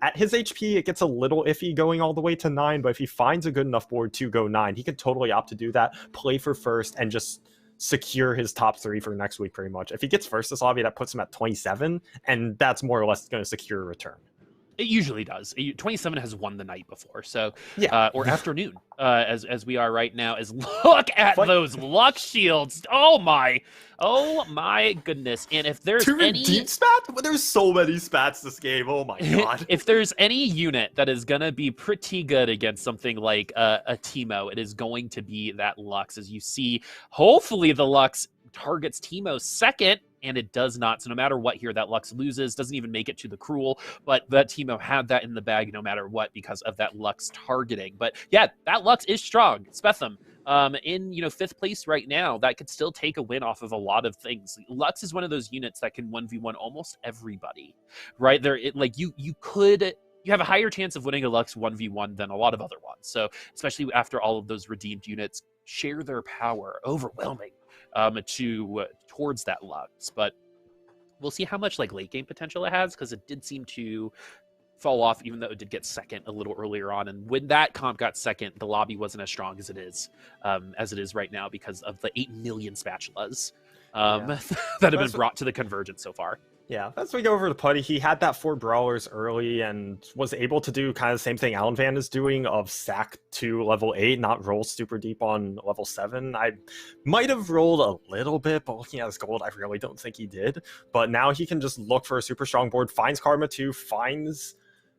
at his HP it gets a little iffy going all the way to 9, but if he finds a good enough board to go 9, he could totally opt to do that, play for first, and just secure his top 3 for next week pretty much. If he gets first this lobby, that puts him at 27, and that's more or less going to secure a return. It usually does. 27 has won the night before, so yeah, or afternoon, as we are right now. Look at those luck shields. Oh my goodness! And if there's any spats, there's so many spats this game. Oh my god! If there's any unit that is gonna be pretty good against something like a Teemo, it is going to be that Lux. As you see, hopefully the Lux targets Teemo's second. And it does not. So no matter what here, that Lux loses, doesn't even make it to the Cruel. But that Teemo had that in the bag no matter what because of that Lux targeting. But yeah, that Lux is strong. Spetham in 5th place right now, that could still take a win off of a lot of things. Lux is one of those units that can 1v1 almost everybody, right? You have a higher chance of winning a Lux 1v1 than a lot of other ones. So especially after all of those redeemed units share their power, overwhelming. Towards that Lux, but we'll see how much late game potential it has, because it did seem to fall off, even though it did get second a little earlier on. And when that comp got second, the lobby wasn't as strong as it is right now because of the 8 million spatulas that have been brought to the Convergence so far. Yeah, as we go over to Putty, he had that 4 Brawlers early and was able to do kind of the same thing Alan Van is doing of sack to level 8, not roll super deep on level 7. I might have rolled a little bit, but looking at his gold, I really don't think he did. But now he can just look for a super strong board, finds Karma 2, finds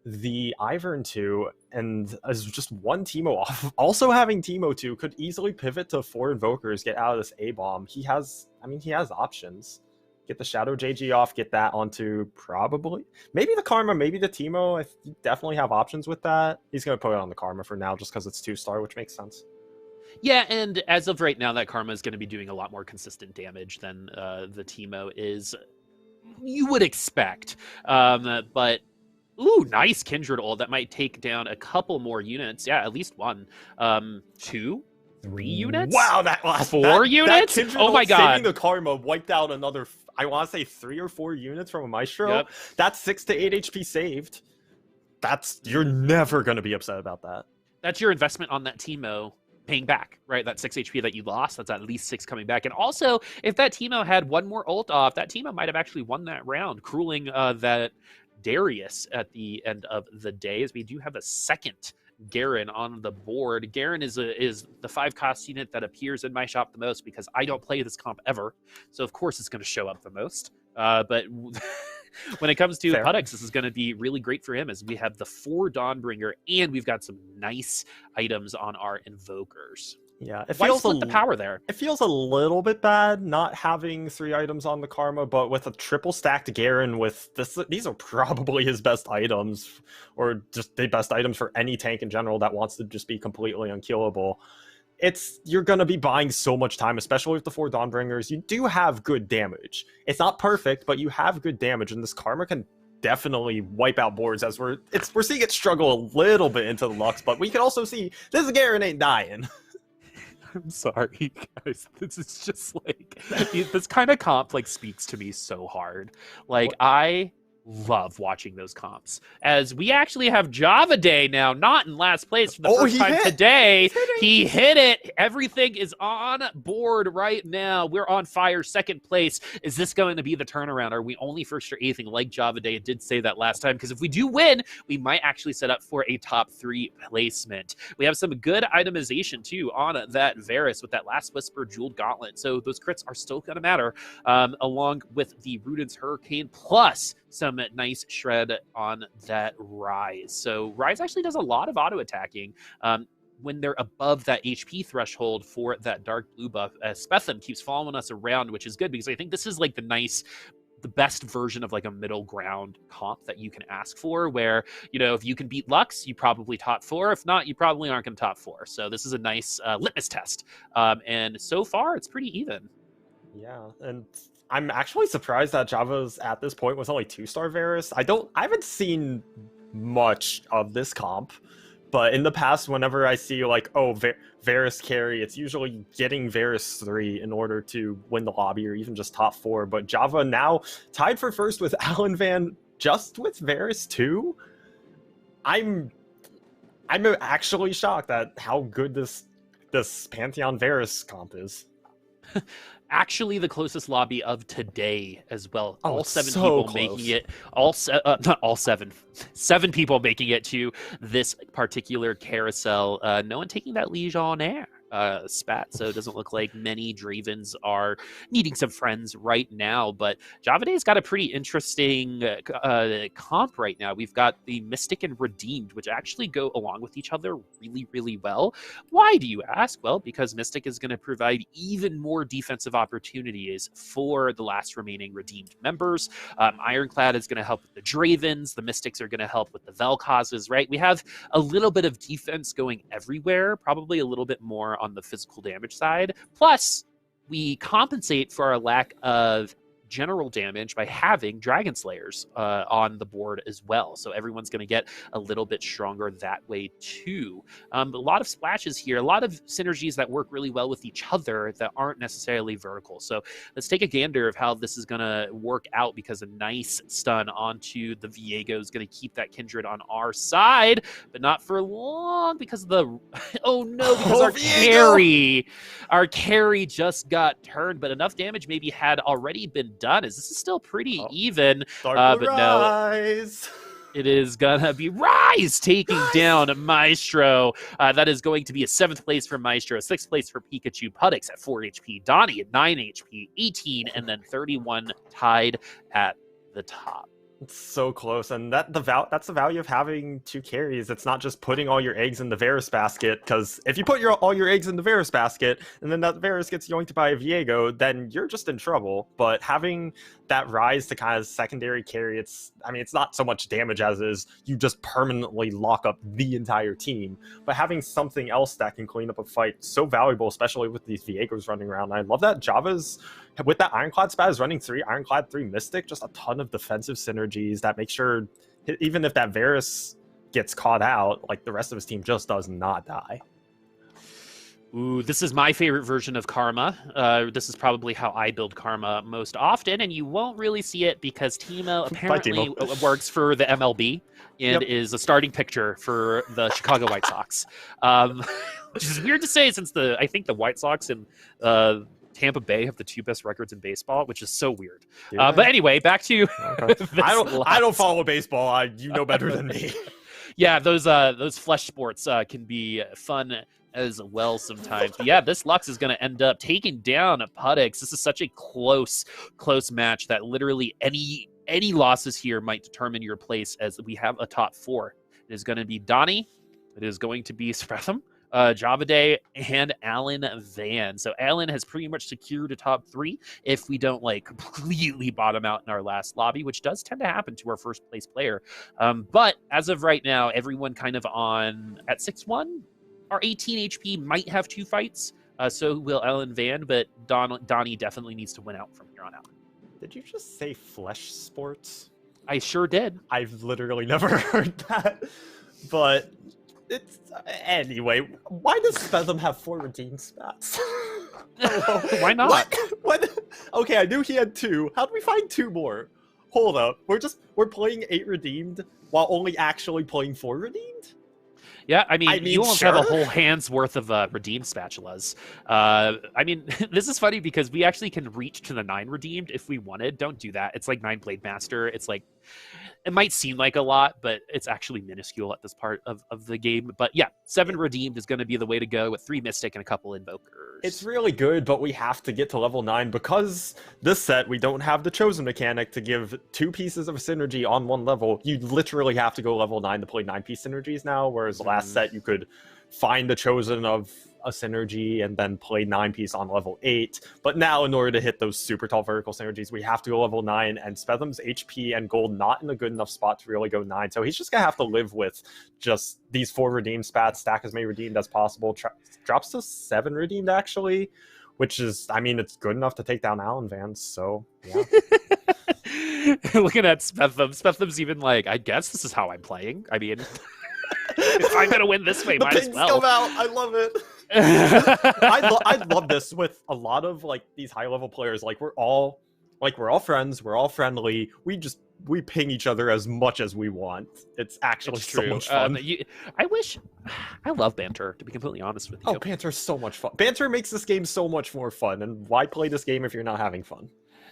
the Ivern 2, and as just one Teemo off. Also having Teemo 2 could easily pivot to 4 Invokers, get out of this A-bomb. He has options. Get the Shadow JG off, get that onto probably maybe the Karma, maybe the Teemo. You definitely have options with that. He's going to put it on the Karma for now just because it's 2-star, which makes sense. Yeah, and as of right now, that Karma is going to be doing a lot more consistent damage than the Teemo is. You would expect. But, ooh, nice Kindred ult. That might take down a couple more units. Yeah, at least 1. 2? 3 units? Wow, that last 4 units? That oh my god. Saving the Karma wiped out another, I want to say 3 or 4 units from a Maestro. Yep. That's 6 to 8 HP saved. You're never going to be upset about that. That's your investment on that Teemo paying back, right? That 6 HP that you lost, that's at least 6 coming back. And also, if that Teemo had 1 more ult off, that Teemo might have actually won that round, crueling that Darius at the end of the day, as we do have a second Garen on the board. Garen is the 5-cost unit that appears in my shop the most because I don't play this comp ever. So of course it's going to show up the most. But when it comes to Fair. Puttyx, this is going to be really great for him as we have the 4 Dawnbringer and we've got some nice items on our Invokers. Yeah, Why split the power there? It feels a little bit bad not having 3 items on the Karma, but with a triple stacked Garen with this, these are probably his best items, or just the best items for any tank in general that wants to just be completely unkillable. You're gonna be buying so much time, especially with the 4 Dawnbringers. You do have good damage. It's not perfect, but you have good damage, and this Karma can definitely wipe out boards as we're seeing it struggle a little bit into the Lux, but we can also see this Garen ain't dying. I'm sorry, guys. This is just like this kind of comp like speaks to me so hard. Like I love watching those comps. As we actually have JavadayStream now, not in last place for the first time today. He hit it. Everything is on board right now. We're on fire, second place. Is this going to be the turnaround? Are we only first or eighth? Like JavadayStream, it did say that last time, because if we do win, we might actually set up for a top 3 placement. We have some good itemization too on that Varus with that Last Whisper Jeweled Gauntlet. So those crits are still going to matter, along with the Ruden's Hurricane, plus some nice shred on that Ryze. So Ryze actually does a lot of auto attacking when they're above that HP threshold for that dark blue buff. Spetham keeps following us around, which is good because I think this is like the best version of like a middle ground comp that you can ask for, where, you know, if you can beat Lux, you probably top 4. If not, you probably aren't going to top 4. So this is a nice litmus test. And so far, it's pretty even. Yeah, and I'm actually surprised that Java's at this point was only 2-star Varus. I haven't seen much of this comp, but in the past, whenever I see like, oh, Varus carry, it's usually getting Varus 3 in order to win the lobby or even just top 4. But Java now tied for first with Alan Van, just with Varus 2. I'm actually shocked at how good this Pantheon Varus comp is. Actually the closest lobby of today as well. Oh, all 7 so people close. making it. Not all 7. 7 people making it to this particular carousel. No one taking that Legionnaire spat, so it doesn't look like many Dravens are needing some friends right now. But JavadayStream's got a pretty interesting comp right now. We've got the Mystic and Redeemed, which actually go along with each other really, really well. Why, do you ask? Well, because Mystic is going to provide even more defensive opportunities for the last remaining Redeemed members. Ironclad is going to help with the Dravens. The Mystics are going to help with the Vel'Kozes, right? We have a little bit of defense going everywhere, probably a little bit more on the physical damage side. Plus, we compensate for our lack of general damage by having Dragon Slayers on the board as well. So everyone's going to get a little bit stronger that way too. A lot of splashes here, a lot of synergies that work really well with each other that aren't necessarily vertical. So let's take a gander of how this is going to work out, because a nice stun onto the Viego is going to keep that Kindred on our side, but not for long because of the... oh no, because our carry just got turned, but enough damage maybe had already been done, as this is still pretty even. But Ryze. No, it is gonna be Ryze taking down Maestro. That is going to be a 7th place for Maestro, 6th place for Pikachu, Puttyx at 4 HP, Donnie at 9 HP, 18, and then 31 tied at the top. It's so close, and that's the value of having 2 carries. It's not just putting all your eggs in the Varus basket, because if you put all your eggs in the Varus basket, and then that Varus gets yoinked by a Viego, then you're just in trouble. But having that Ryze to kind of secondary carry, it's not so much damage as is you just permanently lock up the entire team. But having something else that can clean up a fight, so valuable, especially with these Viegos running around. I love that Java's, with that Ironclad spat, is running 3 Ironclad, 3 Mystic, just a ton of defensive synergies that make sure, even if that Varus gets caught out, like, the rest of his team just does not die. Ooh, this is my favorite version of Karma. This is probably how I build Karma most often, and you won't really see it because Timo apparently works for the MLB and is a starting pitcher for the Chicago White Sox. Which is weird to say, since I think the White Sox and Tampa Bay have the 2 best records in baseball, which is so weird. But anyway, back to I don't follow baseball. You know better than me. Yeah, those flesh sports can be fun as well sometimes. But yeah, this Lux is going to end up taking down Puttyx. This is such a close match that literally any losses here might determine your place, as we have a top 4. It is going to be Donnie. It is going to be spetham, Javaday, and Alan Van. So Alan has pretty much secured a top 3 if we don't like completely bottom out in our last lobby, which does tend to happen to our first place player. But as of right now, everyone kind of on at 6-1. Our 18 HP might have 2 fights, so will Alan Van, but Donnie definitely needs to win out from here on out. Did you just say flesh sports? I sure did. I've literally never heard that. But it's anyway. Why does Spetham have 4 redeemed spats? Why not? What? Okay, I knew he had 2. How do we find 2 more? Hold up. We're playing 8 redeemed while only actually playing 4 redeemed? Yeah, I mean you almost have a sure. whole hand's worth of redeemed spatulas. I mean, this is funny because we actually can reach to the 9 redeemed if we wanted. Don't do that. It's like 9 Blade Master. It's like, it might seem like a lot, but it's actually minuscule at this part of the game. But yeah, 7 redeemed is going to be the way to go with 3 Mystic and a couple Invokers. It's really good, but we have to get to level 9 because this set, we don't have the Chosen mechanic to give 2 pieces of synergy on 1 level. You literally have to go level 9 to play 9-piece synergies now, whereas last set you could find the Chosen of a synergy and then play 9-piece on level 8. But now, in order to hit those super tall vertical synergies, we have to go level 9, and Spetham's HP and gold not in a good enough spot to really go 9. So he's just gonna have to live with just these 4 redeemed spats, stack as many redeemed as possible. Drops to 7 redeemed, actually, which is, I mean, it's good enough to take down Alan Vance, so yeah. Looking at Spetham, Spetham's even like, I guess this is how I'm playing. I mean, if I'm gonna win this way, the might as pings well. come out. I love it. I love this with a lot of like these high level players. Like we're all friends. We're all friendly. We ping each other as much as we want. It's actually so much fun. I love Banter, to be completely honest with you. Oh, Banter's so much fun. Banter makes this game so much more fun. And why play this game if you're not having fun?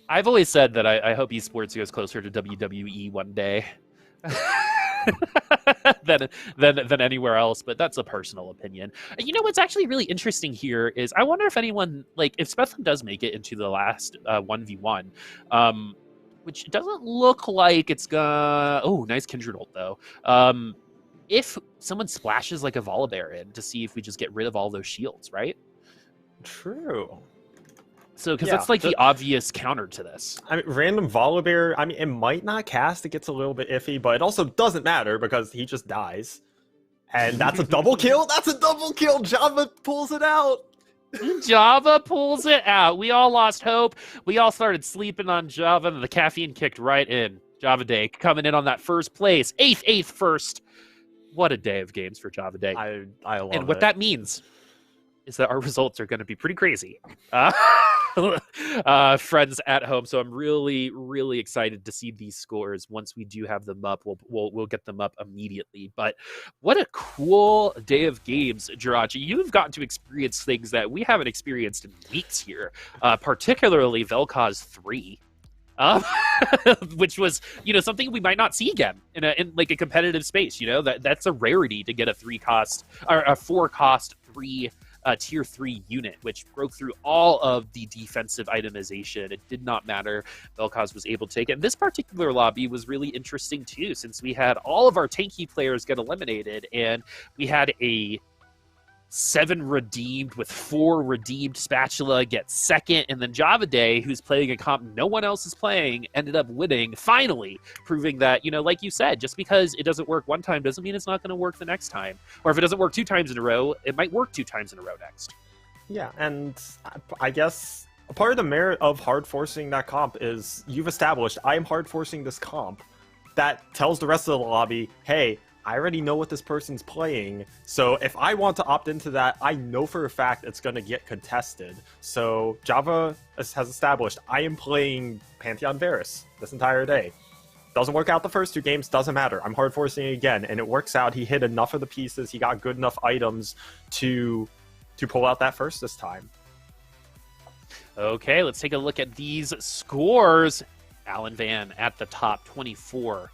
I've always said that I hope esports goes closer to WWE one day. than anywhere else, but that's a personal opinion. You know what's actually really interesting here is I wonder if anyone, like, if Spetham does make it into the last 1v1, which doesn't look like it's gonna. Oh, nice Kindred ult though. If someone splashes like a Volibear in to see if we just get rid of all those shields, right? True. So, because that's like the obvious counter to this. I mean, random Volibear, I mean, it might not cast, it gets a little bit iffy, but it also doesn't matter because he just dies. And that's a double kill? That's a double kill! Java pulls it out! Java pulls it out. We all lost hope. We all started sleeping on Java, and the caffeine kicked right in. Javaday coming in on that first place. Eighth first. What a day of games for Javaday. I love it. And what that means is that our results are going to be pretty crazy. Friends at home. So I'm really, really excited to see these scores. Once we do have them up, we'll get them up immediately. But what a cool day of games, Jirachy. You've gotten to experience things that we haven't experienced in weeks here, particularly Vel'Koz 3. Which was, something we might not see again in like a competitive space. That's a rarity to get a 3-cost or a 4-cost 3 tier 3 unit, which broke through all of the defensive itemization. It did not matter. Vel'Koz was able to take it. And this particular lobby was really interesting too, since we had all of our tanky players get eliminated, and we had a 7 redeemed with 4 redeemed spatula get second, and then Javaday, who's playing a comp no one else is playing, ended up winning, finally proving that, like you said, just because it doesn't work one time doesn't mean it's not going to work the next time. Or if it doesn't work 2 times in a row, it might work 2 times in a row next. Yeah, and I guess a part of the merit of hard forcing that comp is you've established, I am hard forcing this comp. That tells the rest of the lobby, hey, I already know what this person's playing, so if I want to opt into that, I know for a fact it's going to get contested. So Java has established, I am playing Pantheon Varus this entire day. Doesn't work out the first 2 games, doesn't matter. I'm hard forcing it again, and it works out. He hit enough of the pieces, he got good enough items to pull out that first this time. Okay, let's take a look at these scores. Alan Van at the top, 24.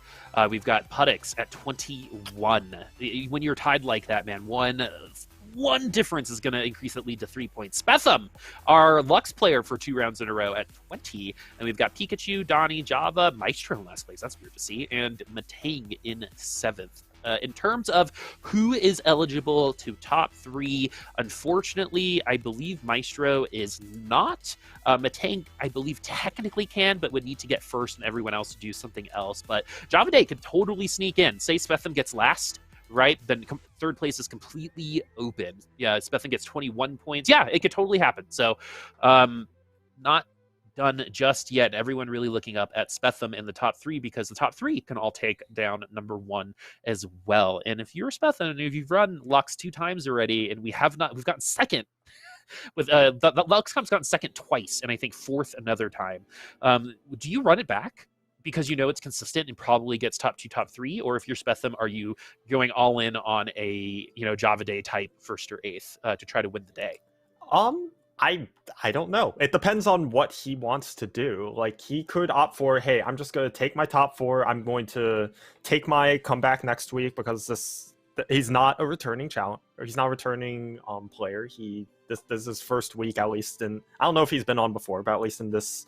We've got Puttyx at 21. When you're tied like that, man, one one difference is going to increase that lead to 3 points. Spetham, our Lux player for 2 rounds in a row at 20. And we've got Pikachu, Donnie, Java, Maestro in last place. That's weird to see. And vMetang in 7th. In terms of who is eligible to top 3, unfortunately, I believe Maestro is not. vMetang, I believe, technically can, but would need to get first and everyone else to do something else. But Javaday could totally sneak in. Say Spetham gets last, right? Then third place is completely open. Yeah, Spetham gets 21 points. Yeah, it could totally happen. So, not done just yet. Everyone really looking up at Spetham in the top 3 because the top 3 can all take down number 1 as well. And if you're Spetham and if you've run Lux 2 times already, and we've gotten second with the Luxcom's gotten second twice, and I think 4th another time. Do you run it back because you know it's consistent and probably gets top 2, top 3, or if you're Spetham, are you going all in on a Javaday type 1st or 8th to try to win the day? I don't know. It depends on what he wants to do. Like, he could opt for, hey, I'm just going to take my top 4. I'm going to take my comeback next week because he's not a returning challenge, or he's not a returning player. This is his first week, at least in, I don't know if he's been on before, but at least in this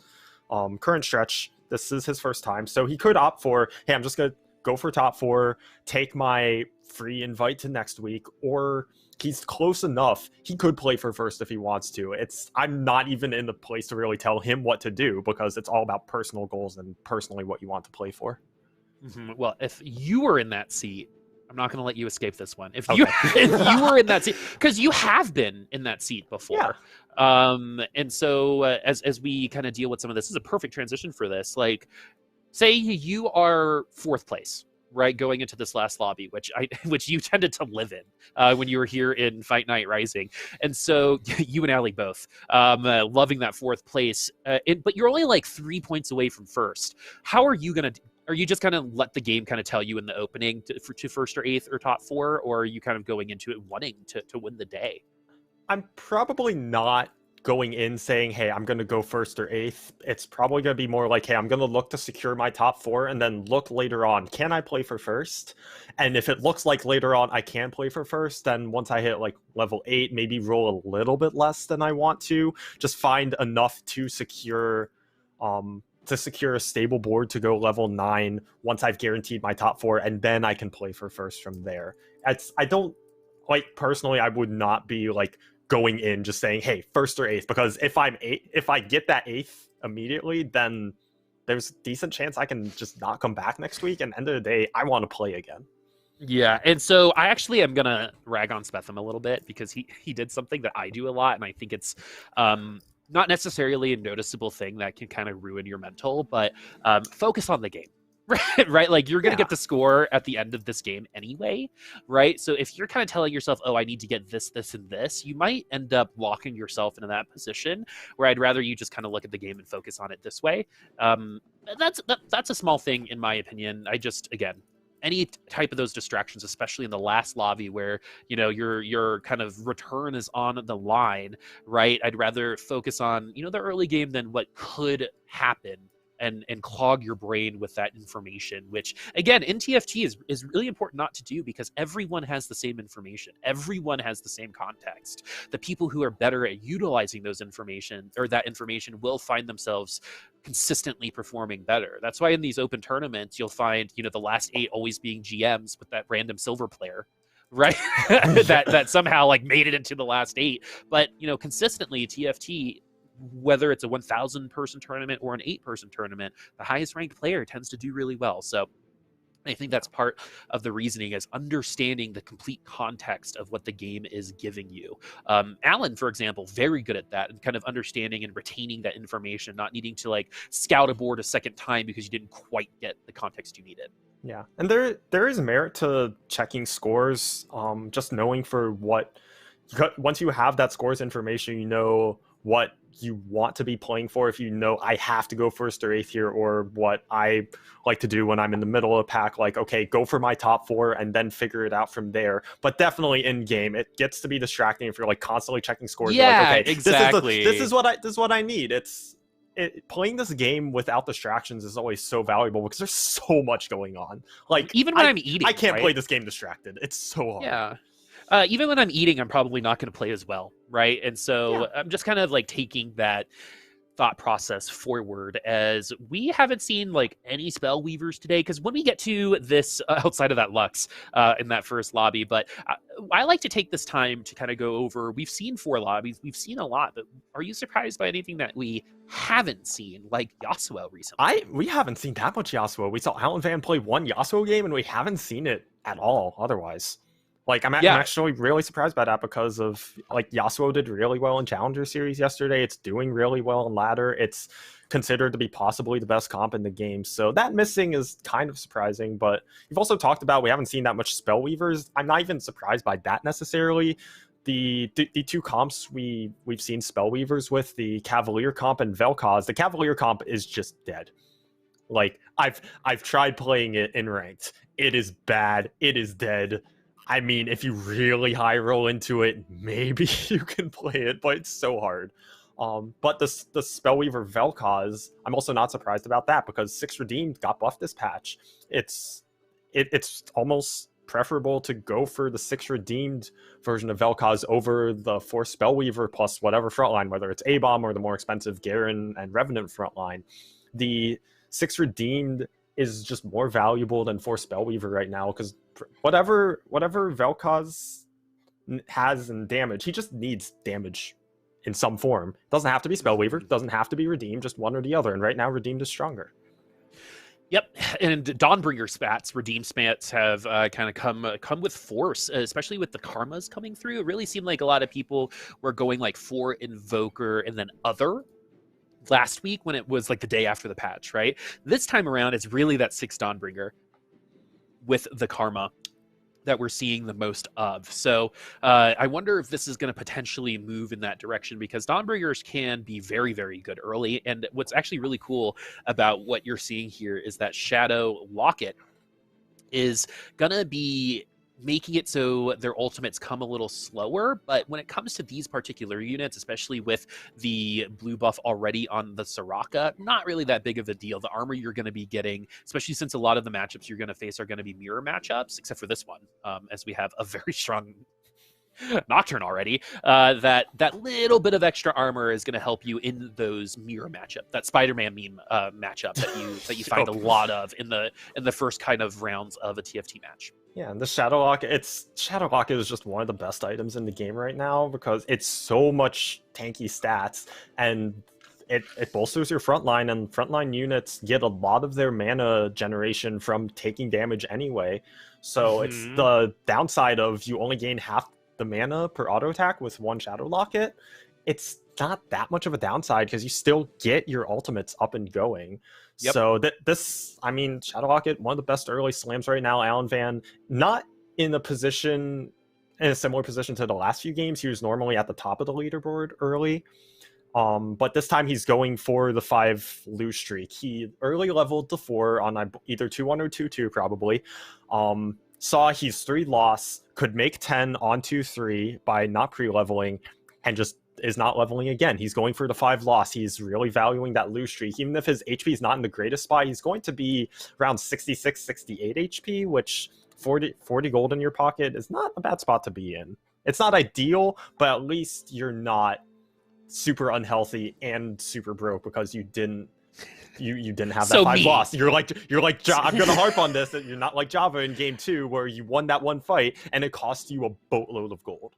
current stretch, this is his first time. So he could opt for, hey, I'm just going to go for top 4, take my free invite to next week, or he's close enough. He could play for first if he wants to. I'm not even in the place to really tell him what to do because it's all about personal goals and personally what you want to play for. Mm-hmm. Well, if you were in that seat, I'm not going to let you escape this one. If you were in that seat, because you have been in that seat before. Yeah. And so as we kind of deal with some of this is a perfect transition for this. Like, say you are 4th place, right, going into this last lobby, which you tended to live in when you were here in Fight Night Rising. And so you and Ali both loving that 4th place. But you're only like 3 points away from first. How are you going to... Are you just kind of let the game kind of tell you in the opening to 1st or 8th or top 4, or are you kind of going into it wanting to win the day? I'm probably not going in saying, hey, I'm going to go 1st or 8th. It's probably going to be more like, hey, I'm going to look to secure my top 4 and then look later on, can I play for first? And if it looks like later on I can play for first, then once I hit like level 8, maybe roll a little bit less than I want to, just find enough to secure a stable board to go level 9 once I've guaranteed my top 4, and then I can play for first from there. I don't, like, personally, I would not be like going in just saying, hey, 1st or 8th, because if I get that 8th immediately, then there's a decent chance I can just not come back next week, and end of the day, I want to play again. Yeah, and so I actually am gonna rag on Spetham a little bit because he did something that I do a lot, and I think it's not necessarily a noticeable thing that can kind of ruin your mental, but focus on the game. Right? Like, you're going to get the score at the end of this game anyway, right? So if you're kind of telling yourself, oh, I need to get this, this, and this, you might end up locking yourself into that position where I'd rather you just kind of look at the game and focus on it this way. That's a small thing, in my opinion. Again, any type of those distractions, especially in the last lobby where, your kind of return is on the line, right? I'd rather focus on, the early game than what could happen and clog your brain with that information, which, again, in TFT is really important not to do because everyone has the same information. Everyone has the same context. The people who are better at utilizing that information will find themselves consistently performing better. That's why in these open tournaments, you'll find, the last 8 always being GMs with that random silver player, right? that somehow like made it into the last 8. But, consistently TFT, whether it's a 1,000 person tournament or an 8-person tournament, the highest ranked player tends to do really well. So I think that's part of the reasoning, is understanding the complete context of what the game is giving you. Alan, for example, very good at that, and kind of understanding and retaining that information, not needing to like scout a board a second time because you didn't quite get the context you needed. Yeah, and there is merit to checking scores, just knowing for what, once you have that scores information, you know what you want to be playing for. If I have to go 1st or 8th here, or what I like to do when I'm in the middle of the pack, like, okay, go for my top 4 and then figure it out from there. But definitely in game, it gets to be distracting if you're like constantly checking scores. Yeah, like, okay, exactly. This is what I need. Playing this game without distractions is always so valuable because there's so much going on. Like, even when I'm eating, I can't right? play this game distracted. It's so hard. Yeah. Even when I'm eating, I'm probably not going to play as well, right? And so I'm just kind of like taking that thought process forward, as we haven't seen like any spell weavers today, because when we get to this outside of that Lux in that first lobby, but I like to take this time to kind of go over, we've seen 4 lobbies, we've seen a lot, but are you surprised by anything that we haven't seen, like Yasuo recently? We haven't seen that much Yasuo. We saw Alan Van play one Yasuo game, and we haven't seen it at all otherwise. Like, I'm actually really surprised by that, because of, like, Yasuo did really well in Challenger Series yesterday. It's doing really well in Ladder. It's considered to be possibly the best comp in the game. So that missing is kind of surprising, but you've also talked about we haven't seen that much Spellweavers. I'm not even surprised by that necessarily. The 2 comps we've seen Spellweavers with, the Cavalier comp and Vel'Koz, the Cavalier comp is just dead. Like, I've tried playing it in ranked. It is bad. It is dead. I mean, if you really high roll into it, maybe you can play it, but it's so hard. But the Spellweaver Vel'Koz, I'm also not surprised about that, because 6 Redeemed got buffed this patch. It's almost preferable to go for the 6 Redeemed version of Vel'Koz over the 4 Spellweaver plus whatever frontline, whether it's A-Bomb or the more expensive Garen and Revenant frontline. The 6 Redeemed is just more valuable than 4 Spellweaver right now, because whatever Vel'Koz has in damage, he just needs damage in some form. Doesn't have to be Spellweaver, doesn't have to be Redeemed, just one or the other, and right now Redeemed is stronger. Yep, and Dawnbringer spats, Redeem spats have kind of come with force, especially with the karmas coming through. It really seemed like a lot of people were going like 4 Invoker and then other last week, when it was like the day after the patch, right? This time around, it's really that 6 Dawnbringer with the karma that we're seeing the most of. So I wonder if this is going to potentially move in that direction, because Dawnbringers can be very, very good early. And what's actually really cool about what you're seeing here is that Shadow Locket is going to be making it so their ultimates come a little slower. But when it comes to these particular units, especially with the blue buff already on the Soraka, not really that big of a deal. The armor you're going to be getting, especially since a lot of the matchups you're going to face are going to be mirror matchups, except for this one, as we have a very strong Nocturne already, that little bit of extra armor is going to help you in those mirror matchup, that Spider-Man meme matchup that you find a lot of in the first kind of rounds of a TFT match. Yeah, and the Shadow Locket is just one of the best items in the game right now, because it's so much tanky stats, and it bolsters your frontline, and frontline units get a lot of their mana generation from taking damage anyway. So it's the downside of you only gain half the mana per auto attack with 1 Shadow Locket. It's not that much of a downside, because you still get your ultimates up and going. Yep. So Shadow Locket, one of the best early slams right now. Alan Van, not in a similar position to the last few games. He was normally at the top of the leaderboard early. But this time he's going for the 5 lose streak. He early leveled to 4 on either 2-1 or 2-2 probably. Saw he's 3 loss, could make 10 on 2-3 by not pre-leveling, and just is not leveling again. He's going for the 5 loss. He's really valuing that lose streak. Even if his HP is not in the greatest spot, he's going to be around 66, 68 HP, which 40 gold in your pocket is not a bad spot to be in. It's not ideal, but at least you're not super unhealthy and super broke because you didn't have that 5 loss. You're like I'm gonna harp on this, that you're not like Java in game 2 where you won that one fight and it cost you a boatload of gold.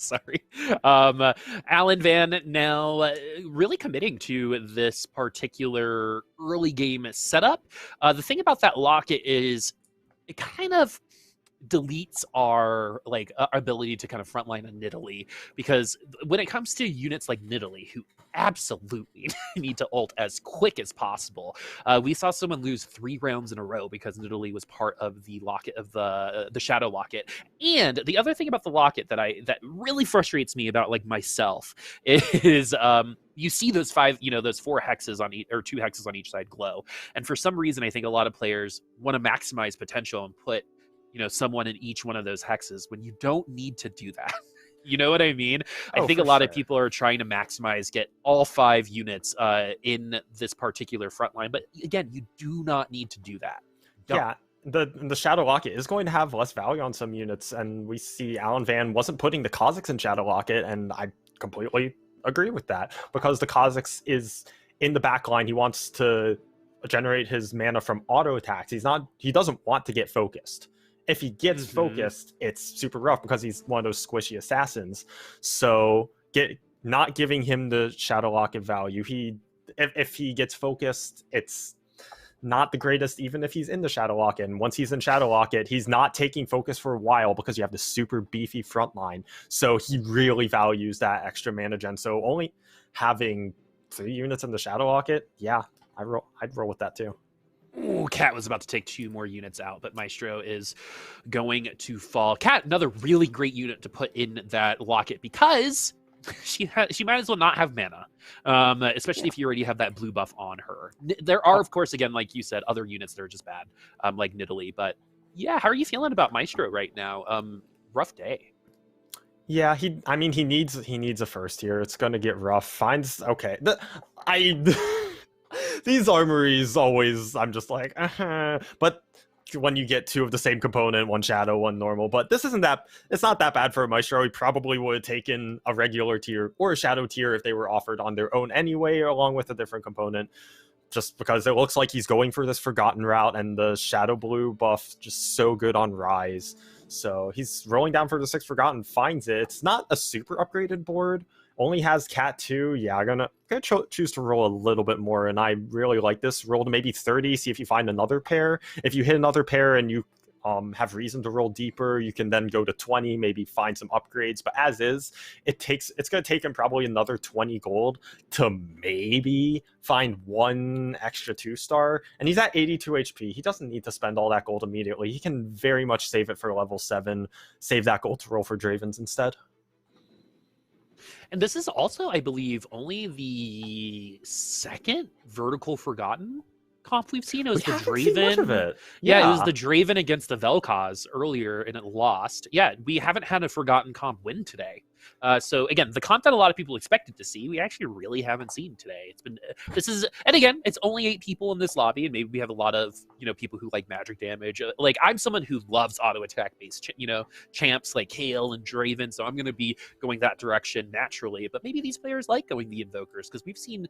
Sorry. Alan Van now really committing to this particular early game setup. The thing about that locket is it kind of deletes our ability to kind of frontline a Nidalee, because when it comes to units like Nidalee, who absolutely need to ult as quick as possible, we saw someone lose 3 rounds in a row because Nidalee was part of the locket of the Shadow Locket. And the other thing about the locket that really frustrates me about like myself is you see those 4 hexes on each, or 2 hexes on each side glow, and for some reason I think a lot of players want to maximize potential and put someone in each one of those hexes when you don't need to do that. You know what I mean? I think a lot of people are trying to maximize, get all 5 units in this particular front line. But again, you do not need to do that. Yeah, the Shadow Locket is going to have less value on some units, and we see Alan Van wasn't putting the Kha'Zix in Shadow Locket, and I completely agree with that, because the Kha'Zix is in the back line. He wants to generate his mana from auto attacks. He doesn't want to get focused. If he gets focused, it's super rough because he's one of those squishy assassins. So not giving him the Shadow Locket value. If he gets focused, it's not the greatest, even if he's in the Shadow Locket. And once he's in Shadow Locket, he's not taking focus for a while because you have the super beefy front line. So he really values that extra mana gen. So only having 3 units in the Shadow Locket, yeah, I'd roll with that too. Ooh, Cat was about to take 2 more units out, but Maestro is going to fall. Cat, another really great unit to put in that locket because she might as well not have mana, especially if you already have that blue buff on her. There are, of course, again, like you said, other units that are just bad, like Nidalee. But yeah, how are you feeling about Maestro right now? Rough day. Yeah, he needs a first here. It's gonna get rough. Okay. These armories always, I'm just like, but when you get 2 of the same component, 1 shadow, 1 normal, but it's not that bad for a Maestro. He probably would have taken a regular tier or a shadow tier if they were offered on their own anyway, along with a different component, just because it looks like he's going for this Forgotten route, and the shadow blue buff just so good on Ryze. So he's rolling down for the 6 Forgotten, finds it. It's not a super upgraded board. Only has Cat 2. Yeah, I'm gonna choose to roll a little bit more, and I really like this. Roll to maybe 30, see if you find another pair. If you hit another pair and you have reason to roll deeper, you can then go to 20, maybe find some upgrades. But as is, it's gonna take him probably another 20 gold to maybe find 1 extra 2-star, and he's at 82 HP. He doesn't need to spend all that gold immediately. He can very much save it for level 7, save that gold to roll for Dravens instead. And this is also, I believe, only the 2nd vertical Forgotten comp we've seen. It was the Draven. Yeah, it was the Draven against the Vel'Koz earlier, and it lost. Yeah, we haven't had a Forgotten comp win today. So again, the comp that a lot of people expected to see, we actually really haven't seen today. And again, it's only 8 people in this lobby, and maybe we have a lot of people who like magic damage. Like I'm someone who loves auto attack based champs like Kale and Draven, so I'm going to be going that direction naturally. But maybe these players like going the Invokers because we've seen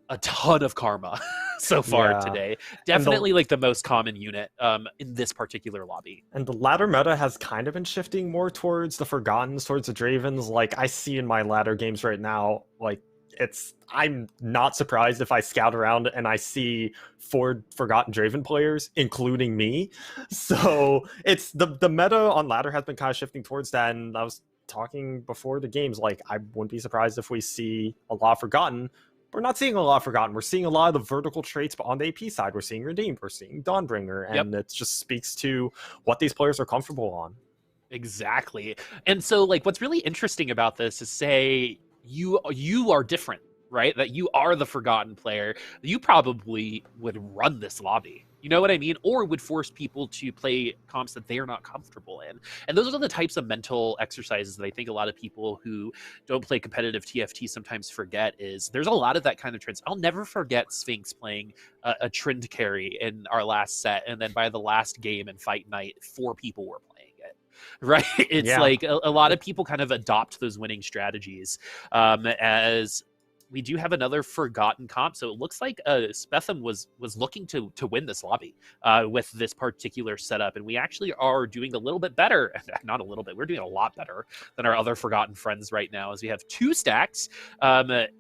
a ton of Karma so far today. Definitely like the most common unit in this particular lobby. And the ladder meta has kind of been shifting more towards the Forgottens, towards the Dravens. Like I see in my ladder games right now, like I'm not surprised if I scout around and I see 4 Forgotten Draven players, including me. So it's the meta on ladder has been kind of shifting towards that. And I was talking before the games, like I wouldn't be surprised if we see a lot of Forgotten. We're not seeing a lot of Forgotten. We're seeing a lot of the vertical traits, but on the AP side, we're seeing Redeemed, we're seeing Dawnbringer, and it just speaks to what these players are comfortable on. Exactly. And so, like, what's really interesting about this is, say, you are different, right? That you are the Forgotten player. You probably would run this lobby. You know what I mean? Or would force people to play comps that they are not comfortable in. And those are the types of mental exercises that I think a lot of people who don't play competitive TFT sometimes forget. Is there's a lot of that kind of trends. I'll never forget Sphinx playing a trend carry in our last set. And then by the last game in Fight Night, 4 people were playing it. Right? It's like a lot of people kind of adopt those winning strategies as... We do have another Forgotten comp, so it looks like Spetham was looking to win this lobby with this particular setup, and we actually are doing a little bit better. Not a little bit, we're doing a lot better than our other Forgotten friends right now, as we have 2 stacks, but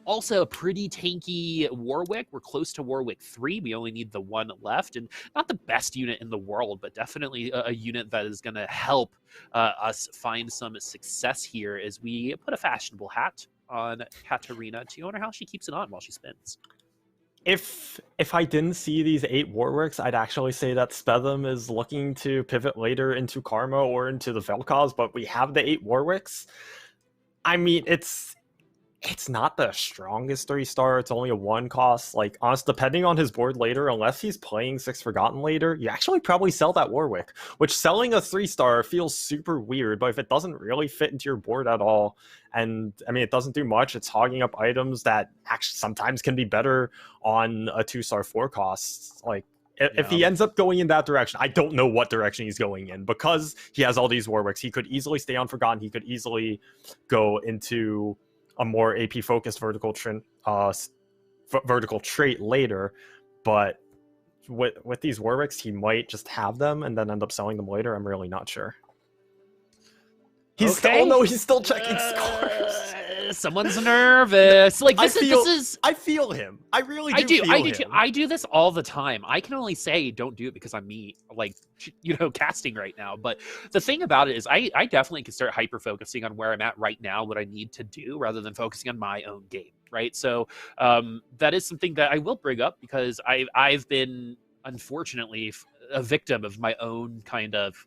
also a pretty tanky Warwick. We're close to Warwick 3. We only need the 1 left, and not the best unit in the world, but definitely a unit that is going to help us find some success here as we put a fashionable hat on Katarina. Do you wonder how she keeps it on while she spins? If I didn't see these 8 Warwicks, I'd actually say that Spetham is looking to pivot later into Karma or into the Vel'Koz, but we have the 8 Warwicks. I mean, it's not the strongest 3-star. It's only a 1 cost. Like, honestly, depending on his board later, unless he's playing 6 Forgotten later, you actually probably sell that Warwick, which selling a 3-star feels super weird, but if it doesn't really fit into your board at all, and I mean, it doesn't do much, it's hogging up items that actually sometimes can be better on a 2-star 4 cost. Like, If he ends up going in that direction, I don't know what direction he's going in, because he has all these Warwicks. He could easily stay on Forgotten. He could easily go into a more AP focused vertical trait later, but with these Warwicks, he might just have them and then end up selling them later. I'm really not sure. He's still checking scores. Someone's nervous. Like this is. I feel him. I really do. I do this all the time. I can only say don't do it because I'm me, like, you know, casting right now. But the thing about it is, I definitely can start hyper focusing on where I'm at right now, what I need to do, rather than focusing on my own game. Right. So that is something that I will bring up, because I've been unfortunately a victim of my own kind of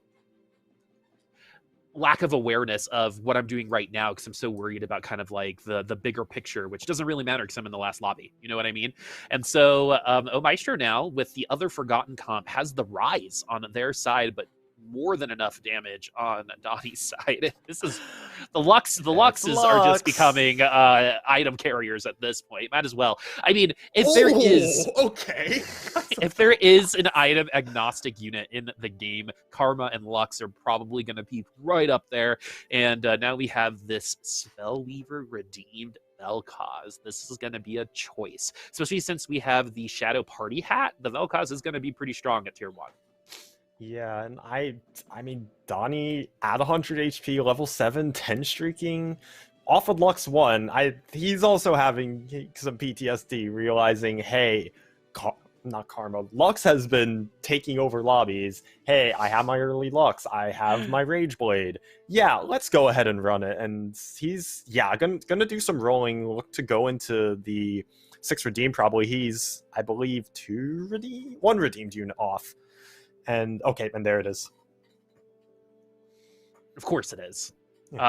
lack of awareness of what I'm doing right now, because I'm so worried about kind of like the bigger picture, which doesn't really matter because I'm in the last lobby. You know what I mean? And so Omaestro now, with the other Forgotten comp, has the Ryze on their side, but more than enough damage on Donnie's side. This is the Luxes are just becoming item carriers at this point. Might as well. I mean, if there is an item agnostic unit in the game, Karma and Lux are probably going to be right up there. And now we have this Spellweaver redeemed Vel'Koz. This is going to be a choice, especially since we have the Shadow Party hat. The Vel'Koz is going to be pretty strong at tier 1. Yeah, and I mean, Donnie at 100 HP, level 7, 10 streaking, off of Lux 1. He's also having some PTSD, realizing, hey, not Karma, Lux has been taking over lobbies. Hey, I have my early Lux. I have my Rage Blade. Yeah, let's go ahead and run it. And he's, gonna do some rolling, look to go into the 6 redeem probably. He's, I believe, 1 redeemed unit off. And okay, and there it is. Of course it is.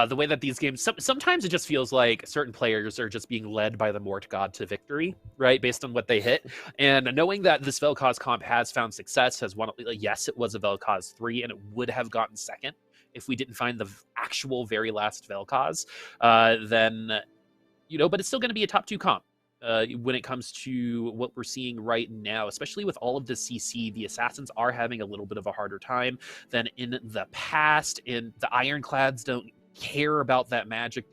The way that these games, sometimes it just feels like certain players are just being led by the Mort God to victory, right? Based on what they hit. And knowing that this Vel'Koz comp has found success, has won, yes, it was a Vel'Koz 3, and it would have gotten second if we didn't find the actual very last Vel'Koz, then, you know, but it's still going to be a top 2 comp. When it comes to what we're seeing right now, especially with all of the CC, the Assassins are having a little bit of a harder time than in the past. And the Ironclads don't care about that magic,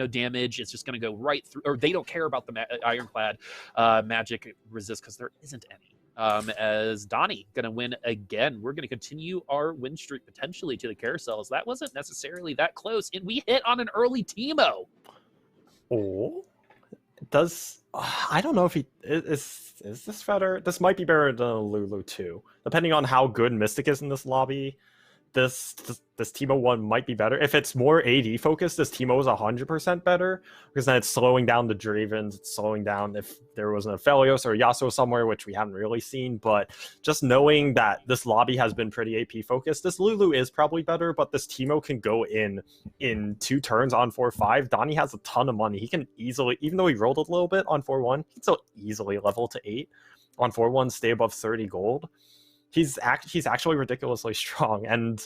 damage. It's just going to go right through, or they don't care about the Ironclad magic resist, because there isn't any. As Donnie going to win again, we're going to continue our win streak potentially to the carousels. That wasn't necessarily that close, and we hit on an early Teemo. Oh. I don't know if he is this better. This might be better than a Lulu 2, depending on how good Mystic is in this lobby. This Teemo 1 might be better. If it's more AD focused, this Teemo is 100% better, because then it's slowing down the Dravens. It's slowing down if there was an Aphelios or a Yasuo somewhere, which we haven't really seen. But just knowing that this lobby has been pretty AP focused, this Lulu is probably better, but this Teemo can go in 2 turns on 4-5. Donnie has a ton of money. He can easily, even though he rolled a little bit on 4-1, he can still easily level to 8 on 4-1, stay above 30 gold. He's actually ridiculously strong. And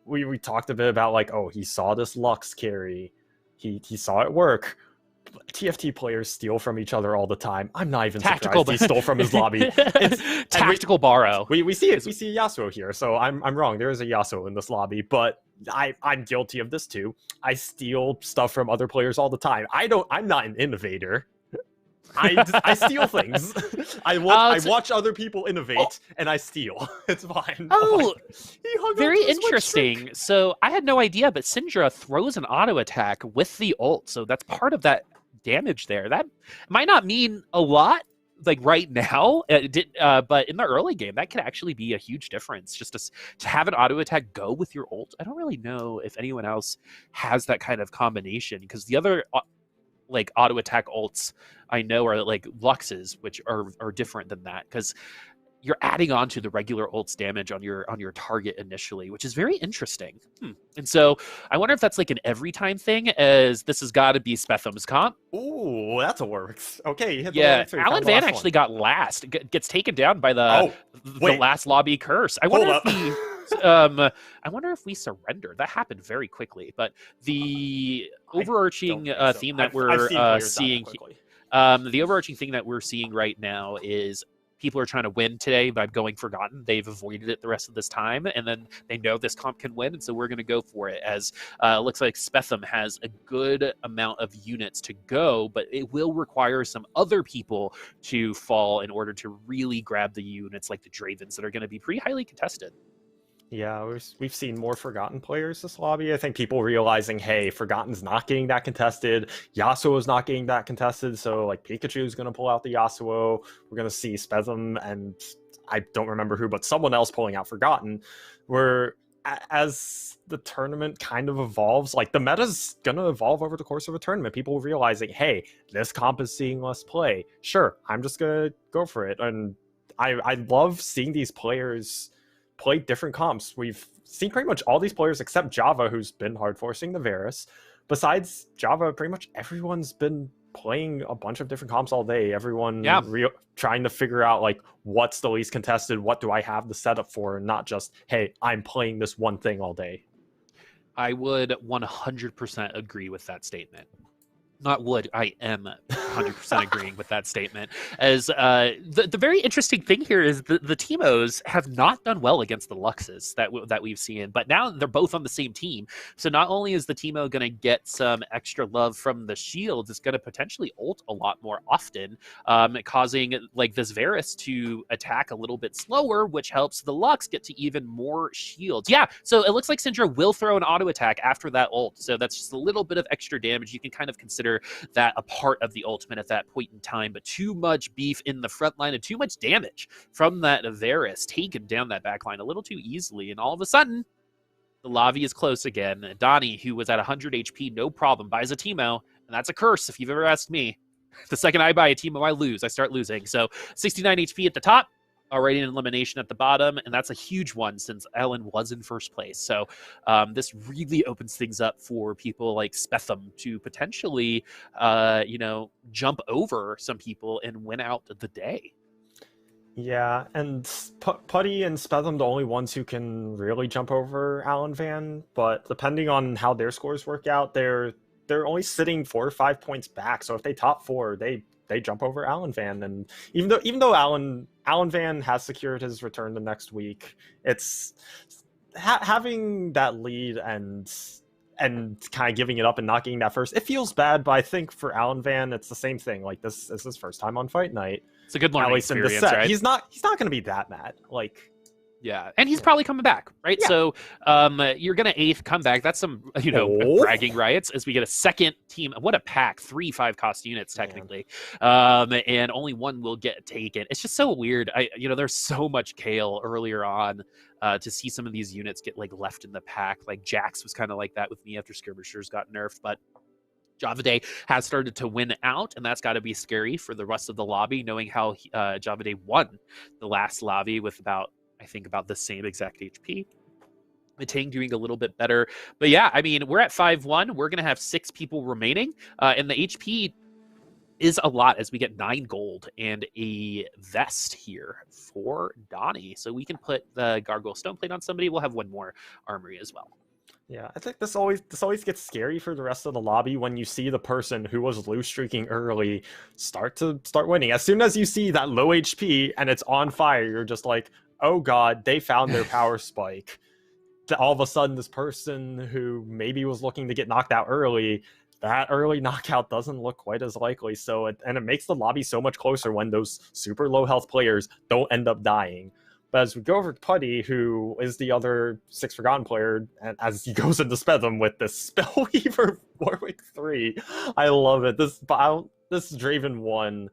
we talked a bit about, like, oh, he saw this Lux carry, he saw it work. TFT players steal from each other all the time. I'm not even surprised he stole from his lobby. Tactical borrow. We see it. We see Yasuo here, so I'm wrong. There is a Yasuo in this lobby, but I'm guilty of this too. I steal stuff from other players all the time. I'm not an innovator. I steal things. I watch other people innovate, and I steal. It's fine. Oh, very interesting. So I had no idea, but Syndra throws an auto attack with the ult, so that's part of that damage there. That might not mean a lot, like right now, but in the early game, that could actually be a huge difference. Just to have an auto attack go with your ult. I don't really know if anyone else has that kind of combination, because the other like auto attack ults I know are like Luxes, which are different than that, because you're adding on to the regular ults damage on your target initially, which is very interesting. And so I wonder if that's like an every time thing, as this has got to be Spetham's comp. Ooh, that's a works. Okay, yeah, Alan Van actually got last. Gets taken down by the last lobby curse. I wonder if we surrender. That happened very quickly, but the overarching theme that we're seeing. The overarching thing that we're seeing right now is people are trying to win today by going Forgotten. They've avoided it the rest of this time, and then they know this comp can win, and so we're going to go for it, as it looks like Spetham has a good amount of units to go, but it will require some other people to fall in order to really grab the units like the Dravens that are going to be pretty highly contested. Yeah, we've seen more Forgotten players this lobby. I think people realizing, hey, Forgotten's not getting that contested. Yasuo is not getting that contested. So, like, Pikachu is going to pull out the Yasuo. We're going to see Spetham and I don't remember who, but someone else pulling out Forgotten. As the tournament kind of evolves, like, the meta's going to evolve over the course of a tournament. People realizing, hey, this comp is seeing us play. Sure, I'm just going to go for it. And I love seeing these players play different comps. We've seen pretty much all these players except Java, who's been hard forcing the Varus. Besides Java, pretty much everyone's been playing a bunch of different comps all day. Everyone trying to figure out, like, what's the least contested, what do I have the setup for, and not just, hey, I'm playing this one thing all day. I would 100% agree with that statement. Not would, I am 100% agreeing with that statement. As the very interesting thing here is the Teemos have not done well against the Luxes that we've seen, but now they're both on the same team. So not only is the Teemo going to get some extra love from the shields, it's going to potentially ult a lot more often, causing, like, this Varus to attack a little bit slower, which helps the Lux get to even more shields. Yeah, so it looks like Syndra will throw an auto attack after that ult, so that's just a little bit of extra damage. You can kind of consider that a part of the ultimate at that point in time, but too much beef in the front line and too much damage from that Varus taking down that back line a little too easily, and all of a sudden the lobby is close again. Donnie, who was at 100 HP, no problem, buys a Teemo, and that's a curse if you've ever asked me. The second I buy a Teemo, I start losing. So 69 HP at the top, already an elimination at the bottom, and that's a huge one since Ellen was in first place. So this really opens things up for people like Spetham to potentially, jump over some people and win out the day. Yeah, and Putty and Spetham, the only ones who can really jump over Alan Van, but depending on how their scores work out, they're only sitting 4 or 5 points back. So if they top 4, they jump over Alan Van. And even though Alan Van has secured his return the next week, it's having that lead and kind of giving it up and not getting that first, it feels bad. But I think for Alan Van, it's the same thing. Like, this is his first time on Fight Night. It's a good learning experience, in the set. Right? He's not going to be that mad. Like, yeah, and he's probably coming back, right? Yeah. So you're going to 8th comeback. That's some, bragging rights as we get a second team. What a pack, 3 5-cost units technically, and only one will get taken. It's just so weird. There's so much kale earlier on to see some of these units get, like, left in the pack. Like Jax was kind of like that with me after Skirmishers got nerfed, but Javaday has started to win out, and that's got to be scary for the rest of the lobby, knowing how Javaday won the last lobby with about the same exact HP. vMetang doing a little bit better. But yeah, I mean, we're at 5-1. We're going to have 6 people remaining. And the HP is a lot as we get 9 gold and a vest here for Donnie. So we can put the Gargoyle Stoneplate on somebody. We'll have 1 more armory as well. Yeah, I think this always gets scary for the rest of the lobby when you see the person who was loose streaking early start winning. As soon as you see that low HP and it's on fire, you're just like, oh god, they found their power spike. All of a sudden, this person who maybe was looking to get knocked out early, that early knockout doesn't look quite as likely. So it makes the lobby so much closer when those super low health players don't end up dying. But as we go over to Putty, who is the other 6 Forgotten player, and as he goes into Spetham with this Spellweaver Warwick 3, I love it. This Draven 1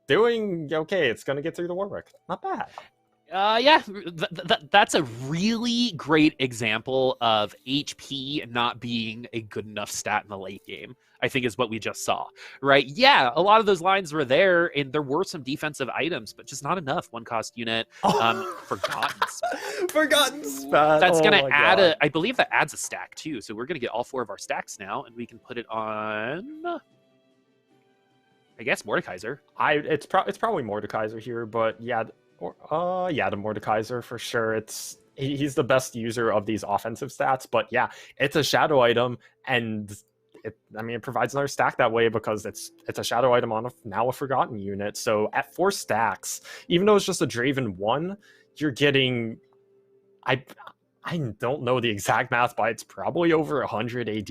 doing okay. It's going to get through the Warwick. Not bad. Yeah, that's a really great example of HP not being a good enough stat in the late game, I think is what we just saw, right? Yeah, a lot of those lines were there, and there were some defensive items, but just not enough. 1-cost unit, Forgotten Spat. Forgotten Spat. That's going to add I believe that adds a stack, too. So we're going to get all 4 of our stacks now, and we can put it on, I guess, Mordekaiser. It's probably Mordekaiser here, but yeah... the Mordekaiser for sure. He's the best user of these offensive stats, but yeah, it's a shadow item, and it provides another stack that way because it's a shadow item on now a forgotten unit. So at 4 stacks, even though it's just a Draven 1, you're getting, I don't know the exact math, but it's probably over 100 AD.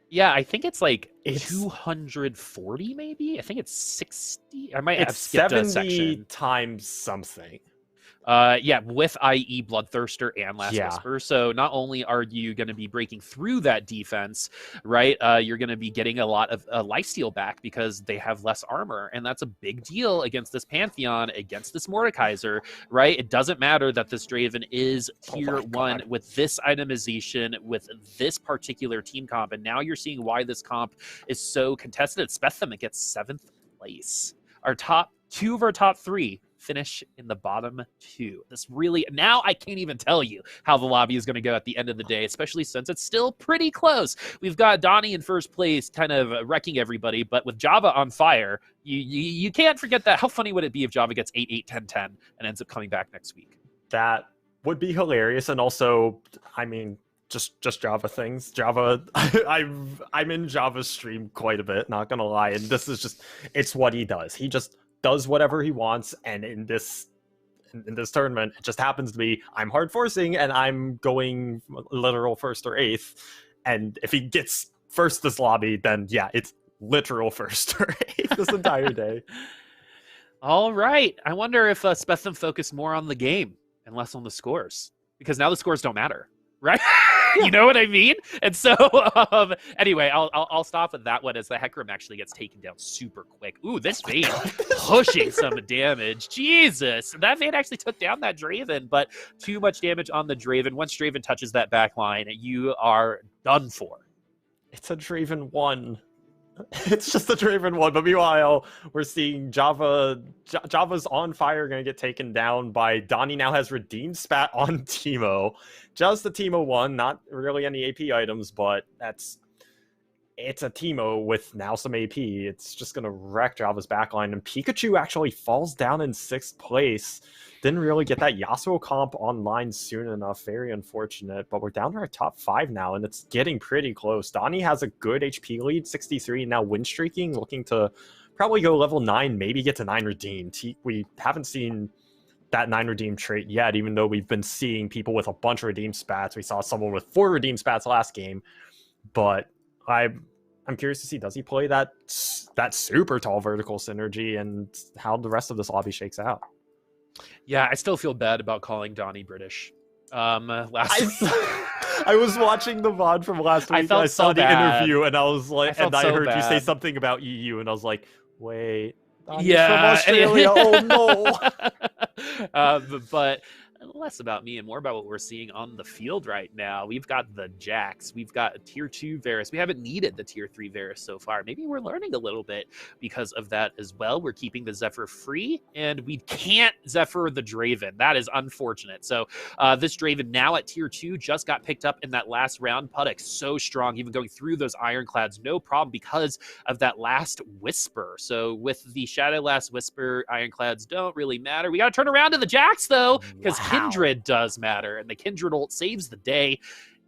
Yeah, I think it's like 240 maybe. I think it's 60. I might have skipped a 70 section. times something. Yeah, with IE Bloodthirster and Last Whisper. So not only are you going to be breaking through that defense, right? You're going to be getting a lot of lifesteal back because they have less armor, and that's a big deal against this Pantheon, against this Mordekaiser, right? It doesn't matter that this Draven is tier 1 with this itemization, with this particular team comp, and now you're seeing why this comp is so contested. At Spetham, it gets 7th place. Two of our top 3 finish in the bottom 2. This really, now I can't even tell you how the lobby is going to go at the end of the day, especially since it's still pretty close. We've got Donnie in first place, kind of wrecking everybody, but with Java on fire, you can't forget that. How funny would it be if Java gets 8, 8, 10, 10 and ends up coming back next week? That would be hilarious. And also, I mean, just Java things. Java, I'm in Java's stream quite a bit, not gonna lie, and this is just, it's what he does. He just does whatever he wants, and in this tournament, it just happens to be I'm hard forcing and I'm going literal first or 8th, and if he gets first this lobby, then yeah, it's literal first or 8th this entire day. All right, I wonder if Spetham focused more on the game and less on the scores, because now the scores don't matter, right? You know what I mean? And so, anyway, I'll stop at that one as the Hecarim actually gets taken down super quick. Ooh, this Vayne pushing some damage. Jesus, that Vayne actually took down that Draven, but too much damage on the Draven. Once Draven touches that back line, you are done for. It's a Draven 1. It's just a Draven 1, but meanwhile, we're seeing Java's on fire, going to get taken down by Donnie. Now has redeemed spat on Teemo. Just the Teemo 1, not really any AP items, but it's a Teemo with now some AP. It's just going to wreck Java's backline, and Pikachu actually falls down in 6th place. Didn't really get that Yasuo comp online soon enough. Very unfortunate, but we're down to our top 5 now, and it's getting pretty close. Donnie has a good HP lead, 63, now win streaking, looking to probably go level 9, maybe get to 9 redeemed. We haven't seen that 9 redeemed trait yet, even though we've been seeing people with a bunch of redeemed spats. We saw someone with 4 redeemed spats last game, but I'm curious to see, does he play that super tall vertical synergy, and how the rest of this lobby shakes out. Yeah, I still feel bad about calling Donnie British. Last week. I was watching the VOD from last week, and I saw the interview, and I was like, and I heard you say something about EU, and I was like, wait, Donnie's from Australia, oh no. But less about me and more about what we're seeing on the field right now. We've got the Jax. We've got a tier 2 Varus. We haven't needed the tier 3 Varus so far. Maybe we're learning a little bit because of that as well. We're keeping the Zephyr free, and we can't Zephyr the Draven. That is unfortunate. So this Draven now at tier 2 just got picked up in that last round. Puttyx so strong, even going through those ironclads, no problem because of that last Whisper. So with the Shadow Last Whisper, ironclads don't really matter. We got to turn around to the Jax though, because Kindred does matter, and the Kindred ult saves the day.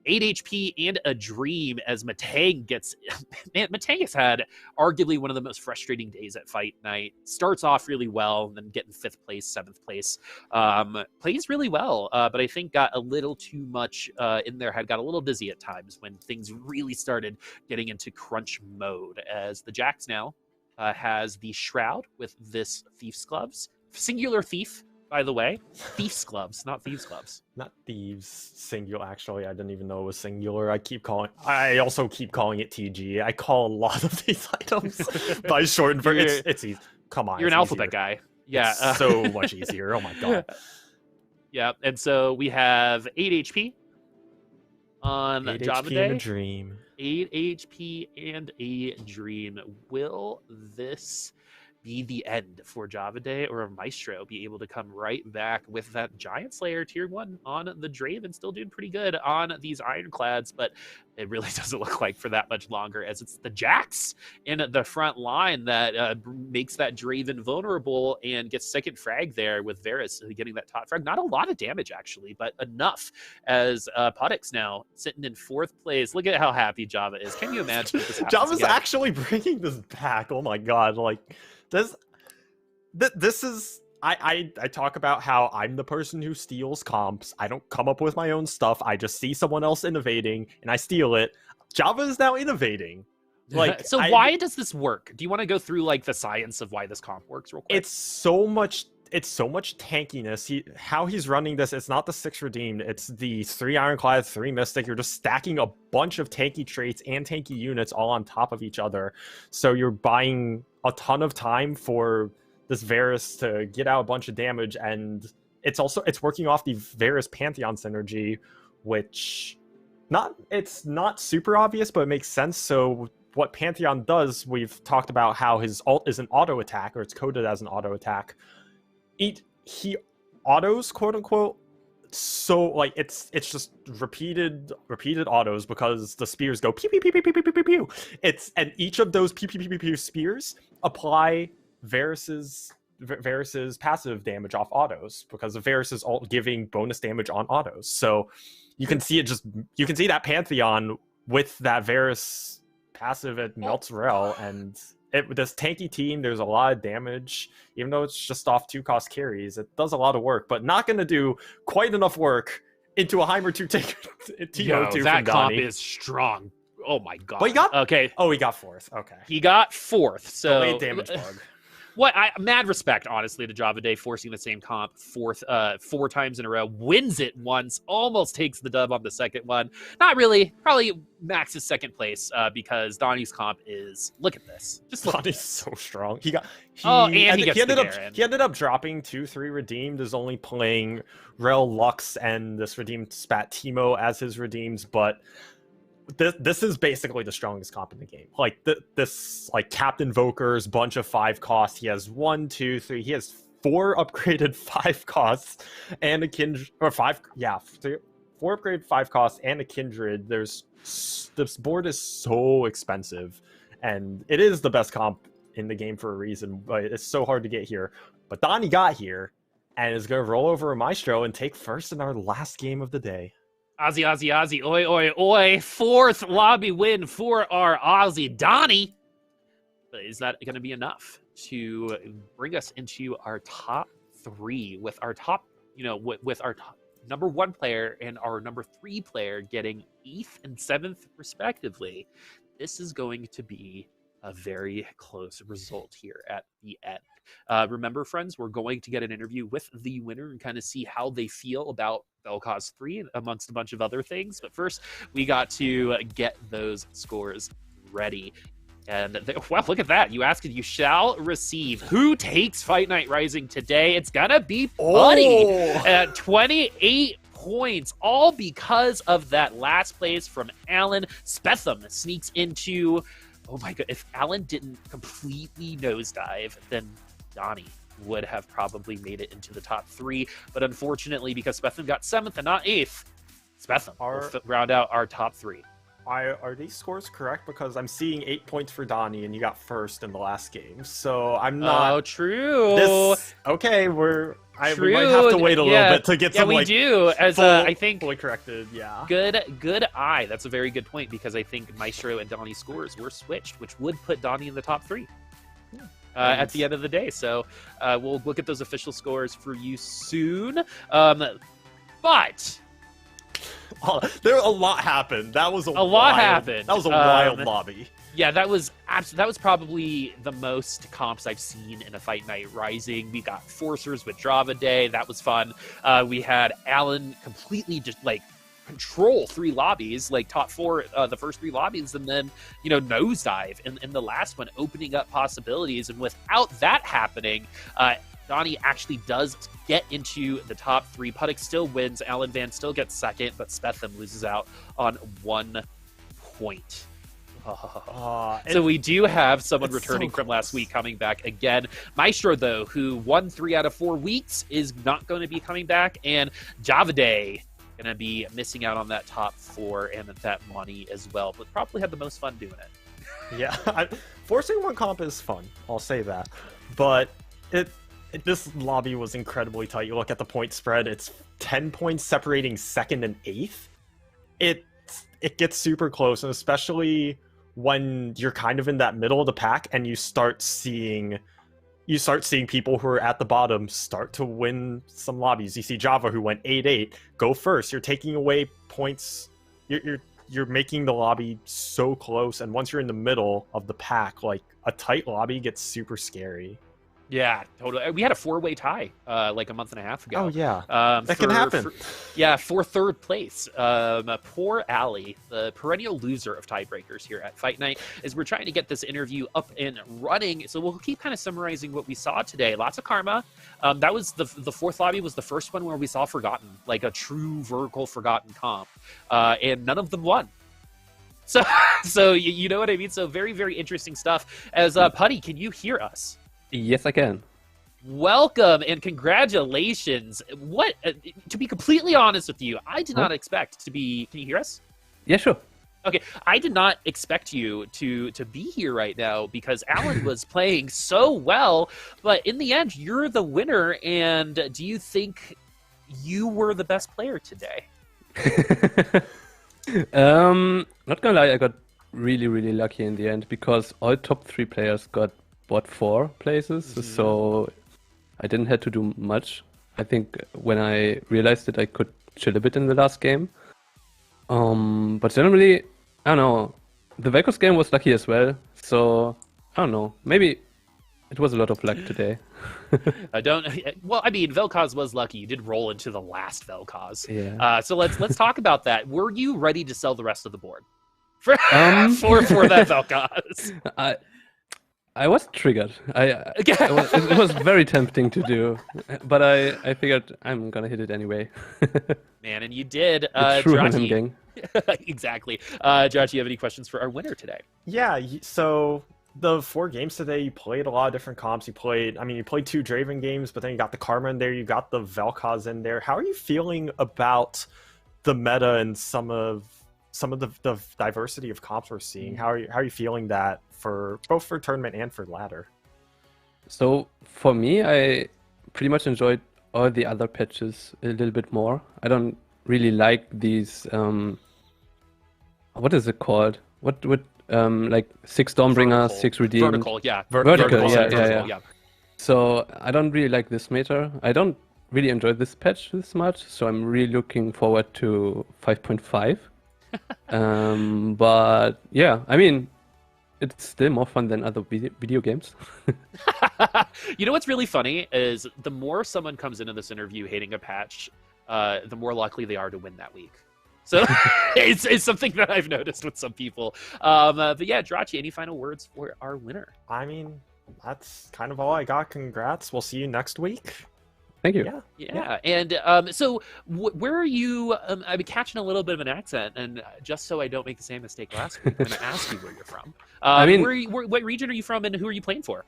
8 HP and a dream as MeglaDonnie gets... Man, MeglaDonnie has had arguably one of the most frustrating days at Fight Night. Starts off really well, then getting 5th place, 7th place. Plays really well, but I think got a little too much in their head, got a little dizzy at times when things really started getting into crunch mode, as the Jax now has the Shroud with this Thief's Gloves. Singular Thief, by the way. Thief's Gloves, not Thieves' Gloves. Not Thieves, singular, actually. I didn't even know it was singular. I also keep calling it TG. I call a lot of these items by shortened version. It's easy. Come on. You're an alphabet guy. Yeah. It's so much easier. Oh my god. Yeah, and so we have 8 HP on Javaday. 8 HP and a dream. 8 HP and a dream. Will this be the end for Javaday or Omaestro be able to come right back with that Giant Slayer tier 1 on the Draven, still doing pretty good on these Ironclads, but it really doesn't look like for that much longer, as it's the Jax in the front line that makes that Draven vulnerable and gets second frag there, with Varus getting that top frag. Not a lot of damage, actually, but enough, as Puttyx now sitting in 4th place. Look at how happy Java is. Can you imagine if this happens Java's again? actually bringing this back. Oh my god, like, this is... I talk about how I'm the person who steals comps. I don't come up with my own stuff. I just see someone else innovating and I steal it. Java is now innovating. Like, so why does this work? Do you want to go through like the science of why this comp works real quick? It's so much tankiness. How he's running this, it's not the 6 redeemed, it's the 3 Ironclad, 3 Mystic. You're just stacking a bunch of tanky traits and tanky units all on top of each other. So you're buying a ton of time for this Varus to get out a bunch of damage, and it's working off the Varus Pantheon synergy, which it's not super obvious, but it makes sense. So what Pantheon does, we've talked about how his ult is an auto attack, or it's coded as an auto attack. He autos, quote unquote. So like it's just repeated autos, because the spears go pew pew pew pew pew pew pew pew. And each of those pew pew pew pew pew spears apply Varus's passive damage off autos, because of Varus's ult giving bonus damage on autos. So you can see that Pantheon with that Varus passive, it melts Rel, and with this tanky team, there's a lot of damage. Even though it's just off 2-cost carries, it does a lot of work, but not going to do quite enough work into a Heimer 2 take Timo 2 that from comp Donnie. is strong. Oh my god. But he got okay. Oh, he got 4th. Okay. He got 4th. So late damage bug. Mad respect, honestly, to Javaday forcing the same comp 4 times in a row. Wins it once, almost takes the dub on the second one. Not really. Probably maxes 2nd place, because Donnie's comp is, look at this. Just look. Donnie's so strong. He ended up dropping 2-3 redeemed. Is only playing Rel, Lux, and this redeemed spat Timo as his redeems, but this is basically the strongest comp in the game. Like this like Captain Voker's bunch of 5 costs. He has 1, 2, 3. He has 4 upgraded 5 costs and a kindred, or 5. Yeah, 4 upgraded 5 costs and a kindred. This board is so expensive, and it is the best comp in the game for a reason. But it's so hard to get here. But Donnie got here and is gonna roll over Omaestro and take 1st in our last game of the day. Aussie, Aussie, Aussie, oi, oi, oi. 4th lobby win for our Aussie Donnie. But is that going to be enough to bring us into our top 3 with our top, with our number 1 player and our number 3 player getting 8th and 7th respectively? This is going to be a very close result here at the end. Remember, friends, we're going to get an interview with the winner and kind of see how they feel about Vel'Koz 3 amongst a bunch of other things. But first, we got to get those scores ready. And well, look at that. You asked and you shall receive. Who takes Fight Night Rising today? It's gonna be Putty at 28 points, all because of that last place from Alan. Spetham sneaks into... Oh my god, if Alan didn't completely nosedive, then Donnie would have probably made it into the top 3. But unfortunately, because Spetham got 7th and not 8th, Spetham will round out our top 3. Are these scores correct? Because I'm seeing 8 points for Donnie, and you got 1st in the last game. So I'm not... Oh, true. Okay, we might have to wait a little bit to get some, we do. As I think... Fully corrected, yeah. Good eye. That's a very good point, because I think Maestro and Donnie's scores were switched, which would put Donnie in the top 3. Yeah. At the end of the day. So we'll look at those official scores for you soon. But... a lot happened. That was a lot happened. That was a wild lobby. Yeah, that was probably the most comps I've seen in a Fight Night Rising. We got Forcers with Javaday. That was fun. We had Alan completely just like control 3 lobbies, like top 4 the first 3 lobbies, and then nosedive in the last one, opening up possibilities. And without that happening, Donnie actually does get into the top 3. Puttyx still wins. Alan Van still gets 2nd, but Spetham loses out on 1 point. So we do have someone it's returning so from last close. week coming back again. Maestro, though, who won 3 out of 4 weeks, is not going to be coming back. And Javaday going to be missing out on that top 4 and that money as well. But probably had the most fun doing it. Yeah, forcing one comp is fun. I'll say that. But this lobby was incredibly tight. You look at the point spread; it's 10 points separating second and eighth. It gets super close, and especially when you're kind of in that middle of the pack and you start seeing people who are at the bottom start to win some lobbies. You see Java, who went 8-8, go first. You're taking away points. You're making the lobby so close, and once you're in the middle of the pack, like, a tight lobby gets super scary. Yeah, totally. We had a 4-way tie like a month and a half ago. Oh, yeah. That For can happen. For third place. Poor Allie, the perennial loser of tiebreakers here at Fight Night, as we're trying to get this interview up and running. So we'll keep kind of summarizing what we saw today. Lots of karma. That was the fourth lobby was the first one where we saw Forgotten, like a true vertical Forgotten comp. And none of them won. So you know what I mean? So very, very interesting stuff. As Putty, can you hear us? Yes, I can. Welcome and congratulations. What, to be completely honest with you, I did not expect to be. Can you hear us? Yeah, sure. Okay, I did not expect you to be here right now because Alan was playing so well. But in the end, you're the winner. And do you think you were the best player today? Not gonna lie, I got really, really lucky in the end because all top 3 players got bought 4 places, so I didn't have to do much. I think when I realized that I could chill a bit in the last game. But generally, I don't know. The Vel'Koz game was lucky as well, so I don't know. Maybe it was a lot of luck today. Well, I mean, Vel'Koz was lucky. You did roll into the last Vel'Koz. Yeah. So let's talk about that. Were you ready to sell the rest of the board for that Vel'Koz? I was triggered. It was very tempting to do, but I figured I'm gonna hit it anyway. Man, and you did. True Jirachy. gang. Exactly. Jirachy, you have any questions for our winner today? Yeah, so the 4 games today, you played a lot of different comps. You played 2 Draven games, but then you got the Karma in there, you got the Vel'Koz in there. How are you feeling about the meta and some of the diversity of comps we're seeing? How are you feeling that for both for tournament and for ladder? So for me, I pretty much enjoyed all the other patches a little bit more. I don't really like these what is it called? What would like 6 Dawnbringer, 6 Redeemed. Vertical, yeah. Vertical, yeah. yeah. So I don't really like this meta. I don't really enjoy this patch this much, so I'm really looking forward to 5.5. But yeah, I mean, it's still more fun than other video games. You know what's really funny is the more someone comes into this interview hating a patch, the more likely they are to win that week. So it's something that I've noticed with some people. But yeah, Jirachy, any final words for our winner? I mean, that's kind of all I got. Congrats. We'll see you next week. Thank you. Yeah. And so where are you? I've been catching a little bit of an accent, and just so I don't make the same mistake last week, I'm going to ask you where you're from. I mean, what region are you from, and who are you playing for?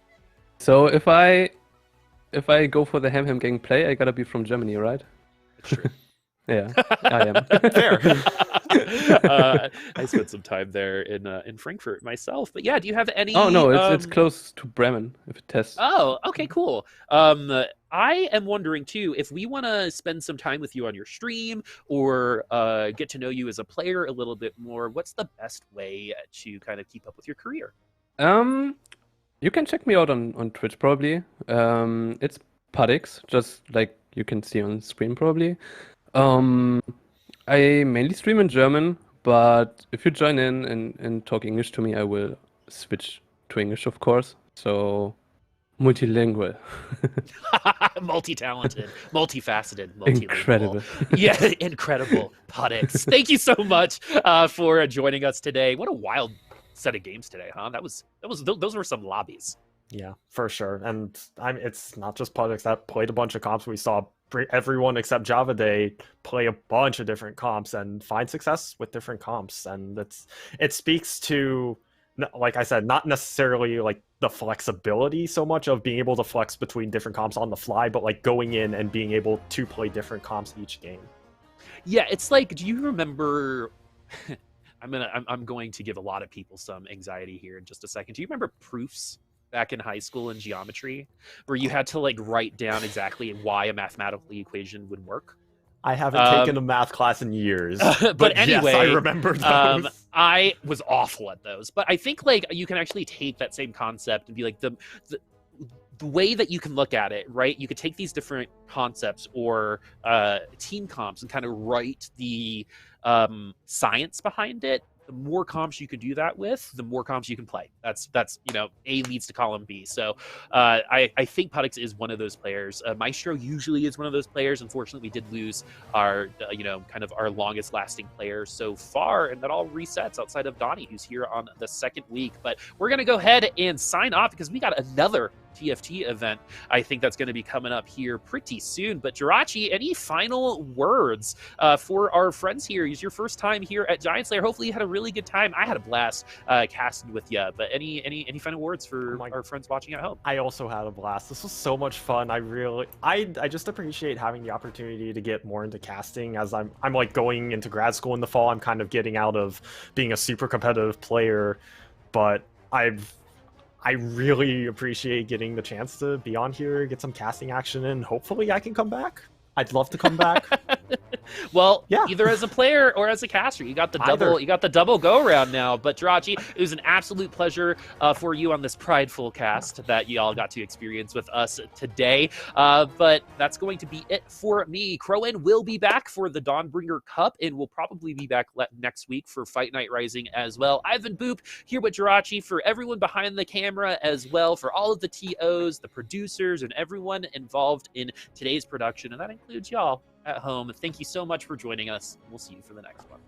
So if I go for the Ham gang play, I gotta be from Germany, right? That's true. Yeah, I am. Fair. I spent some time there in Frankfurt myself. But yeah, do you have any? Oh no, it's close to Bremen if it tests. Oh, okay, cool. I am wondering too if we want to spend some time with you on your stream or get to know you as a player a little bit more. What's the best way to kind of keep up with your career? You can check me out on Twitch probably. It's Puttyx, just like you can see on screen probably. I mainly stream in German, but if you join in and talk English to me, I will switch to English, of course. So multilingual. Multi-talented, multifaceted, multilingual. Incredible. Yeah, incredible. Puttyx. Thank you so much for joining us today. What a wild set of games today, huh? Those were some lobbies. Yeah, for sure. And it's not just Puttyx that played a bunch of comps. We saw everyone except Javaday play a bunch of different comps and find success with different comps, and it speaks to, like I said, not necessarily like the flexibility so much of being able to flex between different comps on the fly, but like going in and being able to play different comps each game. Yeah, it's like, do you remember? I'm going to give a lot of people some anxiety here in just a second. Do you remember proofs back in high school in geometry, where you had to like write down exactly why a mathematical equation would work? I haven't taken a math class in years, but anyway, yes, I remember those. I was awful at those, but I think like you can actually take that same concept and be like the way that you can look at it, right? You could take these different concepts or team comps and kind of write the science behind it. The more comps you can do that with, the more comps you can play. That's A leads to column B. So I think Puttyx is one of those players. Maestro usually is one of those players. Unfortunately, we did lose our kind of our longest lasting player so far, and that all resets outside of Donnie, who's here on the second week. But we're gonna go ahead and sign off because we got another TFT event. I think that's going to be coming up here pretty soon. But Jirachy, any final words for our friends here? It's your first time here at GiantSlayer. Hopefully you had a really good time. I had a blast casting with you. But any final words for our friends watching at home? I also had a blast. This was so much fun. I just appreciate having the opportunity to get more into casting, as I'm like going into grad school in the fall. I'm kind of getting out of being a super competitive player, but I really appreciate getting the chance to be on here, get some casting action in. Hopefully I can come back. I'd love to come back. Well, yeah, either as a player or as a caster, you got the double. You got the double go round now. But Jirachy, it was an absolute pleasure for you on this prideful cast that you all got to experience with us today. But that's going to be it for me. Crowan will be back for the Dawnbringer Cup, and we'll probably be back next week for Fight Night Rising as well. I've been Boop here with Jirachy, for everyone behind the camera as well, for all of the TOs, the producers, and everyone involved in today's production, and that includes y'all at home. Thank you so much for joining us. We'll see you for the next one.